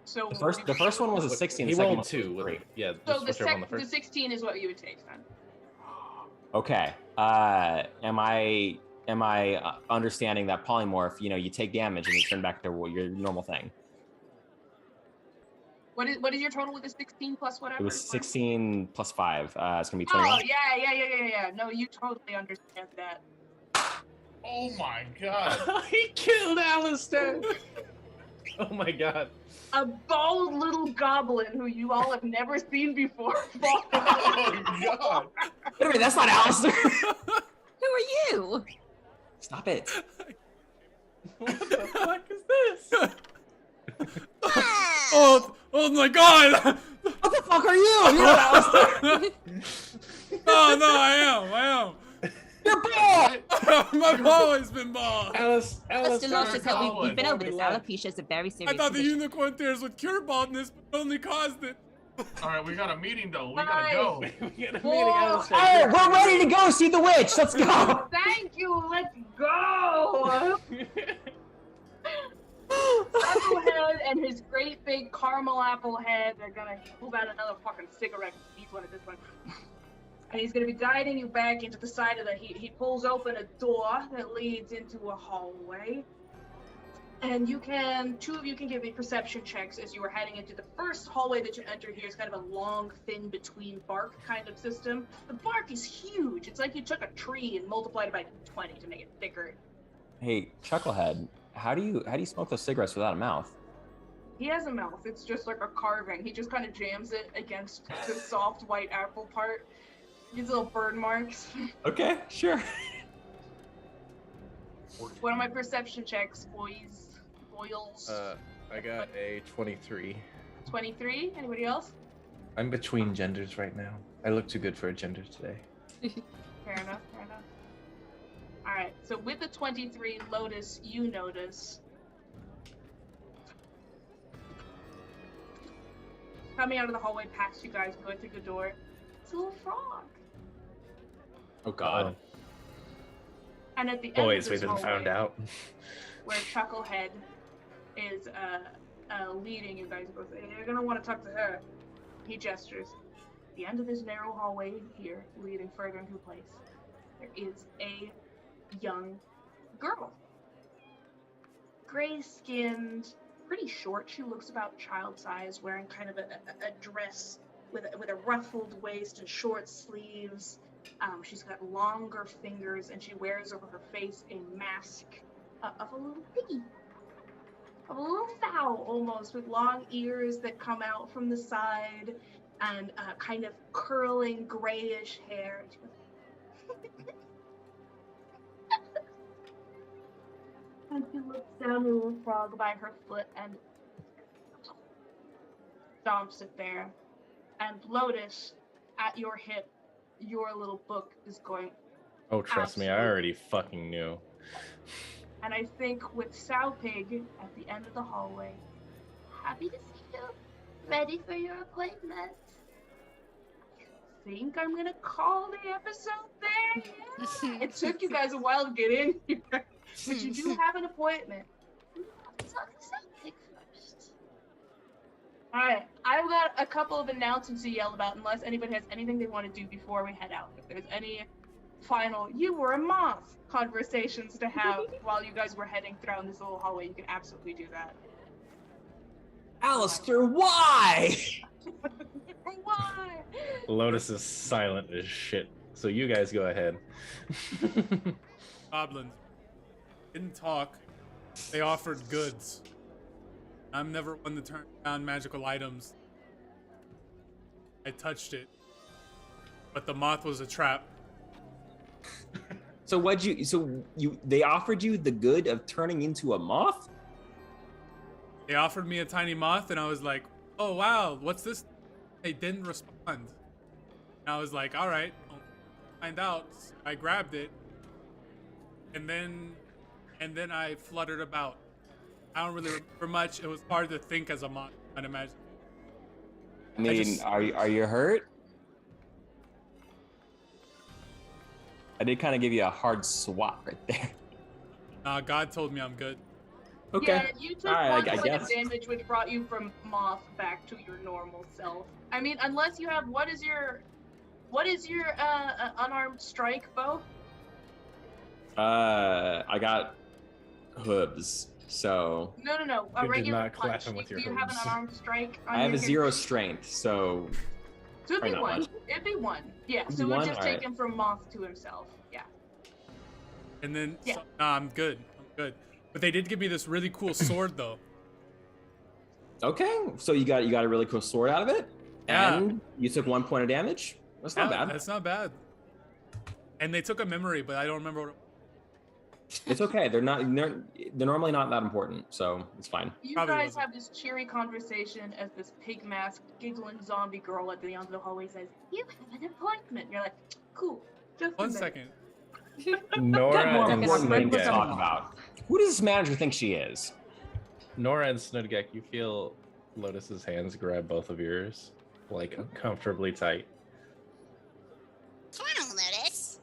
[SPEAKER 9] So
[SPEAKER 3] The first one was a 16.
[SPEAKER 2] He
[SPEAKER 3] the second
[SPEAKER 2] rolled
[SPEAKER 3] one was
[SPEAKER 2] 2.
[SPEAKER 3] a 3.
[SPEAKER 2] Yeah,
[SPEAKER 9] So
[SPEAKER 2] just switch over on the
[SPEAKER 9] the
[SPEAKER 2] first.
[SPEAKER 9] 16 is what you would take then.
[SPEAKER 3] Okay. Am I understanding that polymorph? You know, you take damage and you turn back to your normal thing.
[SPEAKER 9] What is your total with the 16 plus whatever?
[SPEAKER 3] It was 16 plus 5. It's gonna be
[SPEAKER 9] Oh
[SPEAKER 3] 21.
[SPEAKER 9] yeah. No, you totally understand that.
[SPEAKER 7] Oh my god.
[SPEAKER 2] He killed Alistair. Oh my god.
[SPEAKER 9] A bald little goblin who you all have never seen before.
[SPEAKER 7] Oh god.
[SPEAKER 3] Wait a minute, that's not Alistair.
[SPEAKER 5] Who are you?
[SPEAKER 3] Stop it.
[SPEAKER 2] What the fuck is this?
[SPEAKER 8] Ah,
[SPEAKER 4] Oh my god!
[SPEAKER 3] What the fuck are you? You're not Alistair.
[SPEAKER 4] Oh no, I am.
[SPEAKER 3] You're bald.
[SPEAKER 4] I've always been bald.
[SPEAKER 2] Alice,
[SPEAKER 5] Mr. Loshica, we've been over this.
[SPEAKER 2] Relax.
[SPEAKER 5] Alopecia is a very
[SPEAKER 4] I
[SPEAKER 5] serious
[SPEAKER 4] thought the
[SPEAKER 5] condition.
[SPEAKER 4] unicorn tears would cure baldness, but only caused it.
[SPEAKER 7] Alright, we got a meeting though. We
[SPEAKER 9] Bye.
[SPEAKER 7] gotta go.
[SPEAKER 2] We got a meeting,
[SPEAKER 9] Whoa.
[SPEAKER 2] Alistair.
[SPEAKER 3] Hey, we're ready to go see the witch. Let's go.
[SPEAKER 9] Thank you. Let's go. Applehead and his great big caramel apple head. They're gonna pull out another fucking cigarette. He needs one at this point. And he's gonna be guiding you back into the side of the. He pulls open a door that leads into a hallway. And two of you can give me perception checks as you are heading into the first hallway that you enter here. Is kind of a long, thin between bark kind of system. The bark is huge. It's like you took a tree and multiplied it by 20 to make it thicker.
[SPEAKER 3] Hey, Chucklehead, how do you smoke those cigarettes without a mouth?
[SPEAKER 9] He has a mouth. It's just like a carving. He just kind of jams it against the soft white apple part. Gets little burn marks.
[SPEAKER 3] Okay, sure.
[SPEAKER 9] What are my perception checks, boys? Boils.
[SPEAKER 2] I got a 23.
[SPEAKER 9] 23. Anybody else?
[SPEAKER 2] I'm between genders right now. I look too good for a gender today.
[SPEAKER 9] Fair enough. All right. So with the 23, Lotus, you notice coming out of the hallway past you guys, going through the door. It's a little frog.
[SPEAKER 3] Oh God.
[SPEAKER 9] And at the end
[SPEAKER 2] Boys,
[SPEAKER 9] of
[SPEAKER 2] we've
[SPEAKER 9] this
[SPEAKER 2] been
[SPEAKER 9] hallway,
[SPEAKER 2] found out.
[SPEAKER 9] where Chucklehead is leading you guys, both, you're gonna want to talk to her. He gestures. At the end of this narrow hallway here, leading further into the place, there is a young girl. Gray-skinned, pretty short. She looks about child size, wearing kind of a dress with a ruffled waist and short sleeves. She's got longer fingers, and she wears over her face a mask of a little piggy. Of a little fowl, almost, with long ears that come out from the side, and kind of curling grayish hair. And she looks down at the little frog by her foot and stomps it there. And Lotus, at your hip, your little book is going.
[SPEAKER 2] Oh, trust me, I already fucking knew.
[SPEAKER 9] And I think with Sowpig at the end of the hallway, happy to see you, ready for your appointment. I think I'm gonna call the episode there. Yeah. It took you guys a while to get in here, but you do have an appointment. Let's talk to Sowpig first. Alright, I've got a couple of announcements to yell about unless anybody has anything they want to do before we head out. If there's any final "you were a moth" conversations to have while you guys were heading down this little hallway, you can absolutely do that.
[SPEAKER 3] Alistair, why?
[SPEAKER 9] Why?
[SPEAKER 2] Lotus is silent as shit, so you guys go ahead.
[SPEAKER 4] Goblins didn't talk. They offered goods. I'm never one to turn down magical items. I touched it, but the moth was a trap.
[SPEAKER 3] So they offered you the good of turning into a moth?
[SPEAKER 4] They offered me a tiny moth, and I was like, "Oh wow, what's this?" They didn't respond. And I was like, "All right, I'll find out." I grabbed it, and then I fluttered about. I don't really remember much. It was hard to think as a moth, I'd imagine.
[SPEAKER 3] I mean, are you hurt? I did kind of give you a hard swat right there.
[SPEAKER 4] God told me I'm good.
[SPEAKER 3] Okay.
[SPEAKER 9] Yeah, you took one point of damage, which brought you from moth back to your normal self. I mean, unless you have, what is your unarmed strike, bow?
[SPEAKER 3] I got hooves, so.
[SPEAKER 9] No. A
[SPEAKER 2] You did
[SPEAKER 9] regular
[SPEAKER 2] not clap
[SPEAKER 9] punch.
[SPEAKER 2] him with
[SPEAKER 9] Do
[SPEAKER 2] your
[SPEAKER 9] you have an
[SPEAKER 2] hooves.
[SPEAKER 9] unarmed strike? On
[SPEAKER 3] I have
[SPEAKER 9] your
[SPEAKER 3] a 0 strength, so.
[SPEAKER 9] So it'd be
[SPEAKER 3] not
[SPEAKER 9] one.
[SPEAKER 3] much.
[SPEAKER 9] It'd be one. Yeah. So it
[SPEAKER 3] One?
[SPEAKER 9] would just take
[SPEAKER 3] Alright.
[SPEAKER 9] him from moth to himself. Yeah.
[SPEAKER 4] And then,
[SPEAKER 9] Yeah.
[SPEAKER 4] I'm good. I'm good. But they did give me this really cool sword, though.
[SPEAKER 3] Okay, so you got a really cool sword out of it,
[SPEAKER 4] Yeah.
[SPEAKER 3] and you took 1 point of damage. That's not bad.
[SPEAKER 4] That's not bad. And they took a memory, but I don't remember what it
[SPEAKER 3] It's okay. They're normally not that important, so it's fine.
[SPEAKER 9] You
[SPEAKER 4] Probably
[SPEAKER 9] guys
[SPEAKER 4] wasn't.
[SPEAKER 9] have this cheery conversation as this pig masked, giggling zombie girl at the end of the hallway says, "You have an appointment." You're like, "Cool." Just a
[SPEAKER 4] One
[SPEAKER 9] minute."
[SPEAKER 4] second.
[SPEAKER 2] Nora
[SPEAKER 10] more
[SPEAKER 2] and
[SPEAKER 10] important
[SPEAKER 3] thing to
[SPEAKER 10] Snudgek.
[SPEAKER 3] talk about. Who does this manager think she is?
[SPEAKER 2] Nora and Snudgek, you feel Lotus's hands grab both of yours, like uncomfortably tight.
[SPEAKER 6] What's wrong, Lotus?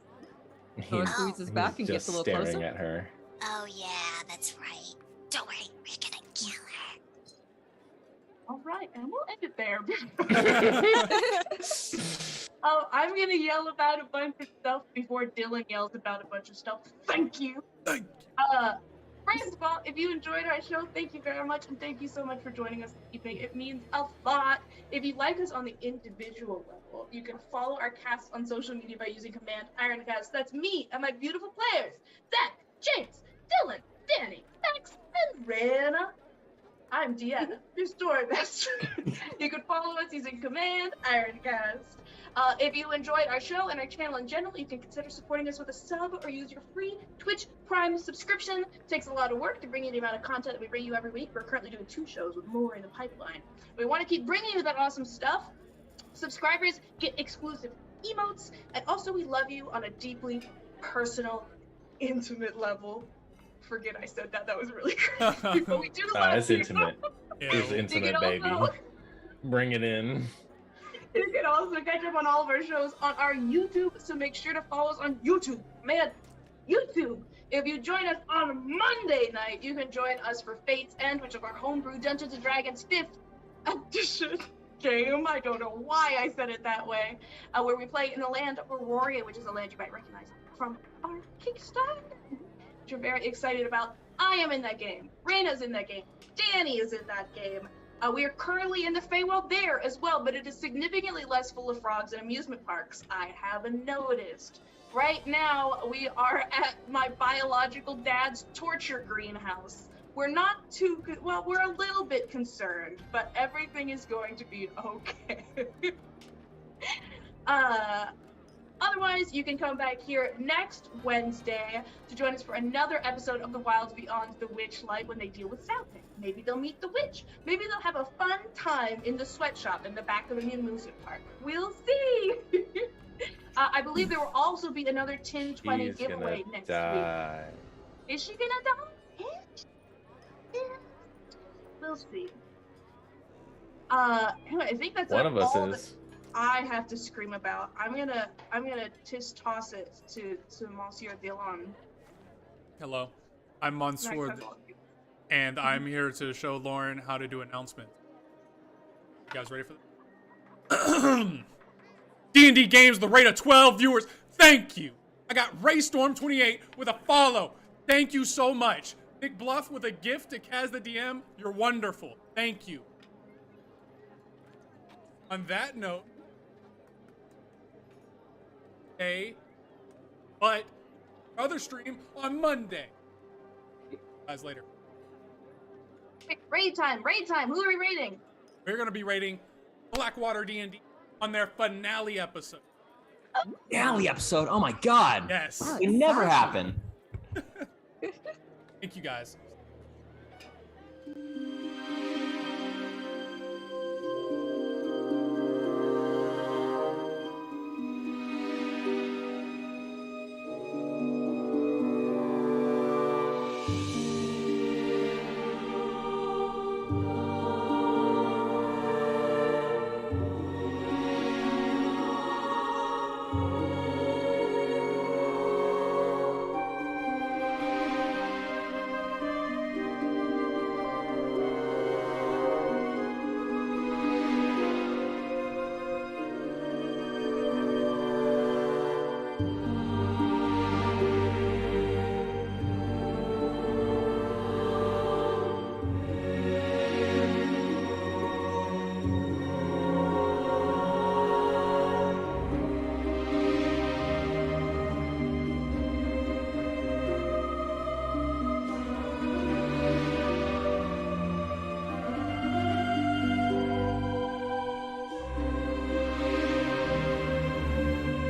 [SPEAKER 10] Nora
[SPEAKER 2] He's
[SPEAKER 10] squeezes back and gets
[SPEAKER 2] just
[SPEAKER 10] a little
[SPEAKER 2] staring
[SPEAKER 10] closer.
[SPEAKER 2] at her.
[SPEAKER 6] Oh yeah, that's right. Don't worry, we're gonna kill her.
[SPEAKER 9] All right, and we'll end it there. I'm gonna yell about a bunch of stuff before Dylan yells about a bunch of stuff. Thank you.
[SPEAKER 4] Thank
[SPEAKER 9] First of all, if you enjoyed our show, thank you very much, and thank you so much for joining us this evening. It means a lot. If you like us on the individual level, you can follow our cast on social media by using command IronCast. That's me and my beautiful players, Zach, James, Dylan, Danny, Max, and Rana. I'm Deanna, your story master. You can follow us using command IronCast. If you enjoyed our show and our channel in general, you can consider supporting us with a sub or use your free Twitch Prime subscription. It takes a lot of work to bring you the amount of content that we bring you every week. We're currently doing 2 shows with more in the pipeline. We want to keep bringing you that awesome stuff. Subscribers get exclusive emotes, and also we love you on a deeply personal, intimate level. Forget I said that. That was really crazy. But we do love
[SPEAKER 2] It's
[SPEAKER 9] you.
[SPEAKER 2] intimate.
[SPEAKER 4] Yeah,
[SPEAKER 2] It's
[SPEAKER 9] You
[SPEAKER 2] intimate,
[SPEAKER 9] can
[SPEAKER 2] baby.
[SPEAKER 9] also
[SPEAKER 2] Bring it in.
[SPEAKER 1] You can also catch up on all of our shows on our YouTube, so make sure to follow us on YouTube. Man, YouTube! If you join us on Monday night, you can join us for Fate's End, which is our homebrew Dungeons & Dragons 5th edition game. I don't know why I said it that way. Where we play in the land of Auroria, which is a land you might recognize from our Kickstarter, which we're very excited about. I am in that game. Raina's in that game. Danny is in that game. We are currently in the Feywild there as well, but it is significantly less full of frogs and amusement parks. I haven't noticed. Right now, we are at my biological dad's torture greenhouse. We're not too good. Well, we're a little bit concerned, but everything is going to be okay. Otherwise, you can come back here next Wednesday to join us for another episode of The Wilds Beyond the Witchlight when they deal with Southend. Maybe they'll meet the witch. Maybe they'll have a fun time in the sweatshop in the back of the new amusement park. We'll see. I believe there will also be another 10/20 giveaway next week. Is she gonna die? Yeah. We'll see. Anyway, I think that's
[SPEAKER 2] One of us
[SPEAKER 1] all
[SPEAKER 2] is.
[SPEAKER 1] I have to scream about. I'm gonna toss it to Monsieur Dillon.
[SPEAKER 4] Hello, I'm Mansour, and I'm here to show Lauren how to do announcements. You guys ready for this? D&D games, the rate of 12 viewers. Thank you. I got Raystorm28 with a follow. Thank you so much. Nick Bluff with a gift to Kaz the DM. You're wonderful. Thank you. On that note, but other stream on Monday. Guys, later.
[SPEAKER 1] Raid time. Who are we raiding?
[SPEAKER 4] We're gonna be raiding Blackwater D&D on their finale episode.
[SPEAKER 3] Finale episode? Oh my god.
[SPEAKER 4] Yes.
[SPEAKER 3] It never happened.
[SPEAKER 4] Thank you guys.